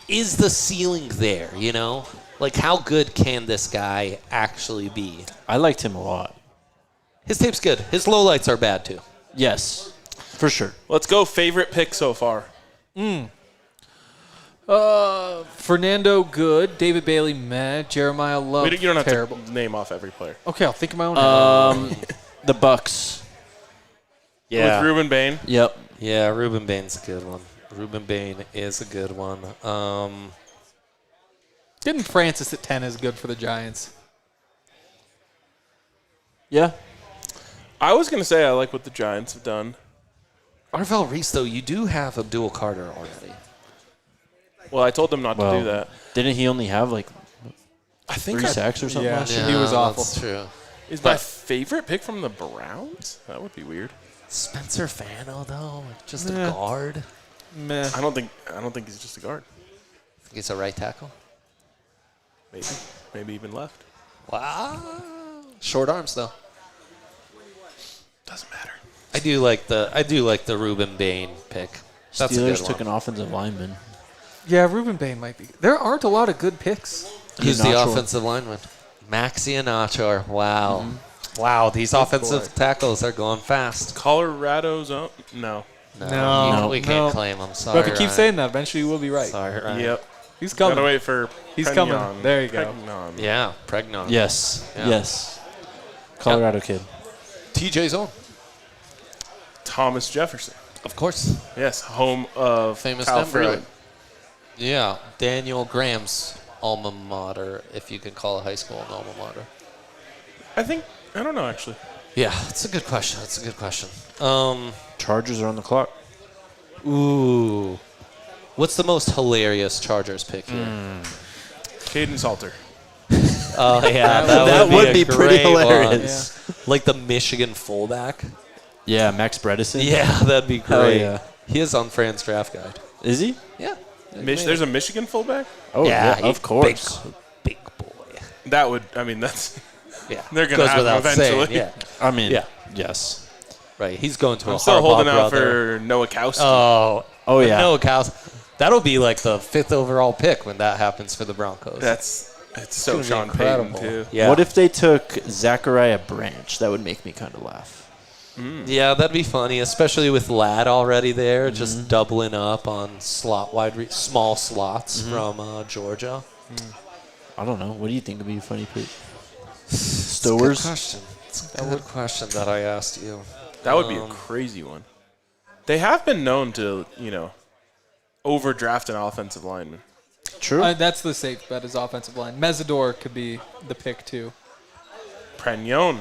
Is the ceiling there, you know? Like, how good can this guy actually be? I liked him a lot. His tape's good. His lowlights are bad, too. Yes, for sure. Let's go. Favorite pick so far. Fernando, good. David Bailey, meh. Jeremiah Love, You don't have terrible. to name off every player. Okay, I'll think of my own. The Bucks. With Ruben Bain. Yep. Yeah, Ruben Bain's a good one. Ruben Bain is a good one. Getting Francis at 10 is good for the Giants. Yeah. I was going to say I like what the Giants have done. Arvel Reese, though, you do have Abdul Carter already. Well, I told them not to do that. Didn't he only have like I think 3 sacks or something Yeah. last Yeah. year? He was awful. That's true. Is my favorite pick from the Browns? That would be weird. Spencer Fano, though, just a guard. Meh. I don't think he's just a guard. Think he's a right tackle. Maybe even left. Wow. Short arms, though. Doesn't matter. I do like the Ruben Bain pick. That's a good Steelers took one. an offensive lineman. Yeah, Ruben Bain might be. There aren't a lot of good picks. Who's the Iheanacho. offensive lineman? Maxi Iheanacho. Wow. Wow, these offensive tackles are going fast. Colorado's own? No. No, we can't claim them. Sorry, But if you keep Ryan. saying that, eventually we'll be right. Sorry, Ryan. Yep. He's coming. Gotta wait for He's Pregnon. coming. There you go. Pregnon. Yeah, Pregnon. Yes. Yeah. Yes. Colorado kid. TJ's own. Thomas Jefferson. Of course. Yes, home of Famous Kyle Denver. Freeland. Yeah, Daniel Graham's alma mater, if you can call a high school an alma mater. I don't know, actually. Yeah, that's a good question. Chargers are on the clock. Ooh. What's the most hilarious Chargers pick here? Caden Salter. Oh, yeah. That would be pretty great one. hilarious. Like the Michigan fullback. Yeah, Max Bredesen. Yeah, that'd be Hell great. yeah. He is on Fran's draft guide. Is he? Yeah. There's a Michigan fullback? Oh, yeah, he's of course. Big boy. That would, I mean, that's, Yeah. they're going to Goes have him without eventually. saying, yeah. I mean, Yeah. yes. Right. He's going to a I'm still Harbaugh holding out brother. for Noah Kowski. Oh, yeah. No cows. That'll be like the 5th overall pick when that happens for the Broncos. It's so gonna be Sean incredible. Payton, too. Yeah. What if they took Zachariah Branch? That would make me kind of laugh. Yeah, that'd be funny, especially with Ladd already there, just doubling up on small slots from Georgia. I don't know. What do you think would be a funny pick? It's a good Stowers? question. It's a good question that I asked you. That would be a crazy one. They have been known to, overdraft an offensive lineman. True. That's the safe bet is offensive line. Mesidor could be the pick, too. Pregnon.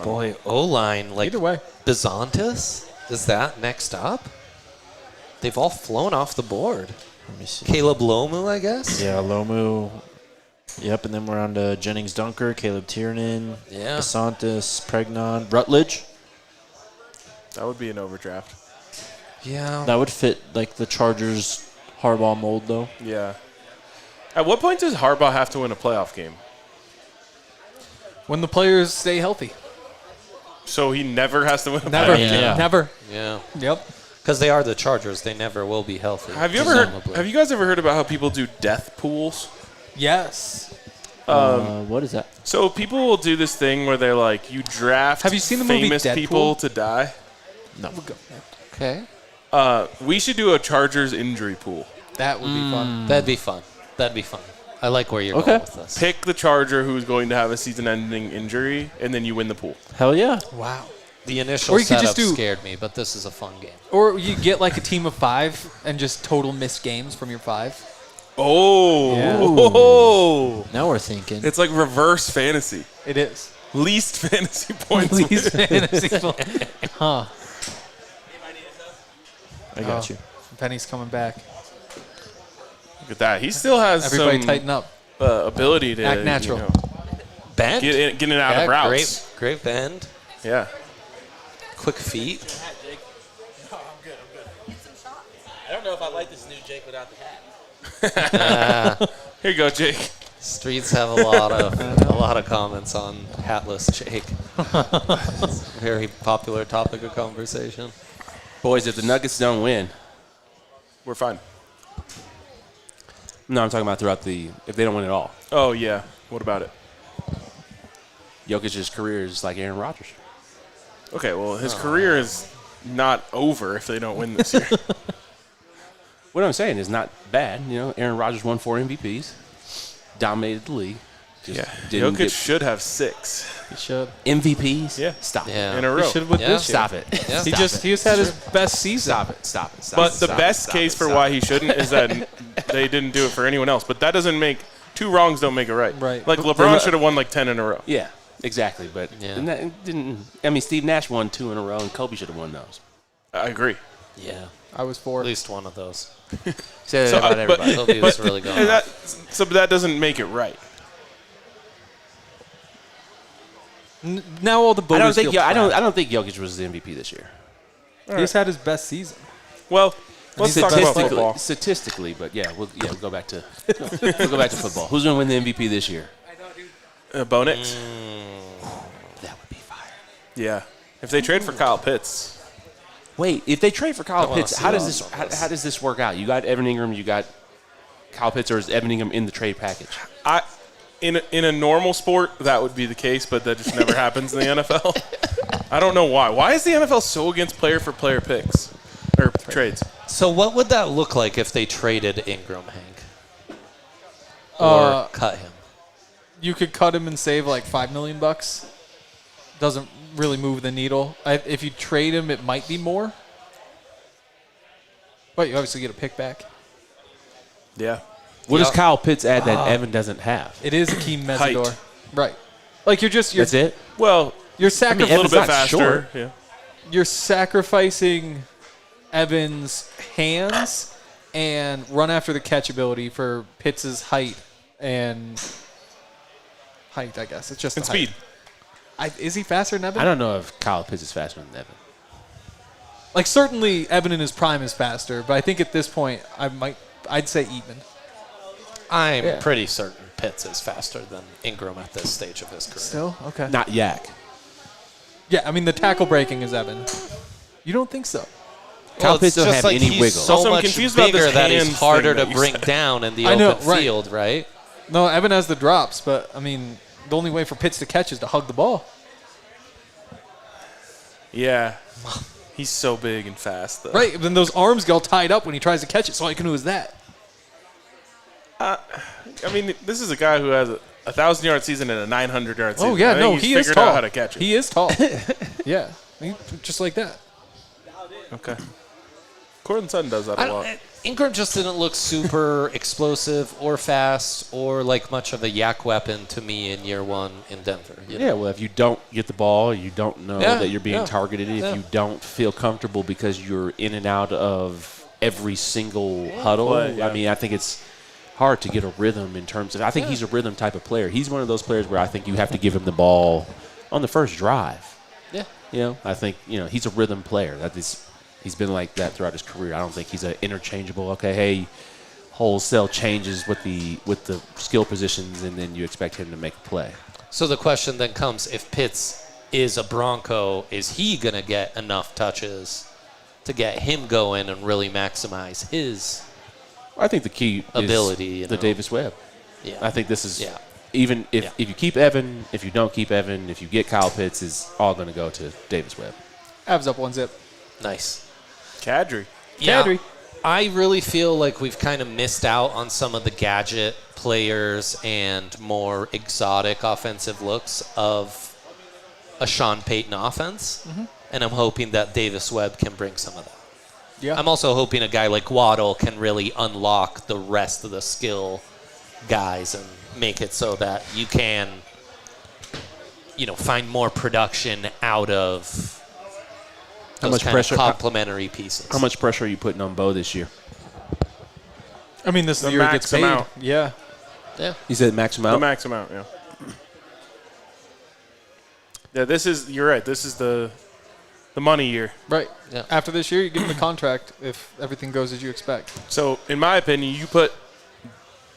Boy, O-line, like Either way. Bizantis? Is that next up? They've all flown off the board. Let me see. Caleb Lomu, I guess? Yeah, Lomu. Yep, and then we're on to Jennings Dunker, Caleb Tiernan, Yeah. DeSantis, Pregnon, Rutledge. That would be an overdraft. Yeah. That would fit like the Chargers Harbaugh mold, though. Yeah. At what point does Harbaugh have to win a playoff game? When the players stay healthy. So he never has to win a Never. playoff game? Yeah. Never. Yeah. Yep. Because they are the Chargers. They never will be healthy. Have you guys ever heard about how people do death pools? Yes. What is that? So people will do this thing where they're like, you draft Have you seen the movie famous Deadpool? people to die. No. Okay. We should do a Chargers injury pool. That would be fun. That'd be fun. I like where you're Okay. going with this. Pick the Charger who's going to have a season-ending injury, and then you win the pool. Hell yeah. Wow. The initial Or you could setup just do- scared me, but this is a fun game. Or you get like a team of 5 and just total missed games from your 5. Oh. Yeah. Oh. Now we're thinking. It's like reverse fantasy. It is. Least fantasy points. Least fantasy point. Huh. I got you. Penny's coming back. Look at that. He still has Everybody some tighten up. ability to Act natural. Bend? get in and out of routes. Great bend. Yeah. Quick feet. I don't know if I like this new Jake without the hat. Here you go, Jake. Streets have a lot of comments on hatless Jake. It's a very popular topic of conversation. Boys, if the Nuggets don't win, We're fine. no, I'm talking about if they don't win at all. Oh, yeah. What about it? Jokic's career is like Aaron Rodgers. Okay, well, his career is not over if they don't win this year. What I'm saying is not bad. Aaron Rodgers won 4 MVPs, dominated the league. Just didn't Jokic get should have 6. He should. MVPs. Yeah. Stop it. Yeah. In a row. He should with Yeah. this year. Stop it. Yeah. He just had his best season. Stop it. Stop it. Stop But it. the Stop best it. case Stop for it. why he shouldn't is that they didn't do it for anyone else. But that doesn't make – 2 wrongs don't make it right. Right. Like LeBron should have won like 10 in a row. Yeah, exactly. But Steve Nash won 2 in a row, and Kobe should have won those. I agree. Yeah. I was 4. At least one of those. Say that about everybody. Kobe was really going And off. so that doesn't make it right. Now all the I voters don't think. feel I proud. don't think Jokic was the MVP this year. He's had his best season. Well, let's talk about football. Statistically, but we'll go back to football. Who's going to win the MVP this year? Bo Nix? That would be fire. Yeah. If they trade for Kyle Pitts. Wait, if they trade for Kyle I wanna Pitts, see how odds does on this. how does this work out? You got Evan Ingram, you got Kyle Pitts, or is Evan Ingram in the trade package? In a normal sport, that would be the case, but that just never happens in the NFL. I don't know why. Why is the NFL so against player-for-player picks or trades? So what would that look like if they traded Ingram, Hank? Or cut him? You could cut him and save like $5 million. Doesn't really move the needle. If you trade him, it might be more. But you obviously get a pick back. Yeah. What does Kyle Pitts add that Evan doesn't have? It is Akeem Mesidor. Right. Like you're That's it? Well, you're a little bit faster. short. Yeah. You're sacrificing Evans' hands and run after the catch ability for Pitts' height, I guess. It's just And the height. speed. Is he faster than Evan? I don't know if Kyle Pitts is faster than Evan. Like certainly Evan in his prime is faster, but I think at this point I'd say even. I'm pretty certain Pitts is faster than Ingram at this stage of his career. Still? Okay. Not Yak. Yeah, I mean the tackle breaking is Evan. You don't think so? Kyle Pitts doesn't have any he's wiggle. so Also, I'm much confused about bigger this that he's hands harder thing to that you bring said. down in the I know, open right. field, right? No, Evan has the drops, but I mean the only way for Pitts to catch is to hug the ball. Yeah. He's so big and fast, though. Right, then those arms get all tied up when he tries to catch it, so all he can do is that. I mean, this is a guy who has a 1,000-yard season and a 900-yard season. Oh, yeah, I think no, he's he is figured tall. out how to catch it. He is tall. Yeah, just like that. Okay. Cortland Sutton does that a lot. Ingram just didn't look super explosive or fast or like much of a yak weapon to me in year one in Denver. You know? Yeah, well, if you don't get the ball, you don't know Yeah, that you're being yeah, targeted. If yeah. you don't feel comfortable because you're in and out of every single huddle, Play, yeah. I mean, I think it's hard to get a rhythm in terms of. I think he's a rhythm type of player. He's one of those players where I think you have to give him the ball on the first drive. Yeah. You know, I think he's a rhythm player. That is. He's been like that throughout his career. I don't think he's an interchangeable. Okay, hey, wholesale changes with the skill positions, and then you expect him to make a play. So the question then comes: if Pitts is a Bronco, is he gonna get enough touches to get him going and really maximize his? I think the key ability, is the Davis Webb. Yeah. I think this is even if you keep Evan, if you don't keep Evan, if you get Kyle Pitts, is all going to go to Davis Webb. Avs up 1-0. Nice. Kadri. Yeah, I really feel like we've kind of missed out on some of the gadget players and more exotic offensive looks of a Sean Payton offense, and I'm hoping that Davis Webb can bring some of that. Yeah. I'm also hoping a guy like Waddle can really unlock the rest of the skill guys and make it so that you can, find more production out of those kind of complementary pieces. How much pressure are you putting on Bo this year? I mean, this is the year he gets paid. amount. Yeah. Yeah. You said max amount? The max amount, yeah. Yeah, you're right. This is the money year. Right. Yeah. After this year, you give him the contract if everything goes as you expect. So, in my opinion, you put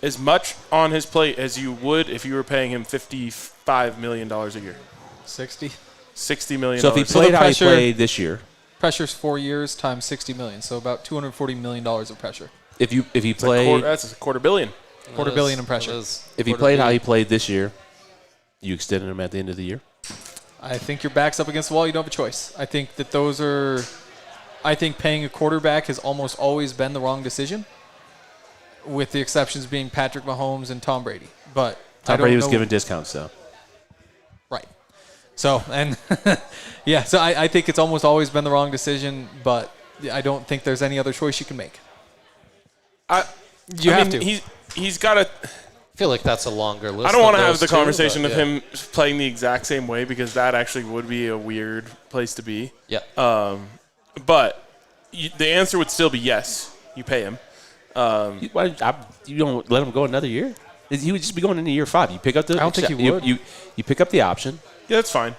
as much on his plate as you would if you were paying him $55 million a year. 60. $60 million. So if he played how he played this year. Pressure's 4 years times $60 million, so about $240 million of pressure. If he played, that's a $250 million. $250 million in pressure. If he played how he played this year, you extended him at the end of the year? I think your back's up against the wall. You don't have a choice. I think that I think paying a quarterback has almost always been the wrong decision, with the exceptions being Patrick Mahomes and Tom Brady. But Tom Brady was given discounts, though. Right. So, and yeah, so I think it's almost always been the wrong decision, but I don't think there's any other choice you can make. You have to. He's got to. I feel like that's a longer list. I don't want to than have the those two, conversation but of him playing the exact same way because that actually would be a weird place to be. Yeah. But the answer would still be yes. You pay him. You don't let him go another year? He would just be going into year 5. You pick up the. I don't think he would. You pick up the option. Yeah, that's fine.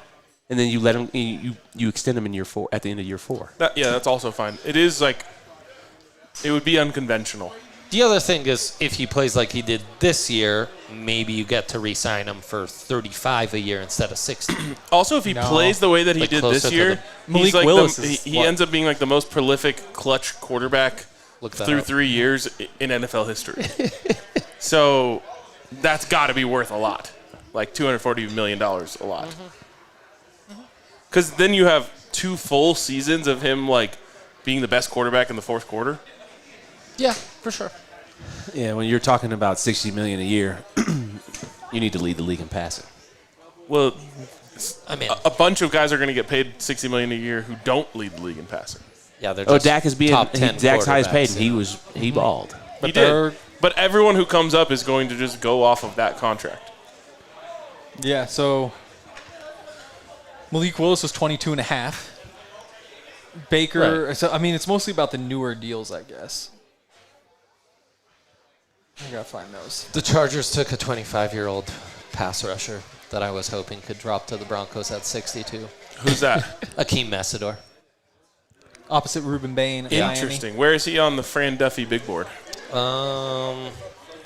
And then you let him. You extend him in year 4 at the end of year 4. That's also fine. It is like it would be unconventional. The other thing is, if he plays like he did this year, maybe you get to re-sign him for $35 a year instead of $60. Also, if he plays the way that he Like did closer this to year, the- he's Malik like Willis he ends up being like the most prolific clutch quarterback Look that through up. 3 years in NFL history. So that's got to be worth a lot, like $240 million a lot. Because then you have 2 full seasons of him like being the best quarterback in the fourth quarter. Yeah, for sure. Yeah, when you're talking about $60 million a year, you need to lead the league in passing. Well, I mean, a bunch of guys are going to get paid $60 million a year who don't lead the league in passing. yeah, they're Oh, just Dak is being top 10 Dak's highest paid, quarterbacks, and yeah. he balled. He did. But everyone who comes up is going to just go off of that contract. Yeah, so Malik Willis was 22 and a half. Baker, so I mean, it's mostly about the newer deals, I guess. I gotta find those. The Chargers took a 25-year-old pass rusher that I was hoping could drop to the Broncos at 62. Who's that? Akeem Messidor. Opposite Ruben Bain. at Miami. Interesting. Where is he on the Fran Duffy big board? I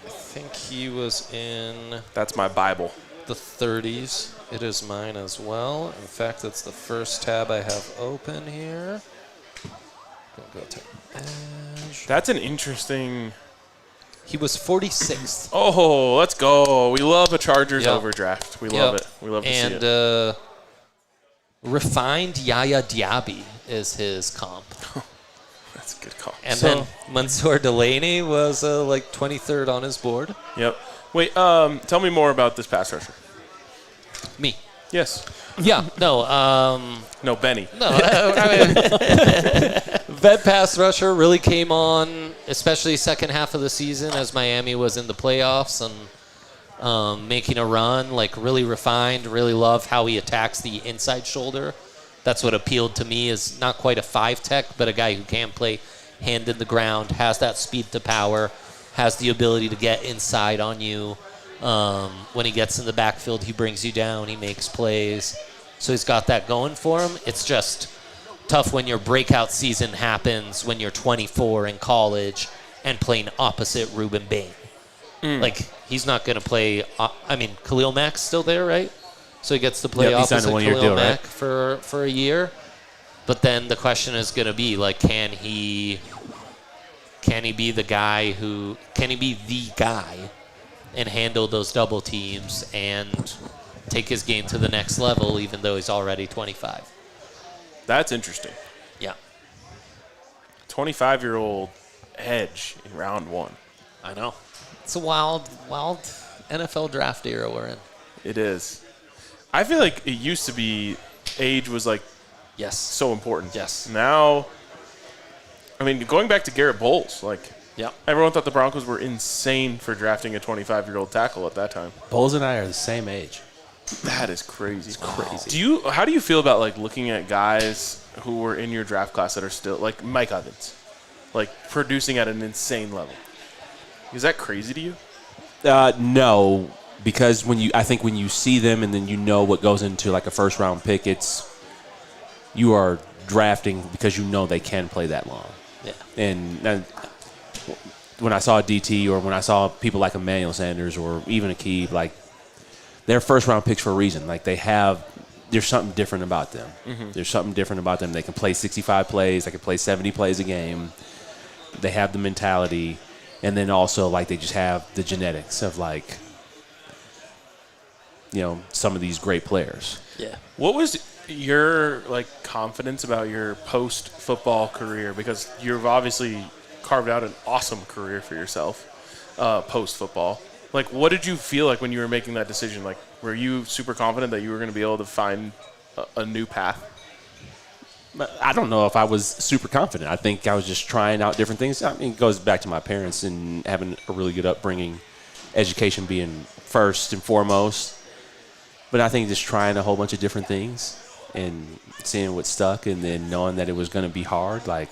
think he was in That's my Bible. the 30s. It is mine as well. In fact, it's the first tab I have open here. Go to Edge. That's an interesting. He was 46th. Oh, let's go. We love a Chargers Yep. overdraft. We love it. We love to see it. And refined Yaya Diaby is his comp. That's a good call. And then Mansour Delaney was like 23rd on his board. Yep. Wait, tell me more about this pass rusher. Me. Yes. Yeah, no. No, Benny. No, I mean, vet pass rusher really came on, especially second half of the season as Miami was in the playoffs and making a run, like really refined, really love how he attacks the inside shoulder. That's what appealed to me, is not quite a 5-tech, but a guy who can play hand in the ground, has that speed to power, has the ability to get inside on you. When he gets in the backfield, he brings you down, he makes plays. So he's got that going for him. It's just tough when your breakout season happens when you're 24 in college and playing opposite Ruben Bain. Like, he's not going to play. I mean, Khalil Mack's still there, right? So he gets to play opposite Khalil Mack for a year. But then the question is going to be, like, can he be the guy and handle those double teams and take his game to the next level, even though he's already 25. That's interesting. Yeah. 25-year-old edge in round 1. I know. It's a wild NFL draft era we're in. It is. I feel like it used to be age was like so important. Yes. Now, I mean, going back to Garrett Bowles, like everyone thought the Broncos were insane for drafting a 25-year-old tackle at that time. Bowles and I are the same age. That is crazy. It's crazy. How do you feel about like looking at guys who were in your draft class that are still like Mike Evans, like producing at an insane level? Is that crazy to you? No, because I think when you see them and then you know what goes into like a first round pick, you are drafting because you know they can play that long. Yeah. And when I saw DT or when I saw people like Emmanuel Sanders or even Akeem, like they're first round picks for a reason. Like there's something different about them. Mm-hmm. There's something different about them. They can play 65 plays. They can play 70 plays a game. They have the mentality. And then also, like, they just have the genetics of, like, some of these great players. Yeah. What was your, like, confidence about your post-football career? Because you've obviously carved out an awesome career for yourself post-football. Like, what did you feel like when you were making that decision? Like, were you super confident that you were going to be able to find a new path? I don't know if I was super confident. I think I was just trying out different things. I mean, it goes back to my parents and having a really good upbringing, education being first and foremost. But I think just trying a whole bunch of different things and seeing what stuck and then knowing that it was going to be hard. Like,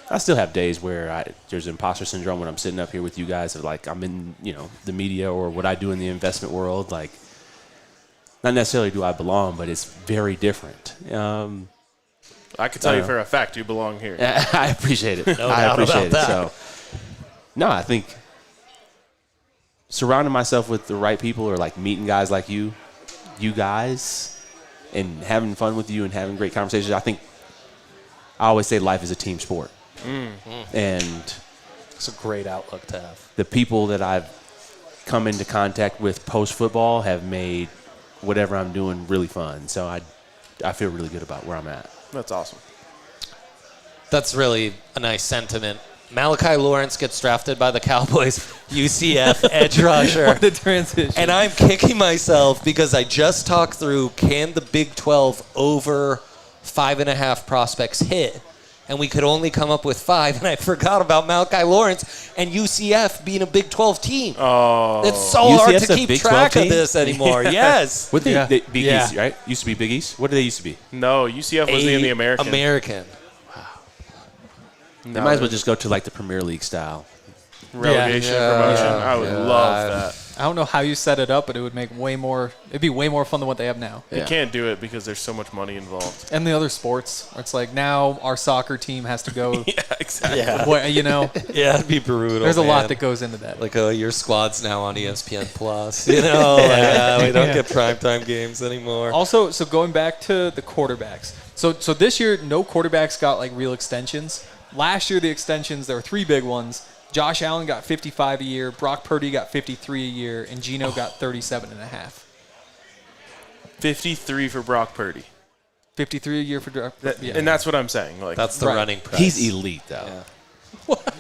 I still have days where there's imposter syndrome when I'm sitting up here with you guys of like I'm in, the media or what I do in the investment world. Like, not necessarily do I belong, but it's very different. I can tell you for a fact you belong here. I appreciate it. No doubt about that. So, No, I think surrounding myself with the right people, or like meeting guys like you guys, and having fun with you and having great conversations. I think I always say life is a team sport. And it's a great outlook to have. The people that I've come into contact with post-football have made whatever I'm doing really fun. So I feel really good about where I'm at. That's awesome. That's really a nice sentiment. Malachi Lawrence gets drafted by the Cowboys, UCF edge rusher. What a transition. And I'm kicking myself because I just talked through, can the Big 12 over 5.5 prospects hit? And we could only come up with 5, and I forgot about Malachi Lawrence and UCF being a Big 12 team. Oh. It's so hard to keep track of this anymore. Yes. What they Big East, right? Used to be Big East? What did they used to be? No, UCF was in the American. They might as well just go to like the Premier League style. Relegation, promotion. I would love that. I don't know how you set it up, but it would make way more. It'd be way more fun than what they have now. You can't do it because there's so much money involved. And the other sports, where it's like now our soccer team has to go. Yeah, exactly. Yeah. Where, you know. Yeah, it'd be brutal. There's a man. lot that goes into that. Like, your squad's now on ESPN Plus. You know, we don't get primetime games anymore. Also, so going back to the quarterbacks. So this year, no quarterbacks got like real extensions. Last year, the extensions, there were 3 big ones. Josh Allen got 55 a year, Brock Purdy got 53 a year, and Geno got 37.5. 53 for Brock Purdy. 53 a year for Brock Purdy. And that's what I'm saying. Like, that's the running price. He's elite, though. Yeah. What?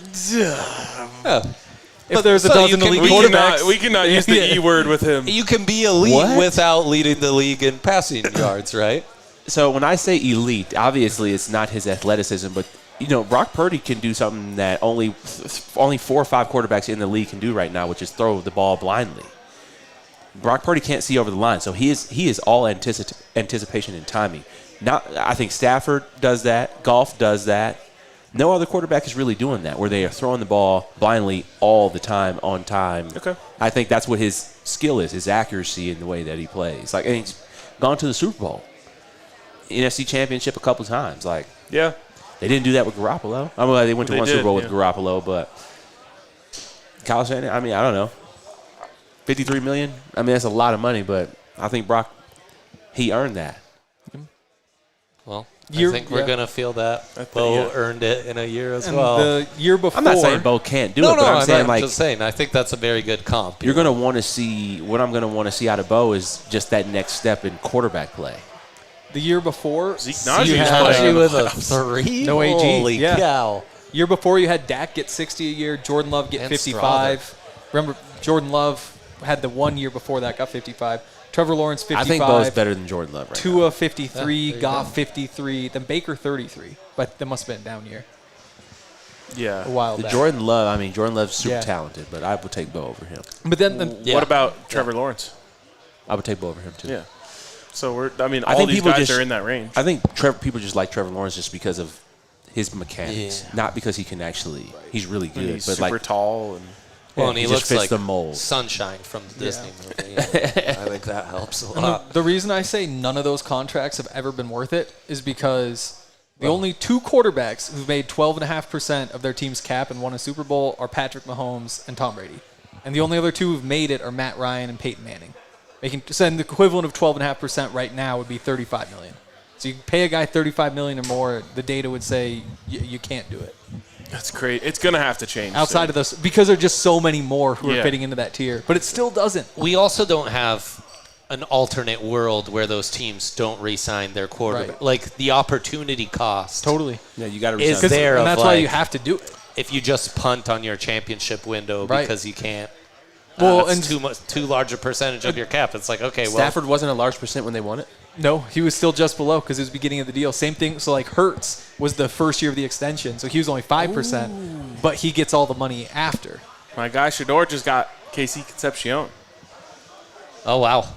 If there's a dozen elite quarterbacks. We cannot use the E word with him. You can be elite without leading the league in passing yards, right? So when I say elite, obviously it's not his athleticism, but Brock Purdy can do something that only 4 or 5 quarterbacks in the league can do right now, which is throw the ball blindly. Brock Purdy can't see over the line, so he is all anticipation and timing. I think Stafford does that. Goff does that. No other quarterback is really doing that, where they are throwing the ball blindly all the time, on time. Okay. I think that's what his skill is, his accuracy in the way that he plays. And he's gone to the Super Bowl, NFC Championship a couple times. Yeah. They didn't do that with Garoppolo. They went to one Super Bowl with Garoppolo, but Kyle Shanahan, I don't know. $53 million? That's a lot of money, but I think Brock, he earned that. Well, I think we're going to feel that Bo earned it in a year as well. The year before. I'm not saying Bo can't do it, but I'm just saying, I think that's a very good comp. You're going to want to see, what I'm going to want to see out of Bo is just that next step in quarterback play. The year before, Zeke Najee with a 3. No AG. Holy cow. Year before, you had Dak get 60 a year, Jordan Love get 55. Remember, Jordan Love had the 1 year before that, got 55. Trevor Lawrence 55. I think Bo's better than Jordan Love right Tua now. 53, Goff 53, then Baker 33. But that must have been a down year. Yeah. A while back. Jordan Love's super talented, but I would take Bo over him. But then, what about Trevor Lawrence? I would take Bo over him too. Yeah. So all think these people guys are in that range. I think people just like Trevor Lawrence just because of his mechanics, not because he can actually. He's really good, He's but super tall and. And he looks fits like the mold. Sunshine from the Disney movie. I think that helps a lot. The reason I say none of those contracts have ever been worth it is because the only 2 quarterbacks who've made 12.5% of their team's cap and won a Super Bowl are Patrick Mahomes and Tom Brady. And the only other 2 who've made it are Matt Ryan and Peyton Manning. And the equivalent of 12.5% right now would be $35 million. So you pay a guy $35 million or more, the data would say you can't do it. That's great. It's going to have to change. Outside of this, because there are just so many more who are fitting into that tier. But it still doesn't. We also don't have an alternate world where those teams don't re-sign their quarterback. Right. Like, the opportunity cost. Totally. Yeah, you got to is there. And that's why you have to do it. If you just punt on your championship window because you can't. Well, and too large a percentage of your cap. It's like, okay, Stafford wasn't a large percent when they won it? No, he was still just below because it was the beginning of the deal. Same thing. So, Hurts was the first year of the extension, so he was only 5%, but he gets all the money after. My guy Shador just got KC Concepcion. Oh, wow.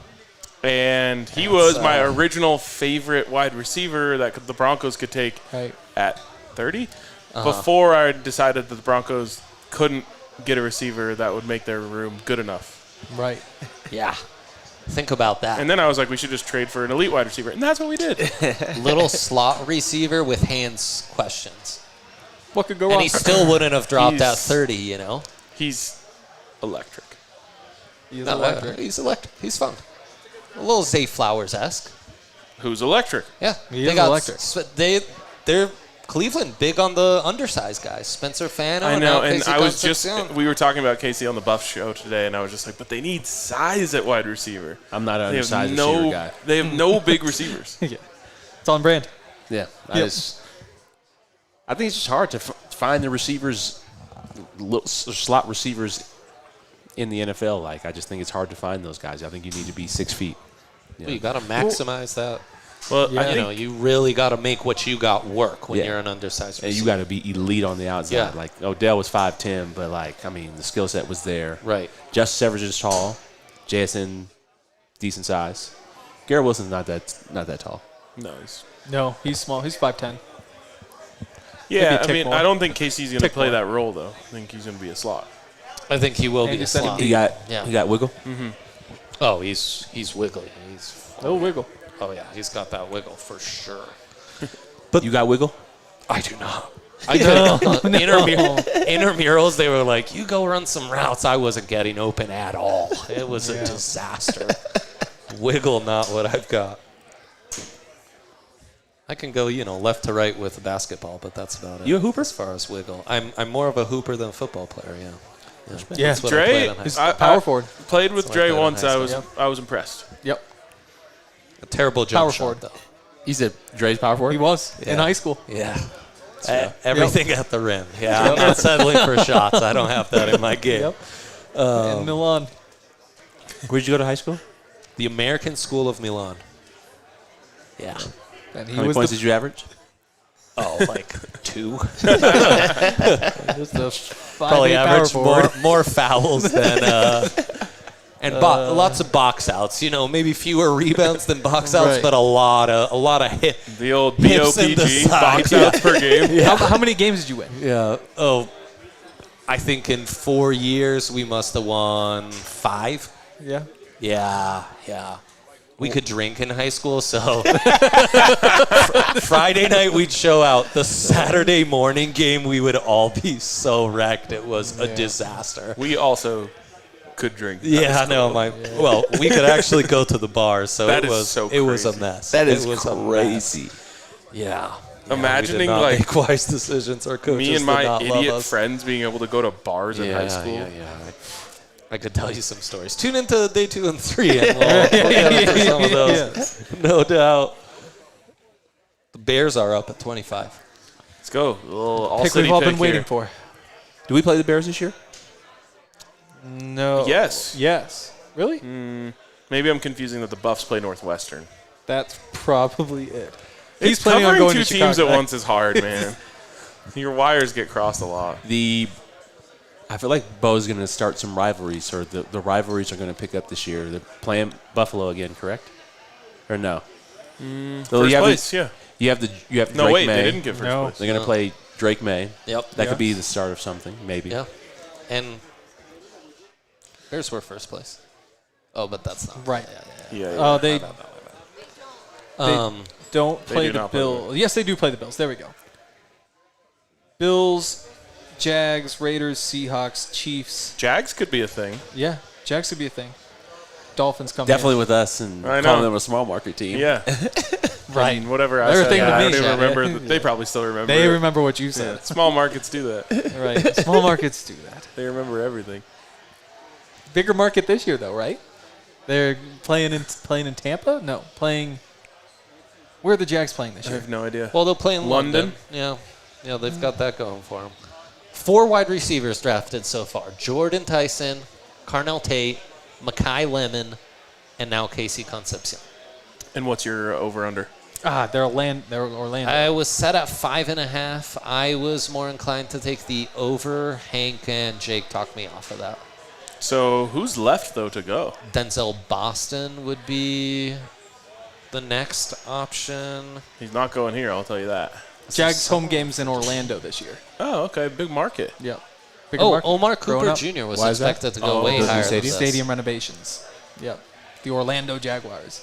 And he was my original favorite wide receiver that the Broncos could take at 30 before I decided that the Broncos couldn't get a receiver that would make their room good enough. Right. Yeah. Think about that. And then I was like, we should just trade for an elite wide receiver. And that's what we did. Little slot receiver with hands questions. What could go wrong? And he still wouldn't have dropped that He's- 30, you know? He's electric. He's No, electric. He's electric. He's fun. A little Zay Flowers-esque. Who's electric? Yeah. He is electric. They're Cleveland big on the undersized guys. Spencer Fano. I know, and and Casey I was just, Concepcion. we were talking about Casey on the Buff show today, and I was just like, but they need size at wide receiver. I'm not an They have undersized no, receiver guy. They have no big receivers. Yeah. It's on brand. Yeah, I think it's just hard to find the receivers, slot receivers in the NFL. Like, I just think it's hard to find those guys. I think you need to be 6 feet. Well, you got to maximize that. Well, You really got to make what you got work when you're an undersized receiver. And you got to be elite on the outside. Yeah. Like, Odell was 5'10", but, like, I mean, the skill set was there. Right. Justice Evers is tall. JSN, decent size. Garrett Wilson's not that tall. No, He's small. He's 5'10". Yeah, Maybe a I tick mean, more. I don't think Casey's going to Tick play more. that role, though. I think he's going to be a slot. I think he will And be you a said slot. He got wiggle. Mm-hmm. Oh, he's wiggly. No wiggle. Oh yeah, he's got that wiggle for sure. But you got wiggle? I do not. I intramurals, they were like, you go run some routes. I wasn't getting open at all. It was a disaster. Wiggle, not what I've got. I can go, left to right with a basketball, but that's about it. You a hooper? As far as wiggle. I'm more of a hooper than a football player, yeah. Yeah. That's what I Dre, played in high school. Power forward. Played with That's what I Dre played in once. high school. I was impressed. Yep. A terrible jump Power shot, forward. though. He said Dre's power forward? He was in Yeah. high school. Yeah. Everything at the rim. Yeah, I'm not settling for shots. I don't have that in my game. Yep. In Milan. Where'd you go to high school? The American School of Milan. Yeah. And How many points did you average? Oh, like 2. Just a 5'8" Probably power average forward. more fouls than and lots of box outs. Maybe fewer rebounds than box outs, Right. but a lot of hit. The old Hips in the BOPG, side, box outs per game. How many games did you win? Yeah. Oh, I think in 4 years we must have won 5. Yeah. Yeah. We could drink in high school, so Friday night we'd show out. The Saturday morning game, we would all be so wrecked. It was a disaster. We also could drink. Yeah, I know. Well, we could actually go to the bars, so That it is was so it was a crazy. mess. That is It was a mess. crazy. Yeah. Imagining, we did not like, make wise decisions. Our coaches Me and did my not love idiot us. friends being able to go to bars in high school. Yeah. I could tell you some stories. Tune into day 2 and 3, and we'll get into some of those. No doubt. The Bears are up at 25. Let's go. A little Pick all-city we've all pick been waiting here. for. Do we play the Bears this year? No. Yes. Yes. Really? Maybe I'm confusing that the Buffs play Northwestern. That's probably it. He's planning on covering going two to teams Chicago. at once is hard, man. Your wires get crossed a lot. I feel like Bo's going to start some rivalries, or the rivalries are going to pick up this year. They're playing Buffalo again, correct? Or no? First place, yeah. You have Drake No, wait, May. they didn't get first place. They're going to play Drake May. Yep. That could be the start of something, maybe. Yeah. And Bears were first place. Oh, but that's not Right. Yeah. Oh, they don't They play do the not play Bills. Yes, they do play the Bills. There we go. Bills, Jags, Raiders, Seahawks, Chiefs. Jags could be a thing. Yeah, Jags could be a thing. Dolphins coming Definitely in. with us and I know. calling them a small market team. Yeah. Right. And whatever I They're a said, thing to I me. don't even Yeah. remember. They probably still remember. They it. remember what you Yeah. said. Small markets do that. Right. Small markets do that. They remember everything. Bigger market this year, though, right? They're playing in Tampa? No, playing. Where are the Jags playing this I year? have no idea. Well, they'll play in London. Yeah, they've got that going for them. 4 wide receivers drafted so far: Jordan Tyson, Carnell Tate, Mekhi Lemon, and now Casey Concepcion. And what's your over/under? They're Orlando. I was set at 5.5. I was more inclined to take the over. Hank and Jake talked me off of that. So who's left though to go? Denzel Boston would be the next option. He's not going here. I'll tell you that. Jags home games in Orlando this year. Oh, okay. Big market. Yep. Omar Cooper Jr. was expected to go way higher than this. Stadium renovations. Yep. The Orlando Jaguars.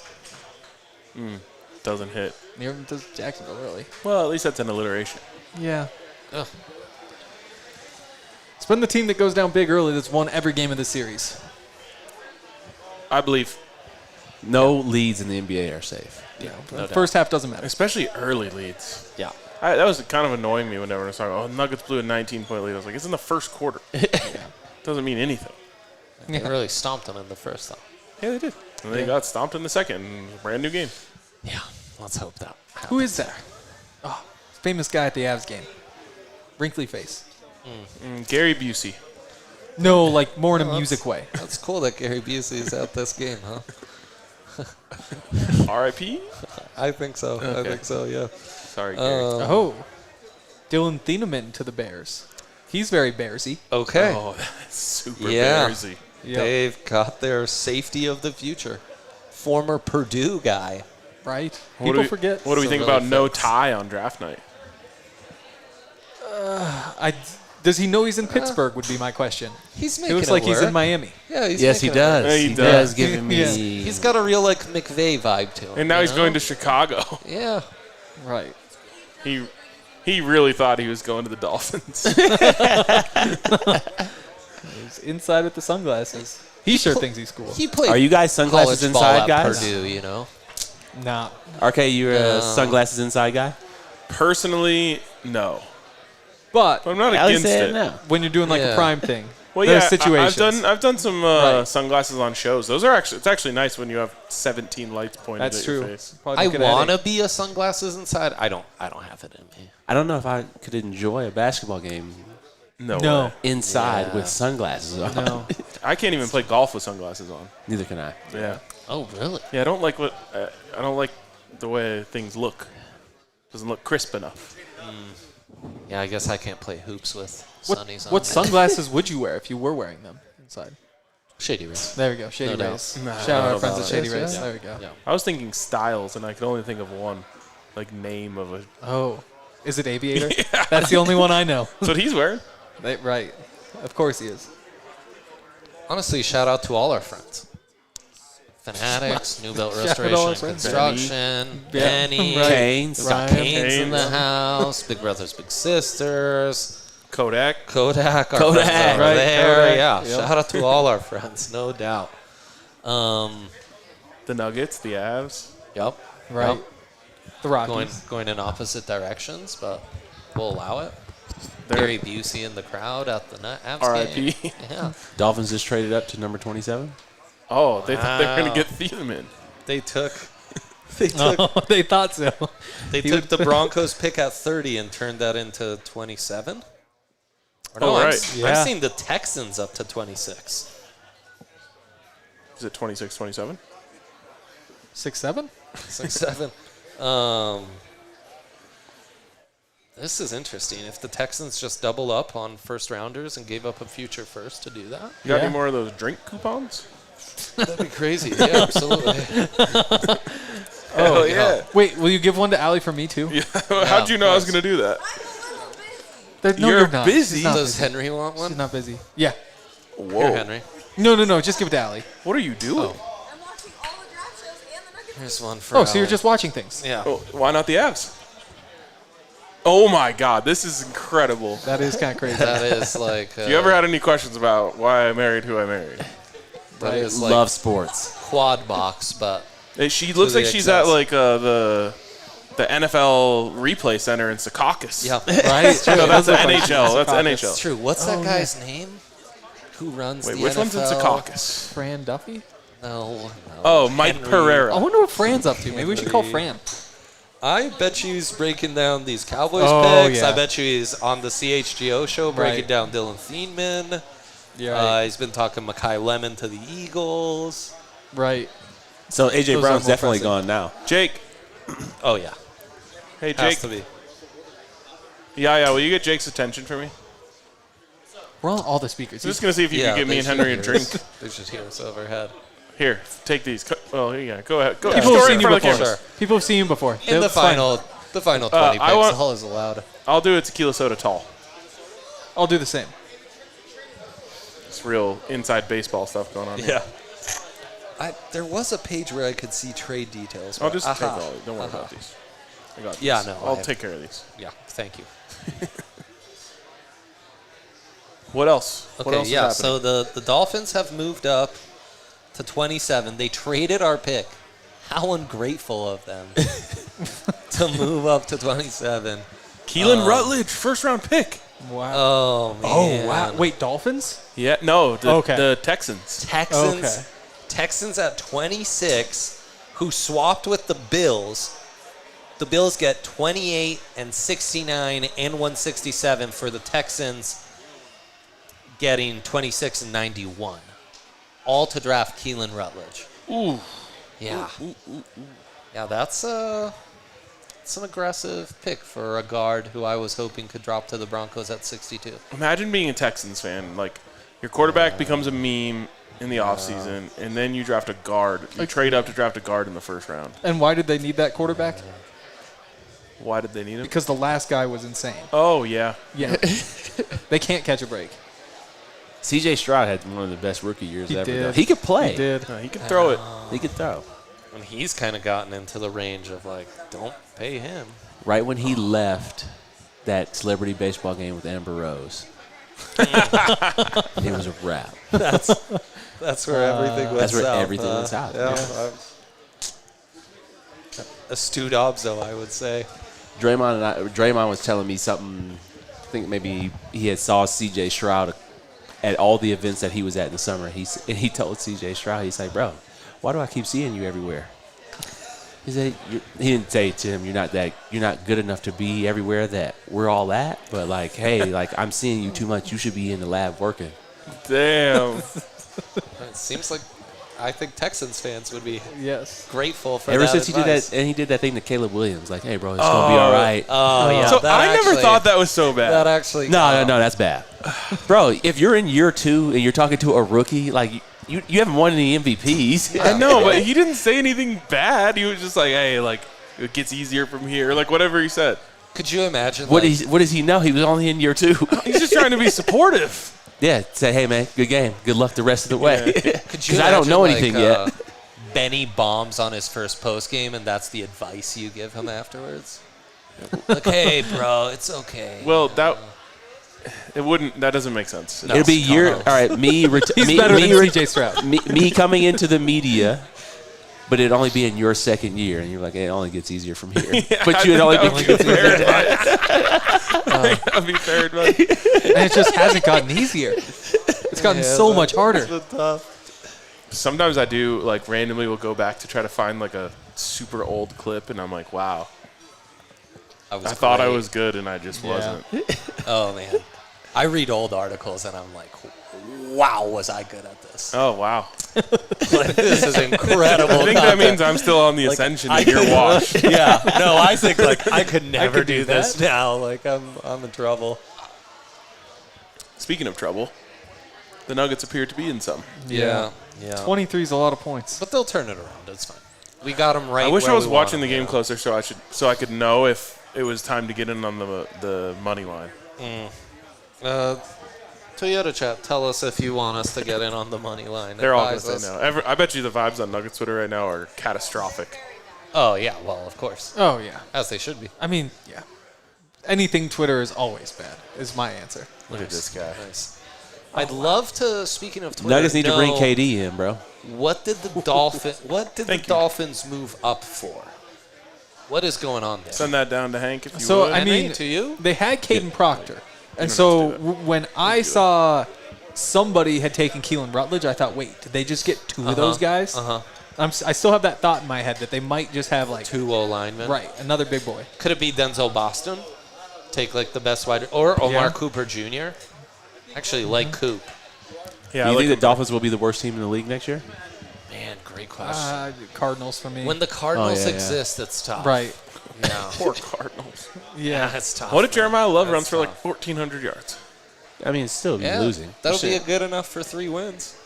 Doesn't hit. Near to Jacksonville, really. Well, at least that's an alliteration. Yeah. Ugh. It's been the team that goes down big early that's won every game of the series. I believe. No leads in the NBA are safe. Yeah, No first half doesn't matter. Especially early leads. Yeah. That was kind of annoying me whenever I was talking, Nuggets blew a 19-point lead. I was like, it's in the first quarter. Doesn't mean anything. They really stomped them in the first, though. Yeah, they did. And they got stomped in the second. And it was a brand new game. Yeah, let's hope that. Who is that? Oh, famous guy at the Avs game. Wrinkly face. Gary Busey. No, like more in a music way. That's cool that Gary Busey is at this game, huh? R.I.P.? I think so. Okay. I think so, yeah. Sorry, Gary. Dylan Thieneman to the Bears. He's very Bearsy. Okay. Oh, that's super yeah. Bearsy. Yep. They've got their safety of the future. Former Purdue guy. Right? What People forget. What do we think really about no fits. tie on draft night? Does he know he's in Pittsburgh would be my question. He's It making looks like he's work. in Miami. Yeah, he's Yes, he making it work. does. Yeah, he he does. does give me. Yeah. He's got a real, like, McVay vibe to him. And now he's you going know? to Chicago. Yeah. Right. He really thought he was going to the Dolphins. He's inside with the sunglasses. He sure thinks he's cool. He played Are you guys sunglasses college ball inside at guys? Purdue, you know? Nah. RK, you're a sunglasses inside guy? Personally, no. But I'm not Allie against said it. no. when you're doing like a Yeah. prime thing, Well, there's yeah, situations. I've done some Right. sunglasses on shows. Those are it's actually nice when you have 17 lights pointed That's at true. your face. Probably I don't get a want to headache. be a sunglasses inside. I don't have it in me. I don't know if I could enjoy a basketball game No. No. way. inside Yeah. with sunglasses on. No. I can't even play golf with sunglasses on. Neither can I. Yeah. Oh, really? Yeah, I don't like the way things look. Doesn't look crisp enough. Yeah, I guess I can't play hoops with sunnies on. What me. sunglasses would you wear if you were wearing them inside? Shady Rays. There we go. Shady No doubt. Rays. Nah, Shout out no our friends at doubt. Shady Yeah. Rays. Yeah. There we go. Yeah. I was thinking styles, and I could only think of one, like name of a. Oh, is it Aviator? That's the only one I know. That's what he's wearing. Right. Of course he is. Honestly, shout out to all our friends. Fanatics, New Belt Shout out to all our Restoration, friends. Construction, Yeah. Benny, Right. Canes. we got Ryan. Canes in the Canes. house, Big Brothers, Big Sisters, Kodak. Kodak, our Kodak. friends over Right, there. Kodak. Yeah, Yep. shout out to all our friends, no doubt. The Nuggets, the Avs. Yep. Right. Yep. The Rockies. Going in opposite directions, but we'll allow it. They're- Gary Busey in the crowd at the Avs R.I.P.. game. Yeah. Dolphins just traded up to number 27. Oh, they thought they were going Wow. to get Thieneman. They took they took Oh, they thought so. they He took would- the Broncos pick at 30 and turned that into 27. Or no, Oh, I'm, right. Yeah. I'm seeing the Texans up to 26. Is it 26, 27? 6'7"? 6-7. This is interesting. If the Texans just double up on first rounders and gave up a future first to do that, You got Yeah. any more of those drink coupons? that'd be crazy. Yeah, absolutely. Oh, yeah. Wait, will you give one to Allie for me too? Yeah. How'd you know I was course. going to do that? No, You're not. busy. She's not Does busy. Henry want one? She's not busy. Yeah. Whoa. Here, Henry. No. Just give it to Allie. What are you doing? I'm watching all the draft shows and the Nuggets. Here's one for Oh, so you're Allie. just watching things. Yeah. Oh, why not the Avs? Oh my God, this is incredible. That is kind of crazy. That is like. If you ever had any questions about why I married who I married? That is like Love sports. quad box, but She looks the like she's at excess. like the NFL replay center in Secaucus. yeah. Right? No, that's Does look like NHL. That's It's NHL. true. What's Oh, that guy's name? Who runs Wait, the which NFL? one's in Secaucus? Fran Duffy? No. Oh, Mike Henry. Pereira. I wonder what Fran's up to. Maybe we should call Fran. I bet you he's breaking down these Cowboys Oh, picks. yeah. I bet you he's on the CHGO show breaking Right. down Dylan Thieneman. Yeah. He's been talking Mekhi Lemon to the Eagles. Right. So AJ Those Brown's are more definitely impressive. gone now. Jake. Oh, yeah. Hey, Has Jake. to be. Yeah. Will you get Jake's attention for me? We're on all the speakers. I'm just gonna see if you Yeah, can get me they and should Henry a hear drink. us. They should hear us overhead. Here, take these. Oh, here you go. Go ahead. Go. People go have right seen in you front of the before. cameras. People have seen you before. In the That's fine. final 20 I picks, want- all is allowed. I'll do a tequila soda tall. I'll do the same. It's real inside baseball stuff going on. here. There was a page where I could see trade details. I'll but- just take Aha. all. Don't worry Aha. about these. I got Yeah, these. no, I'll I- take care of these. Yeah, thank you. What else? Okay, what else yeah. is happening? So the Dolphins have moved up to 27. They traded our pick. How ungrateful of them to move up to 27. Keelan Rutledge, first-round pick. Wow. Oh, man. Oh, wow. Wait, Dolphins? Yeah, no, the Okay. Texans. Texans at 26, who swapped with the Bills. The Bills get 28 and 69 and 167 for the Texans getting 26 and 91. All to draft Keelan Rutledge. Ooh. Yeah. Yeah, that's an aggressive pick for a guard who I was hoping could drop to the Broncos at 62. Imagine being a Texans fan. Like, your quarterback becomes a meme in the offseason, and then you draft a guard. You trade up to draft a guard in the first round. And why did they need that quarterback? Why did they need him? Because the last guy was insane. Oh, yeah. Yeah. They can't catch a break. C.J. Stroud had one of the best rookie years He ever. did. Though. He could play. He did. He could throw it. He could throw. And he's kind of gotten into the range of, like, don't pay him. Right when he left that celebrity baseball game with Amber Rose, it was a wrap. That's where everything went That's where south. everything went south. Yeah. Astute obzo, I would say. Draymond was telling me something. I think maybe he had saw C.J. Stroud at all the events that he was at in the summer. And he told C.J. Stroud, he's like, bro, why do I keep seeing you everywhere? He said, he didn't say to him, you're not good enough to be everywhere that we're all at. But like, hey, like I'm seeing you too much. You should be in the lab working. Damn. It seems like I think Texans fans would be grateful for Ever that since advice. he did that thing to Caleb Williams, like, hey, bro, it's gonna be all right. Oh, yeah. So I never thought that was so bad. That actually. No, that's bad, bro. If you're in year 2 and you're talking to a rookie, like you haven't won any MVPs. I know, but he didn't say anything bad. He was just like, hey, like it gets easier from here, like whatever he said. Could you imagine? What does he know? He was only in year 2. He's just trying to be supportive. Yeah, say, hey, man, good game. Good luck the rest of the way. Could you Because I don't know imagine, anything yet. Benny bombs on his first post game, and that's the advice you give him afterwards. Like, hey, bro, it's okay. Well, that doesn't make sense. It'll be year. All right, He's better than C.J. Stroud. Me coming into the media, but it'd only be in your second year, and you're like, hey, it only gets easier from here. But you'd only be fair advice. That'd be fair advice. And it just hasn't gotten easier. It's gotten so much harder. Sometimes I do, like, randomly will go back to try to find, like, a super old clip, and I'm like, wow. I thought I was good, and I just wasn't. Oh, man. I read old articles, and I'm like, wow, was I good at this? Oh, wow. Like, this is incredible. I think that means I'm still on the ascension to your watch. Yeah. No, I think, like, I could never do this now. Like, I'm in trouble. Speaking of trouble, the Nuggets appear to be in some. Yeah. 23 is a lot of points. But they'll turn it around. It's fine. We got them right. I wish where I was we watching want the 'em, game closer so I could know if it was time to get in on the money line. Toyota chat, tell us if you want us to get in on the money line. They're all going Advise to say us. no. I bet you the vibes on Nuggets Twitter right now are catastrophic. Oh, yeah. Well, of course. Oh, yeah. As they should be. I mean, yeah. Anything Twitter is always bad, is my answer. Look at this guy. Nice. I'd love to, speaking of Twitter, Nuggets need to bring know KD in, bro. What did the Dolphins move up for? What is going on there? Send that down to Hank if you So, would. I mean, to you? they had Caden Proctor. And so when I saw somebody had taken Keelan Rutledge, I thought, wait, did they just get two of those guys? I still have that thought in my head that they might just have like 2 O-linemen. Right, another big boy. Could it be Denzel Boston? Take like the best wide, or Omar Cooper Jr. Actually, like Coop. Yeah, you think the Dolphins will be the worst team in the league next year? Man, great question. Cardinals for me. When the Cardinals exist, it's tough. Right. Yeah. Poor Cardinals. Yeah, it's tough. What if Jeremiah Love runs for tough. like 1,400 yards? I mean, it's still losing. That'll be good enough for 3 wins.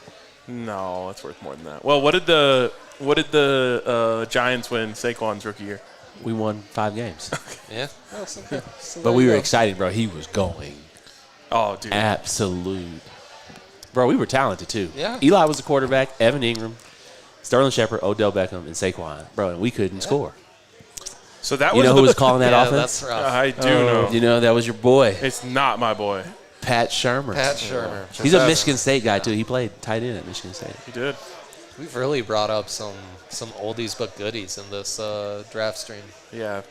No, it's worth more than that. Well, what did the Giants win Saquon's rookie year? We won 5 games. Yeah. But we were excited, bro. He was going. Oh, dude. Absolute. Bro, we were talented, too. Yeah. Eli was the quarterback, Evan Ingram, Sterling Shepard, Odell Beckham, and Saquon. Bro, and we couldn't score. So that you was know who was calling that offense? That's rough. I do know. You know, that was your boy. It's not my boy. Pat Shermer. Pat Shermer. He's a Michigan State guy, too. He played tight end at Michigan State. He did. We've really brought up some oldies but goodies in this draft stream. Yeah.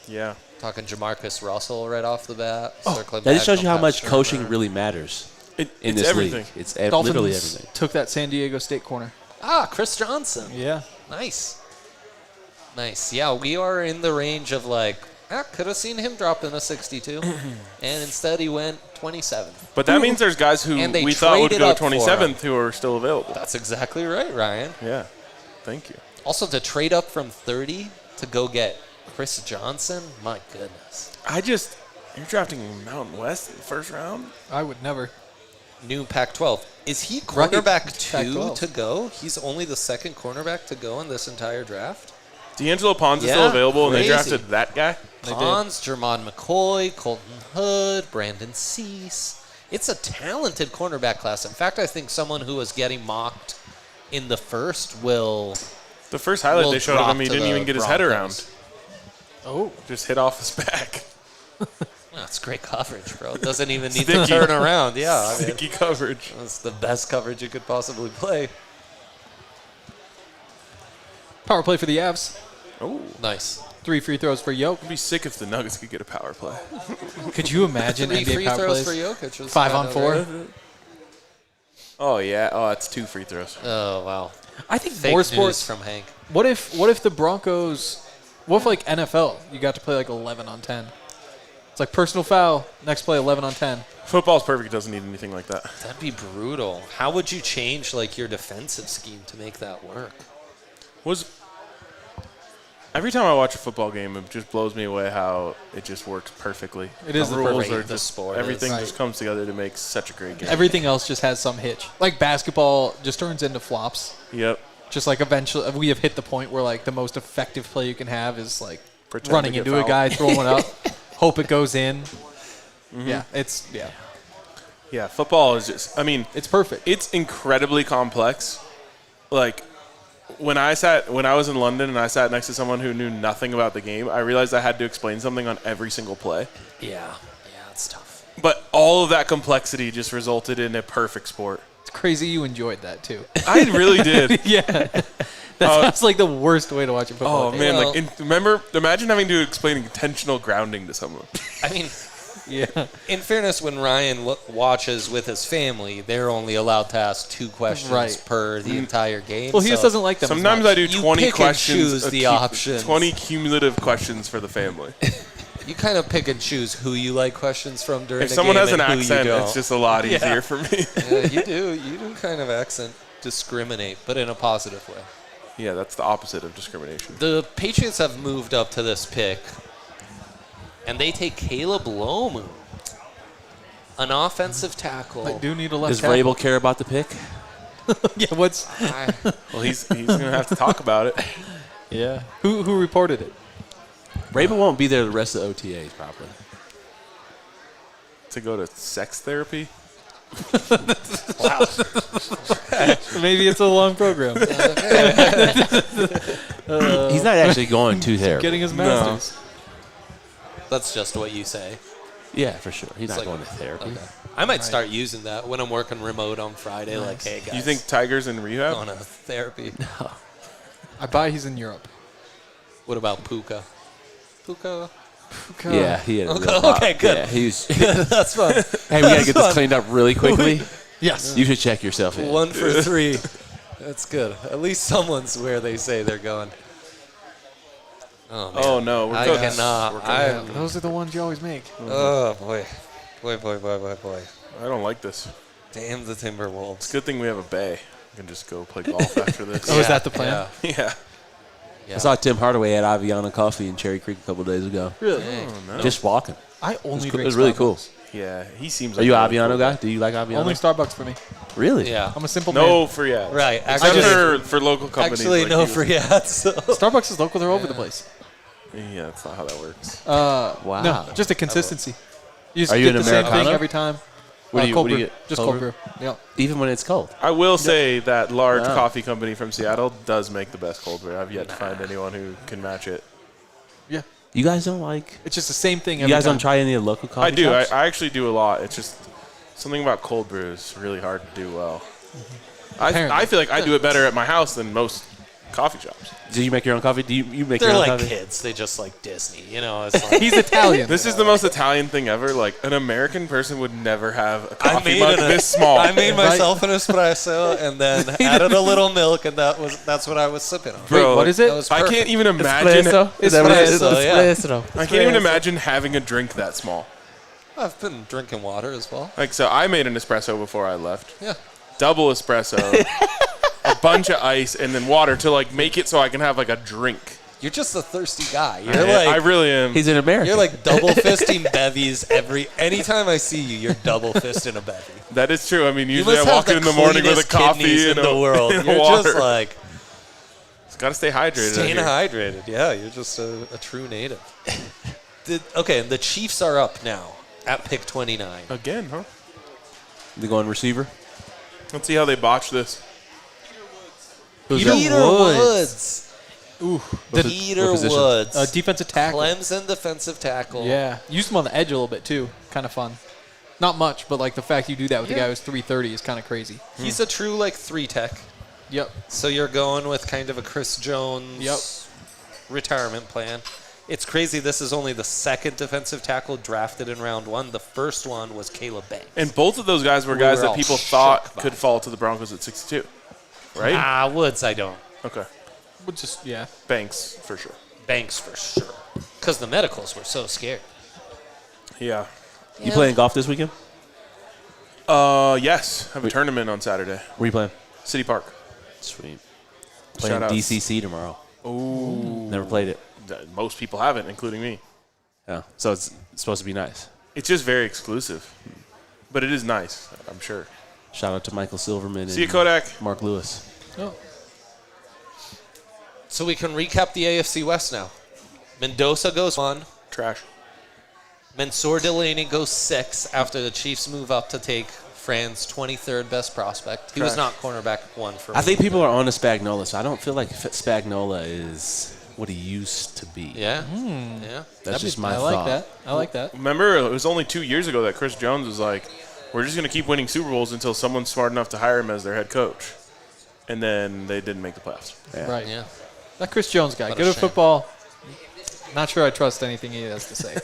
Yeah. Talking Jamarcus Russell right off the bat. That just shows you how much coaching really matters in it's this everything. league. It's Dolphins literally everything. took that San Diego State corner. Chris Johnson. Yeah. Nice. Yeah, we are in the range of could have seen him drop in a 62, and instead he went 27th. But that means there's guys who we thought would go 27th who are still available. That's exactly right, Ryan. Yeah. Thank you. Also, to trade up from 30 to go get Chris Johnson, my goodness. You're drafting Mountain West in the first round? I would never. New Pac-12. Is he cornerback 2 to go? He's only the second cornerback to go in this entire draft? D'Angelo Pons is still available, and they drafted that guy? Pons, Jermon McCoy, Colton Hood, Brandon Cease. It's a talented cornerback class. In fact, I think someone who was getting mocked in the first will. The first highlight they showed of him, he didn't even get his head Broncos. around. Oh. Just hit off his back. That's great coverage, bro. Doesn't even need to turn around. Yeah. Sticky coverage. That's the best coverage you could possibly play. Power play for the Avs. Oh. Nice. 3 free throws for Yoke. It'd be sick if the Nuggets could get a power play. Could you imagine 3 NBA free power throws plays? for Jokic. 5 on 4. Oh, yeah. Oh, that's 2 free throws. Oh, wow. I think Fake more news sports from Hank. What if the Broncos? What if NFL? You got to play 11 on 10. It's like personal foul. Next play 11 on 10. Football's perfect. It doesn't need anything like that. That'd be brutal. How would you change your defensive scheme to make that work? Every time I watch a football game, it just blows me away how it just works perfectly. It is the the rules perfect are just sport. everything Right. just comes together to make such a great game. Everything else just has some hitch. Like basketball just turns into flops. Yep. Just eventually we have hit the point where the most effective play you can have is Pretend running to get into a fouled. guy, throwing it up, hope it goes in. Mm-hmm. Yeah, Yeah, football is just, it's perfect. It's incredibly complex. When I was in London and I sat next to someone who knew nothing about the game, I realized I had to explain something on every single play. Yeah, it's tough. But all of that complexity just resulted in a perfect sport. It's crazy you enjoyed that too. I really did. Yeah. That sounds like the worst way to watch a football game. Man, imagine having to explain intentional grounding to someone. I mean, yeah. In fairness, when Ryan watches with his family, they're only allowed to ask 2 questions per the entire game. Well, he just doesn't like them. Sometimes I do 20 questions. Choose the options. 20 cumulative questions for the family. You kind of pick and choose who you like questions from during If the someone game has an and who accent, you don't. it's just a lot easier for me. Yeah, you do kind of accent discriminate, but in a positive way. Yeah, that's the opposite of discrimination. The Patriots have moved up to this pick, and they take Caleb Lomu, an offensive tackle. They do need a left Does tackle. Vrabel care about the pick? Yeah, what's... Well, he's going to have to talk about it. Yeah. Who reported it? Vrabel won't be there the rest of the OTAs, probably. To go to sex therapy? Wow. Maybe it's a long program. He's not actually going to therapy. Getting his master's. That's just what you say. Yeah, for sure. He's It's not going to therapy. Okay. I might start using that when I'm working remote on Friday. Nice. Like, hey, guys. You think Tiger's in rehab? Going to therapy. No. I buy he's in Europe. What about Puka? Puka? Yeah, he had a Okay, real pop. okay, good. Yeah, he was. That's fun. Hey, we got to get this cleaned up really quickly. Yes. You should check yourself in. 1 for 3. That's good. At least someone's where they say they're going. Oh, man. Oh, no. I cannot. Those are the ones you always make. Oh, boy. Boy. I don't like this. Damn the Timberwolves. It's a good thing we have a bay. We can just go play golf after this. Oh, is that the plan? Yeah. I saw Tim Hardaway at Aviana Coffee in Cherry Creek a couple days ago. Really? Oh, no. Just walking. I only It drink was really Starbucks. cool. Yeah, he seems Are like you a an really Aviano cool guy? Do you like Aviano? Only Starbucks for me. Really? Yeah. I'm a simple man. No free ads. Right. Except Actually, for local companies. actually like no you. free ads. So. Starbucks is local. They're all over the place. Yeah, that's not how that works. Wow. No, just a consistency. You just Are you get an the same Americano? thing every time. What do you cold brew. get? Just Cold cold brew. Yeah. Even when it's cold. I will say that large Wow. coffee company from Seattle does make the best cold brew. I've yet to find anyone who can match it. Yeah. You guys don't like? It's just the same thing You every guys time. don't try any of the local coffee I do. shops? I actually do a lot. It's just Something about cold brew is really hard to do well. Apparently. I feel like I do it better at my house than most coffee shops. Do you make your own coffee? Do you make They're your own like coffee? kids. They just like Disney. You know, it's like He's Italian. This is the most Italian thing ever. Like, an American person would never have a coffee mug this small. I made myself an espresso and then added a little milk, and that's what I was sipping on. Bro, Wait, what is it? That was I perfect. can't even imagine. Is that what it is? Espresso, Yeah. I can't even imagine having a drink that small. I've been drinking water as well. Like, so I made an espresso before I left. Yeah. Double espresso, a bunch of ice, and then water to like make it so I can have like a drink. You're just a thirsty guy. You're I really am. He's an American. You're like double fisting bevies anytime I see you, you're double fisting a bevy. That is true. I mean, You usually I must have walk in the morning with a cleanest kidneys coffee in and the world. and You're water. just like Got to stay hydrated. staying out here. hydrated. Yeah, you're just a true native. Okay, and the Chiefs are up now at pick 29. Again, huh? They going receiver? Let's see how they botch this. Peter Woods. Ooh, Peter Woods. defensive tackle. Clemson defensive tackle. Yeah, used him on the edge a little bit too. Kind of fun. Not much, but like the fact you do that with a guy who's 330 is kind of crazy. He's a true like 3-tech. Yep. So you're going with kind of a Chris Jones retirement plan. It's crazy. This is only the second defensive tackle drafted in round 1. The first one was Caleb Banks. And both of those guys were We guys were that all people shook thought by. could fall to the Broncos at 62, right? Woods, I don't. Okay. We'll just Banks for sure. Banks for sure. Because the medicals were so scared. Yeah. You playing golf this weekend? Yes. I have a tournament on Saturday. Where you playing? City Park. Sweet. Shout Playing outs. DCC tomorrow. Ooh. Never played it. Most people haven't, including me. Yeah. So it's supposed to be nice. It's just very exclusive, but it is nice, I'm sure. Shout out to Michael Silverman See you, and Kodak. Mark Lewis. So we can recap the AFC West now. Mendoza goes 1. Trash. Mansour Delaney goes 6 after the Chiefs move up to take Fran's 23rd best prospect. He was not cornerback 1 for me. I think people are on to Spagnuolo, so I don't feel like Spagnuolo is what he used to be. Yeah. Yeah. That's just my I thought. like that. I like that. Remember, it was only 2 years ago that Chris Jones was like, we're just going to keep winning Super Bowls until someone's smart enough to hire him as their head coach. And then they didn't make the playoffs. Yeah. Right. Yeah. That Chris Jones guy, What a good at shame. football. Not sure I trust anything he has to say.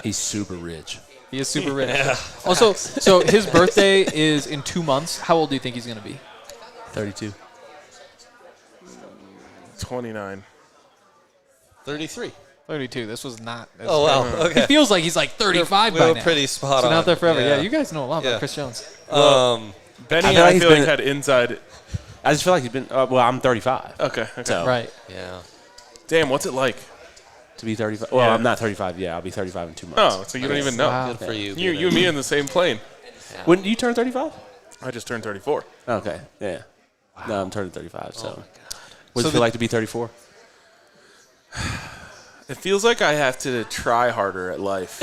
He's super rich. He is super rich. Also, so his birthday is in 2 months. How old do you think he's going to be? 32. 29. 33. 32. This was not. Oh, wow. Okay. It feels like he's like 35 We by were now. pretty spot Been on. out there forever. Yeah. Yeah, you guys know a lot Yeah. about Chris Jones. Benny, I I feel feel like like, he's had inside. I just feel like he's been. Well, I'm 35. Okay. So Right. Yeah. Damn, what's it like? to be 35. Well, Yeah. I'm not 35 yet. I'll be 35 in 2 months. Oh, so you don't even know. Wow. Good for you. You and me in the same plane. When do you turn 35? I just turned 34. Okay. Yeah. No, I'm turning 35. So, what does So it feel like to be 34? It feels like I have to try harder at life.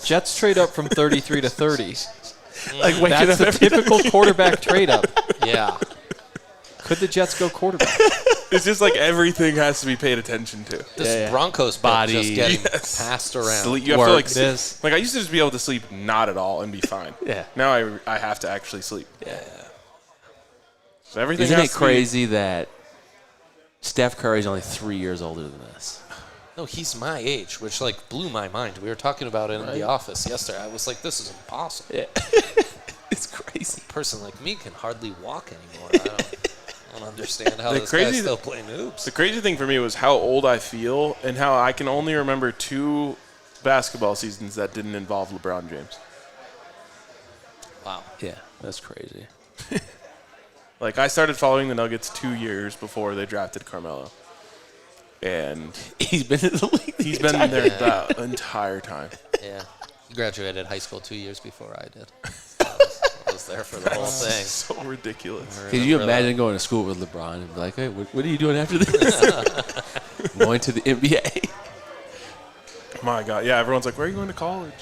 Jets trade up from 33 to 30. Like waking That's up the every typical quarterback trade up. Yeah. Could the Jets go quarterback? It's just like everything has to be paid attention to. This Broncos Body. body just getting Yes. passed around. Sleep. You have to like It is. like I used to just be able to sleep not at all and be fine. Yeah. Now I have to actually sleep. Yeah. So everything Isn't has it to be- crazy that Steph Curry's only 3 years older than us? No, he's my age, which like blew my mind. We were talking about it in the office yesterday. I was like, this is impossible. Yeah. It's crazy. A person like me can hardly walk anymore. I don't understand how The this crazy guy's th- still playing hoops. The crazy thing for me was how old I feel and how I can only remember 2 basketball seasons that didn't involve LeBron James. Wow. Yeah, that's crazy. Like I started following the Nuggets 2 years before they drafted Carmelo. And He's been in the league. he's been there the entire time. Yeah. He graduated high school 2 years before I did. I was there for the whole thing. So ridiculous. Can you imagine going to school with LeBron and be like, hey, what are you doing after this? Going to the NBA. My God. Yeah, everyone's like, where are you going to college?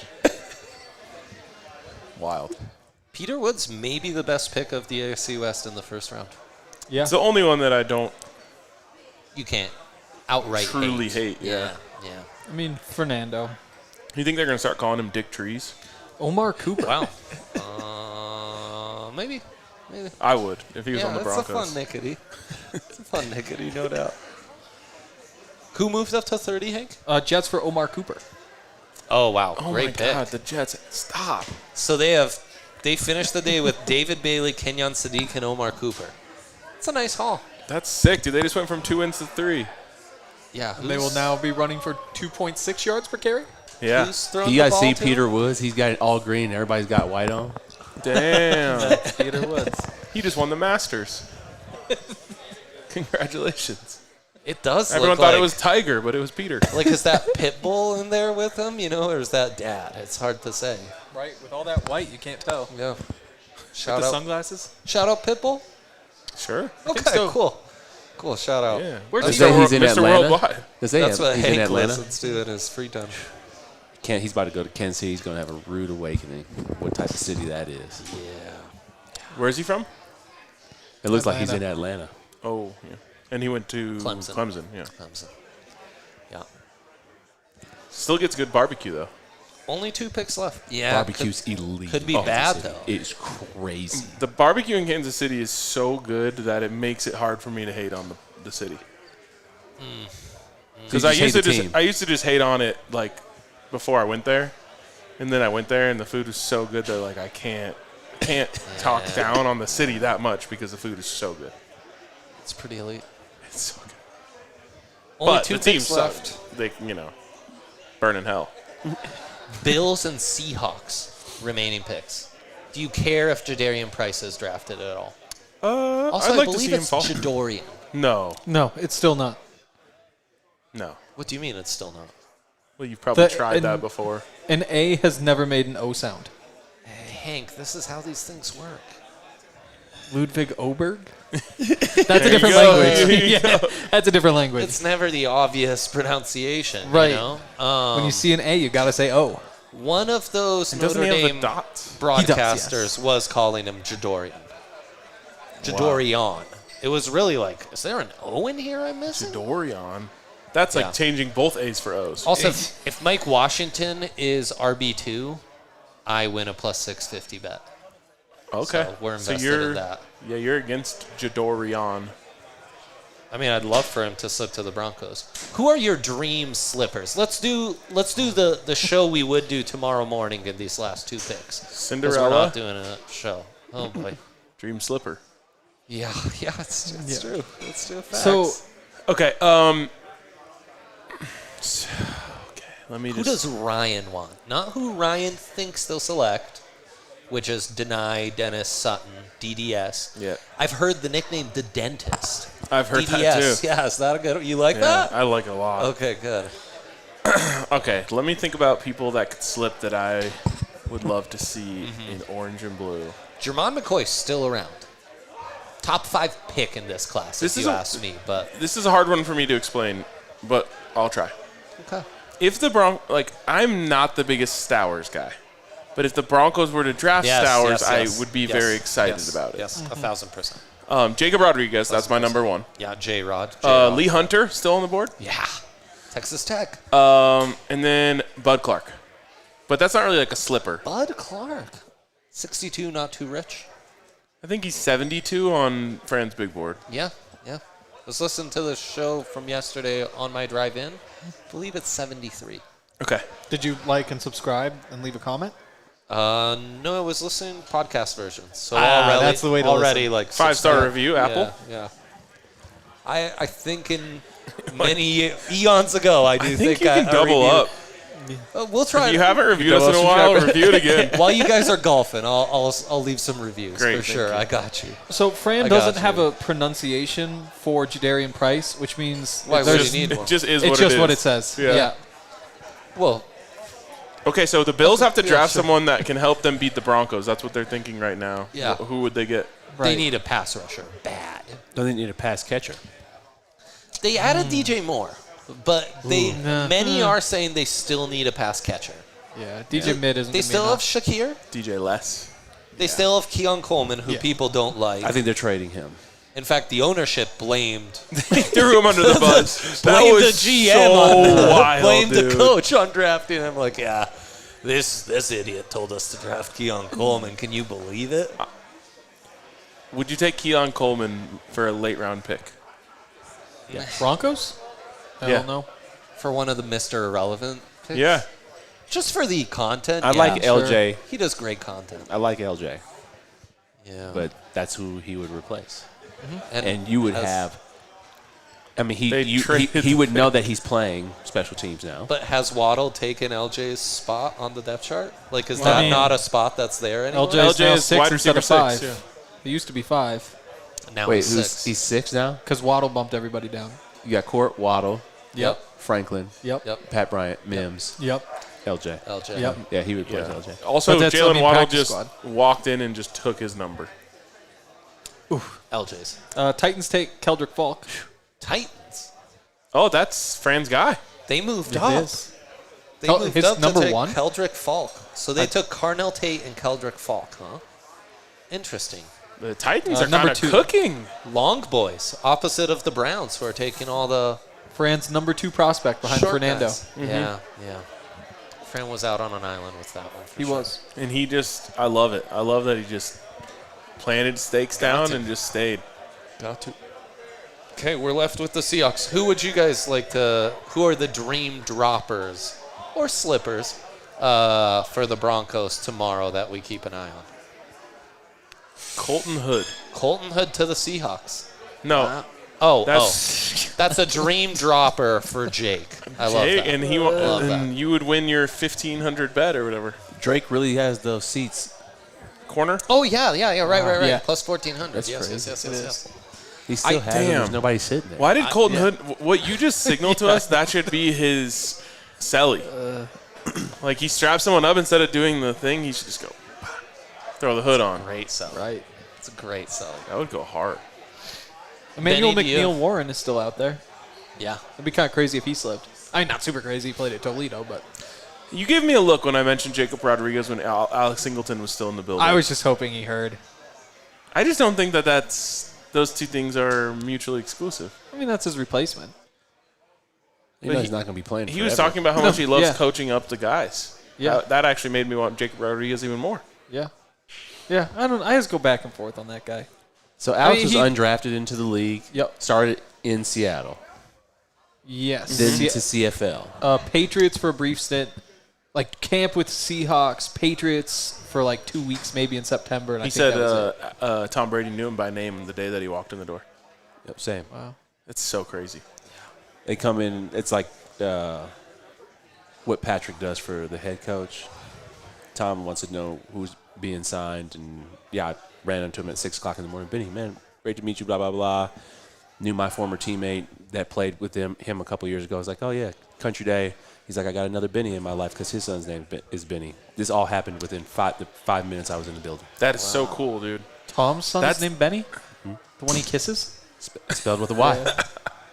Wild. Peter Woods may be the best pick of the AFC West in the first round. Yeah. It's the only one that I don't You can't outright truly hate. Yeah. Yeah. I mean, Fernando. You think they're going to start calling him Dick Trees? Omar Cooper. Wow. Maybe. I would if he was on the Broncos. It's a fun nickety. It's a fun nickety, no doubt. Who moved up to 30, Hank? Jets for Omar Cooper. Oh, wow. Oh Great my pick. God, the Jets. Stop. So they finished the day with David Bailey, Kenyon Sadiq, and Omar Cooper. It's a nice haul. That's sick, dude. They just went from 2 wins to 3. Yeah. And they will now be running for 2.6 yards per carry. Yeah. Who's throwing You the guys ball see to Peter him? Woods? He's got it all green. Everybody's got white on. Damn. Peter Woods. He just won the Masters. Congratulations. It does Everyone look thought like, it was Tiger, but it was Peter. like, is that Pitbull in there with him, or is that Dad? It's hard to say. Right, with all that white, you can't tell. Yeah. With Shout the out. sunglasses. Shout out Pitbull. Sure. Okay, cool. Cool. Shout out. Yeah. Where's They Mr. say he's in Mr. Atlanta. Worldwide? They say That's what he's in Hank Atlanta. listens to in his free time. He's about to go to Kansas City. He's going to have a rude awakening. What type of city that is? Yeah. Where's he from? It looks like he's in Atlanta. Oh, yeah. And he went to Clemson. Yeah. Clemson. Yeah. Still gets good barbecue, though. Only 2 picks left. Yeah. Barbecue's elite. Could be bad, though. It's crazy. The barbecue in Kansas City is so good that it makes it hard for me to hate on the city. Because I used to just hate on it like before I went there, and then I went there and the food was so good that like I can't talk down on the city that much because the food is so good. It's pretty elite. It's so good. Only But 2 the team picks left. sucked. They burn in hell. Bills and Seahawks remaining picks. Do you care if Jadarian Price is drafted at all? Also, I'd like I to see believe him it's fall. Jadorian. No. No, it's still not. No. What do you mean it's still not? Well, you've probably tried that before. An A has never made an O sound. Hey, Hank, this is how these things work. Ludwig Oberg? That's a different language. Yeah, that's a different language. It's never the obvious pronunciation, Right. you know? When you see an A, you got to say O. One of those And Notre doesn't he have the Dame dots? broadcasters was calling him Jadorian. Jadorian. It was really like, is there an O in here I'm missing? Jadorian. That's like changing both A's for O's. Also, if Mike Washington is RB2, I win a plus 650 bet. Okay. So we're invested in that. Yeah, you're against Jadorian. I mean, I'd love for him to slip to the Broncos. Who are your dream slippers? Let's do the show we would do tomorrow morning in these last 2 picks. 'Cause Cinderella. We're not doing a show. Oh boy. Dream slipper. Yeah, it's true. Let's do a fact. So, okay, let me who does Ryan want? Not who Ryan thinks they'll select, which is Deny, Dennis, Sutton, DDS. Yeah. I've heard the nickname The Dentist. I've heard DDS. that too. Yeah, is that a good? You like that? I like it a lot. Okay, good. Okay, let me think about people that could slip that I would love to see in orange and blue. Jermon McCoy's still around. Top 5 pick in this class, if you ask me. But this is a hard one for me to explain, but I'll try. Okay. If the I'm not the biggest Stowers guy, but if the Broncos were to draft Stowers, I would be very excited about it. Yes, 1,000%. Jacob Rodriguez, that's my number 1. Yeah, J-Rod. Lee Hunter, still on the board? Yeah. Texas Tech. And then Bud Clark. But that's not really like a slipper. Bud Clark. 62, not too rich. I think he's 72 on Fran's big board. Yeah. Let's listen to the show from yesterday on my drive in. I believe it's 73. Okay. Did you like and subscribe and leave a comment? No, I was listening podcast version. So that's the way to already listen. like 5-star review, Apple. Yeah. I think in many eons ago, I think you can double up. We'll try. If you haven't reviewed us in a while, review it again. While you guys are golfing, I'll leave some reviews for sure. You. I got you. So Fran doesn't have a pronunciation for Jadarian Price, which means why would you need one? It just is it's what just it is. what it says. Yeah. Well. Okay, so the Bills have to draft someone that can help them beat the Broncos. That's what they're thinking right now. Yeah. Who would they get? They need a pass rusher. Bad. Don't they need a pass catcher? They added DJ Moore, but many are saying they still need a pass catcher. Yeah, DJ Mid isn't. They still have Shakir. DJ Less. They still have Keon Coleman, who people don't like. I think they're trading him. In fact, the ownership blamed. They threw him under the bus. Blamed the GM on wild, blamed dude. the coach on drafting him. Like, This idiot told us to draft Keon Coleman. Can you believe it? Would you take Keon Coleman for a late round pick? Yeah. Broncos? I don't know. For one of the Mr. Irrelevant picks? Yeah. Just for the content. I like LJ. He does great content. I like LJ. Yeah. But that's who he would replace. Mm-hmm. And you would have. I mean, he would know that he's playing special teams now. But has Waddle taken LJ's spot on the depth chart? Like, is that not a spot that's there anymore? LJ is 6 instead of 5. 6, yeah. It used to be 5. Now Wait, he's 6. he's 6 now? Because Waddle bumped everybody down. You got Court, Waddle, Yep. Franklin, Yep. Pat Bryant, Mims, Yep. LJ. Yep. Yeah, he replaced LJ. Also, But that's, Jalen Waddle practice just squad. walked in and just took his number. LJ's. Titans take Keldrick Falk. Titans. Oh, that's Fran's guy. They moved It up. is. They Oh, moved his up number to take one? Keldrick Falk. So they took Carnell Tate and Keldrick Falk, huh? Interesting. The Titans are number kind of 2. cooking. Long boys, opposite of the Browns, who are taking all the Fran's number 2 prospect behind short Fernando. guys. Yeah. Fran was out on an island with that one. He was. And he just, I love it. I love that he just planted stakes down and just stayed. Got to. Okay, we're left with the Seahawks. Who would you guys like to? Who are the dream droppers or slippers for the Broncos tomorrow that we keep an eye on? Colton Hood. Colton Hood to the Seahawks. No. That's a dream dropper for Jake. I love Jake, that. and and you would win your 1,500 bet or whatever. Drake really has those seats. Corner? Oh yeah, right. Yeah. Plus 1,400. That's Yes. He still has them. There's nobody sitting there. Why did Colton Hood, what you just signaled to us, that should be his celly. Like he straps someone up instead of doing the thing, he should just go throw the hood on. Great sell. Right. It's a great sell. That would go hard. Emmanuel Benny, McNeil Warren is still out there. Yeah. It'd be kind of crazy if he slipped. I mean, not super crazy. He played at Toledo, but You gave me a look when I mentioned Jacob Rodriguez when Alex Singleton was still in the building. I was just hoping he heard. I just don't think those two things are mutually exclusive. I mean, that's his replacement. You know he's not going to be playing. He was talking about how much he loves Yeah. coaching up the guys. Yeah. That actually made me want Jacob Rodriguez even more. Yeah. Yeah. I just go back and forth on that guy. So Alex I mean, was he- undrafted into the league. Yep. Started in Seattle. Yes. Then to CFL. Patriots for a brief stint. Like camp with Seahawks, Patriots for like 2 weeks, maybe in September. And He I think said that was it. Tom Brady knew him by name the day that he walked in the door. Yep, same. Wow. It's so crazy. They come in. It's like what Patrick does for the head coach. Tom wants to know who's being signed, and I ran into him at 6 o'clock in the morning. Benny, man, great to meet you. Blah blah blah. Knew my former teammate that played with him a couple years ago. I was like, oh yeah, Country Day. He's like, I got another Benny in my life because his son's name is Benny. This all happened within 5 minutes I was in the building. That is so cool, dude. Tom's son's That's- named Benny? The one he kisses? Spelled with a Y.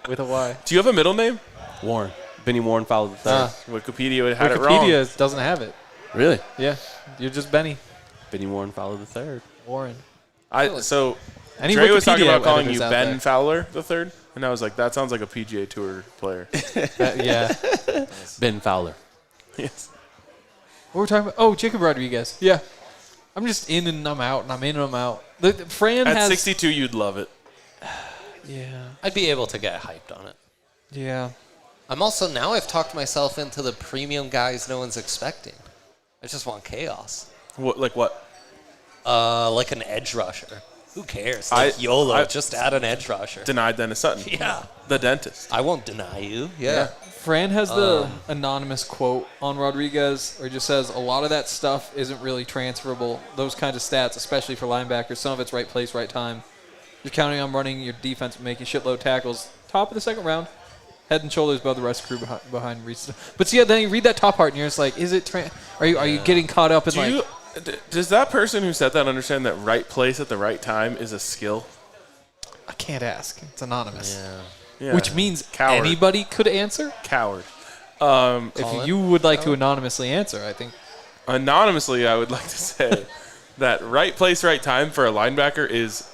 With a Y. Do you have a middle name? Warren. Benny Warren followed the third. Wikipedia had it wrong. Wikipedia doesn't have it. Really? Yeah. You're just Benny Benny Warren followed the third. Warren. So Any Dre was talking Wikipedia about calling you editors out Ben there. Fowler the third, and I was like, that sounds like a PGA Tour player. Yeah. Ben Fowler. Yes. What were we talking about? Oh, Jacob Rodriguez. Yeah. I'm just in and I'm out, and I'm in and I'm out. Fran At has 62, you'd love it. Yeah. I'd be able to get hyped on it. Yeah. I'm also, now I've talked myself into the premium guys no one's expecting. I just want chaos. What? Like what? Like an edge rusher. Who cares? Like YOLO, just add an edge rusher. Denied Dennis Sutton. Yeah. The dentist. I won't deny you. Yeah. Fran has the anonymous quote on Rodriguez where it just says a lot of that stuff isn't really transferable. Those kinds of stats, especially for linebackers, some of it's right place, right time. You're counting on running your defense, making shitload tackles. Top of the second round, head and shoulders above the rest of the crew behind Reese. But see, then you read that top part and you're just like, is it? Are you getting caught up in Does that person who said that understand that right place at the right time is a skill? I can't ask. It's anonymous. Yeah. Which means Coward. anybody could answer. Coward. If you would like to anonymously answer, I think. Anonymously, I would like to say that right place, right time for a linebacker is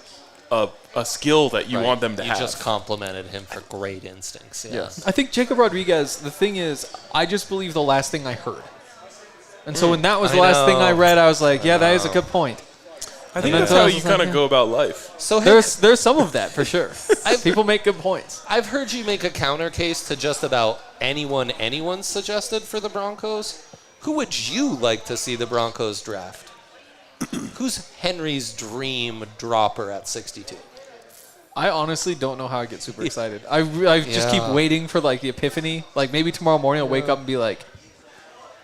a skill that you want them to have. You just complimented him for great instincts. Yeah. Yes. I think Jacob Rodriguez, the thing is, I just believe the last thing I heard. And so when that was the last thing I read, I was like, yeah, that is a good point. I think that's how you kind of go about life. So there's some of that for sure. People make good points. I've heard you make a counter case to just about anyone's suggested for the Broncos. Who would you like to see the Broncos draft? Who's Henry's dream dropper at 62? I honestly don't know how I get super excited. I just keep waiting for like the epiphany. Like maybe tomorrow morning I'll wake up and be like,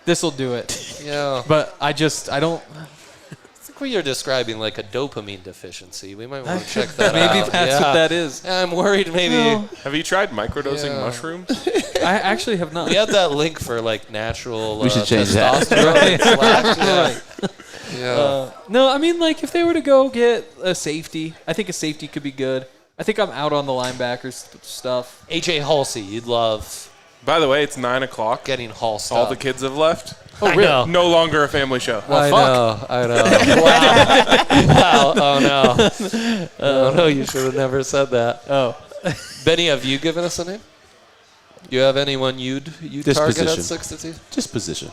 this will do it. Yeah. But I don't. I think what you're describing like a dopamine deficiency. We might want to check that out. Maybe that's what that is. Yeah, I'm worried maybe. No. Have you tried microdosing mushrooms? I actually have not. We had that link for like natural We should change that. No, I mean like if they were to go get a safety, I think a safety could be good. I think I'm out on the linebackers stuff. AJ Halsey, you'd love. By the way, it's 9 o'clock. Getting Hall stuff. All the kids have left. Oh, really? know. No longer a family show. Well, I know. Wow. Oh, no. Oh, no, you should have never said that. Oh. Benny, have you given us a name? You have anyone you'd target at 62? Disposition.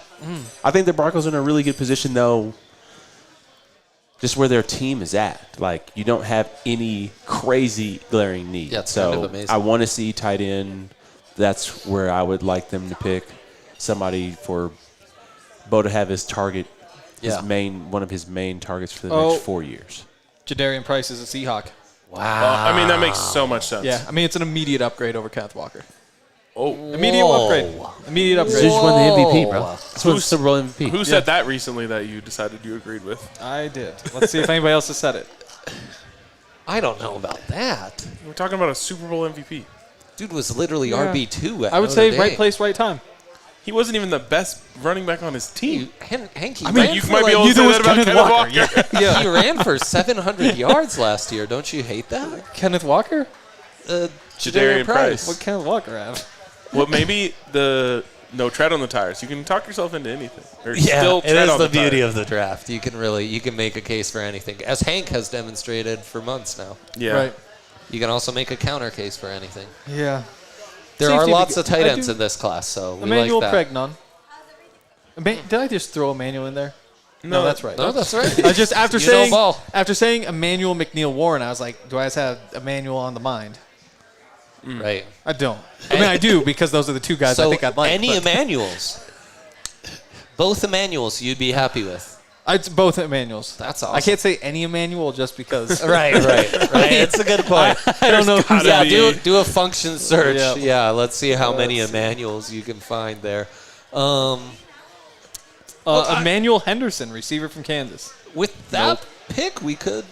I think the Broncos are in a really good position, though, just where their team is at. Like, you don't have any crazy glaring need. Yeah, it's so kind of amazing. I want to see tight end. That's where I would like them to pick somebody for Bo to have his target, one of his main targets for the next 4 years. Jadarian Price is a Seahawk. Wow. I mean, that makes so much sense. Yeah, I mean it's an immediate upgrade over Kenneth Walker. Oh, immediate upgrade. Immediate upgrade. He just won the MVP, bro. This was Super Bowl MVP. Who said that recently that you decided you agreed with? I did. Let's see if anybody else has said it. I don't know about that. We're talking about a Super Bowl MVP. Dude was literally RB2 at I would Notre say Dame. right place, right time. He wasn't even the best running back on his team. Hanky I mean, you might be able to say that about Kenneth Walker. Yeah. He ran for 700 yards last year. Don't you hate that? Kenneth Walker? Jadarian Price. What Kenneth Walker have? Well, maybe no tread on the tires. You can talk yourself into anything. Or Yeah, still it tread is on the beauty tires. of the draft. You can make a case for anything, as Hank has demonstrated for months now. Yeah. Right. You can also make a counter case for anything. Yeah. There Safety are lots be- of tight I ends do- in this class, so we Emmanuel like that. Pregnon. Did I just throw Emmanuel in there? No, that's right. No, that's right. I just after You know saying ball. Emmanuel McNeil Warren, I was like, do I just have Emmanuel on the mind? Right. I don't. I mean, I do because those are the two guys So I think I'd like. any but Emmanuels, both Emmanuels, you'd be happy with. It's both Emmanuels. That's awesome. I can't say any Emmanuel just because. Right. It's a good point. I don't know who's Yeah, that. do a function search. Yeah. Yeah, let's see how many Emmanuels you can find there. Emmanuel Henderson, receiver from Kansas. With that pick, we could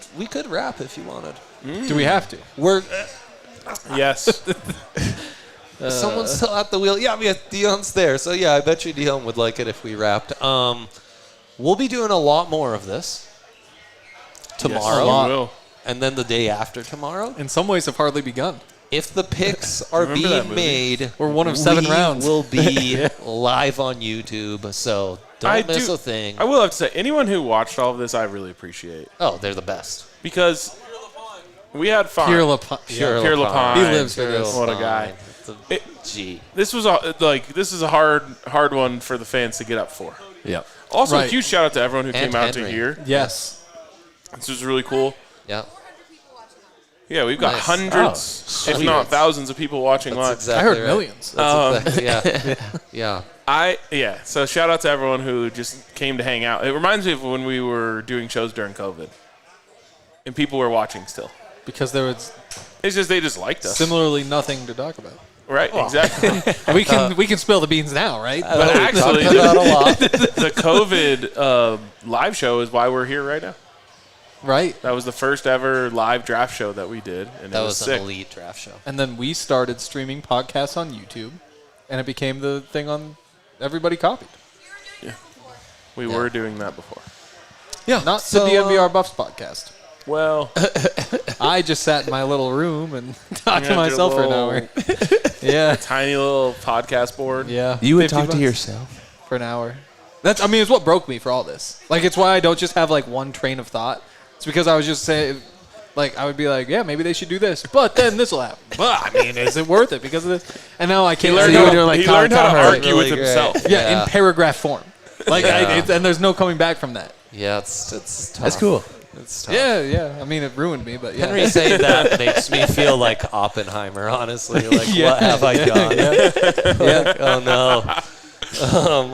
wrap if you wanted. Do we have to? We're Yes. someone's still at the wheel. Yeah, Dion's there. So yeah, I bet you Dion would like it if we wrapped. We'll be doing a lot more of this tomorrow, Yes, we will. and then the day after tomorrow. In some ways, have hardly begun. If the picks are Remember that being movie? made, We're one of 7 rounds. will be live on YouTube, so don't miss a thing. I will have to say, anyone who watched all of this, I really appreciate. Oh, they're the best. Because we had fun. Pure LaPine. Pure LaPine. He lives for this. What a guy. Gee. This is a hard one for the fans to get up for. Yep. Also, a Right. huge shout out to everyone who And came out to Henry. hear. Yes. This was really cool. Yeah. Yeah, we've got Nice. hundreds, if sweet. not thousands, of people watching That's live. exactly I heard right. millions. That's exactly, yeah. So shout out to everyone who just came to hang out. It reminds me of when we were doing shows during COVID, and people were watching still. Because there was It's just they just liked us. similarly nothing to talk about. Right, exactly. We can spill the beans now, right? But actually, Talked about a lot. the COVID live show is why we're here right now. Right. That was the first ever live draft show that we did, and That it was was an sick. elite draft show. And then we started streaming podcasts on YouTube, and it became the thing on everybody copied. We were doing that before. Yeah. Not So, the DNVR Buffs podcast. Well, I just sat in my little room and talked You to had your myself for an little- hour. Yeah. tiny little podcast board. Yeah. You would 50 talk to bucks yourself. for an hour. It's what broke me for all this. Like, it's why I don't just have, like, one train of thought. It's because I was just saying, like, I would be like, yeah, maybe they should do this, but then this will happen. But, I mean, is it worth it because of this? And now I can't He learned, So you how, were doing like he Colin learned how to Cowherd. argue with Really great. himself. Yeah, in paragraph form. Like, and there's no coming back from that. Yeah, it's tough. That's cool. It's tough. Yeah. I mean, it ruined me, but yeah. Henry saying that makes me feel like Oppenheimer, honestly. Like, what have I done? Yeah. Oh, no.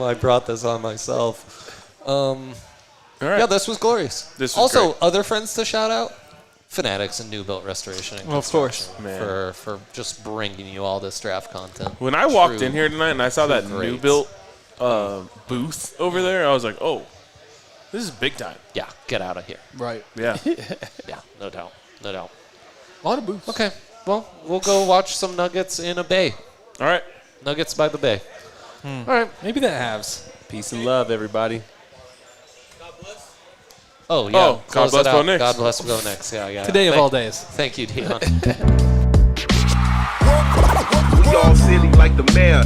I brought this on myself. All right. Yeah, this was glorious. This was also, great. other friends to shout out? Fanatics and New Built Restoration and Well, of course. Construction for just bringing you all this draft content. When I walked True- in here tonight and I saw that great. new built booth over there, I was like, oh, this is big time. Yeah, get out of here. Right. Yeah. Yeah, no doubt. No doubt. A lot of booths. Okay, well, we'll go watch some Nuggets in a bay. All right. Nuggets by the bay. All right. Maybe that halves. Peace and love, everybody. Oh, yeah. Oh, God Close bless it out. Bo Nix. God bless Bo Nix. Yeah. Today of all days. Thank you, Dion. We all silly like the mayor.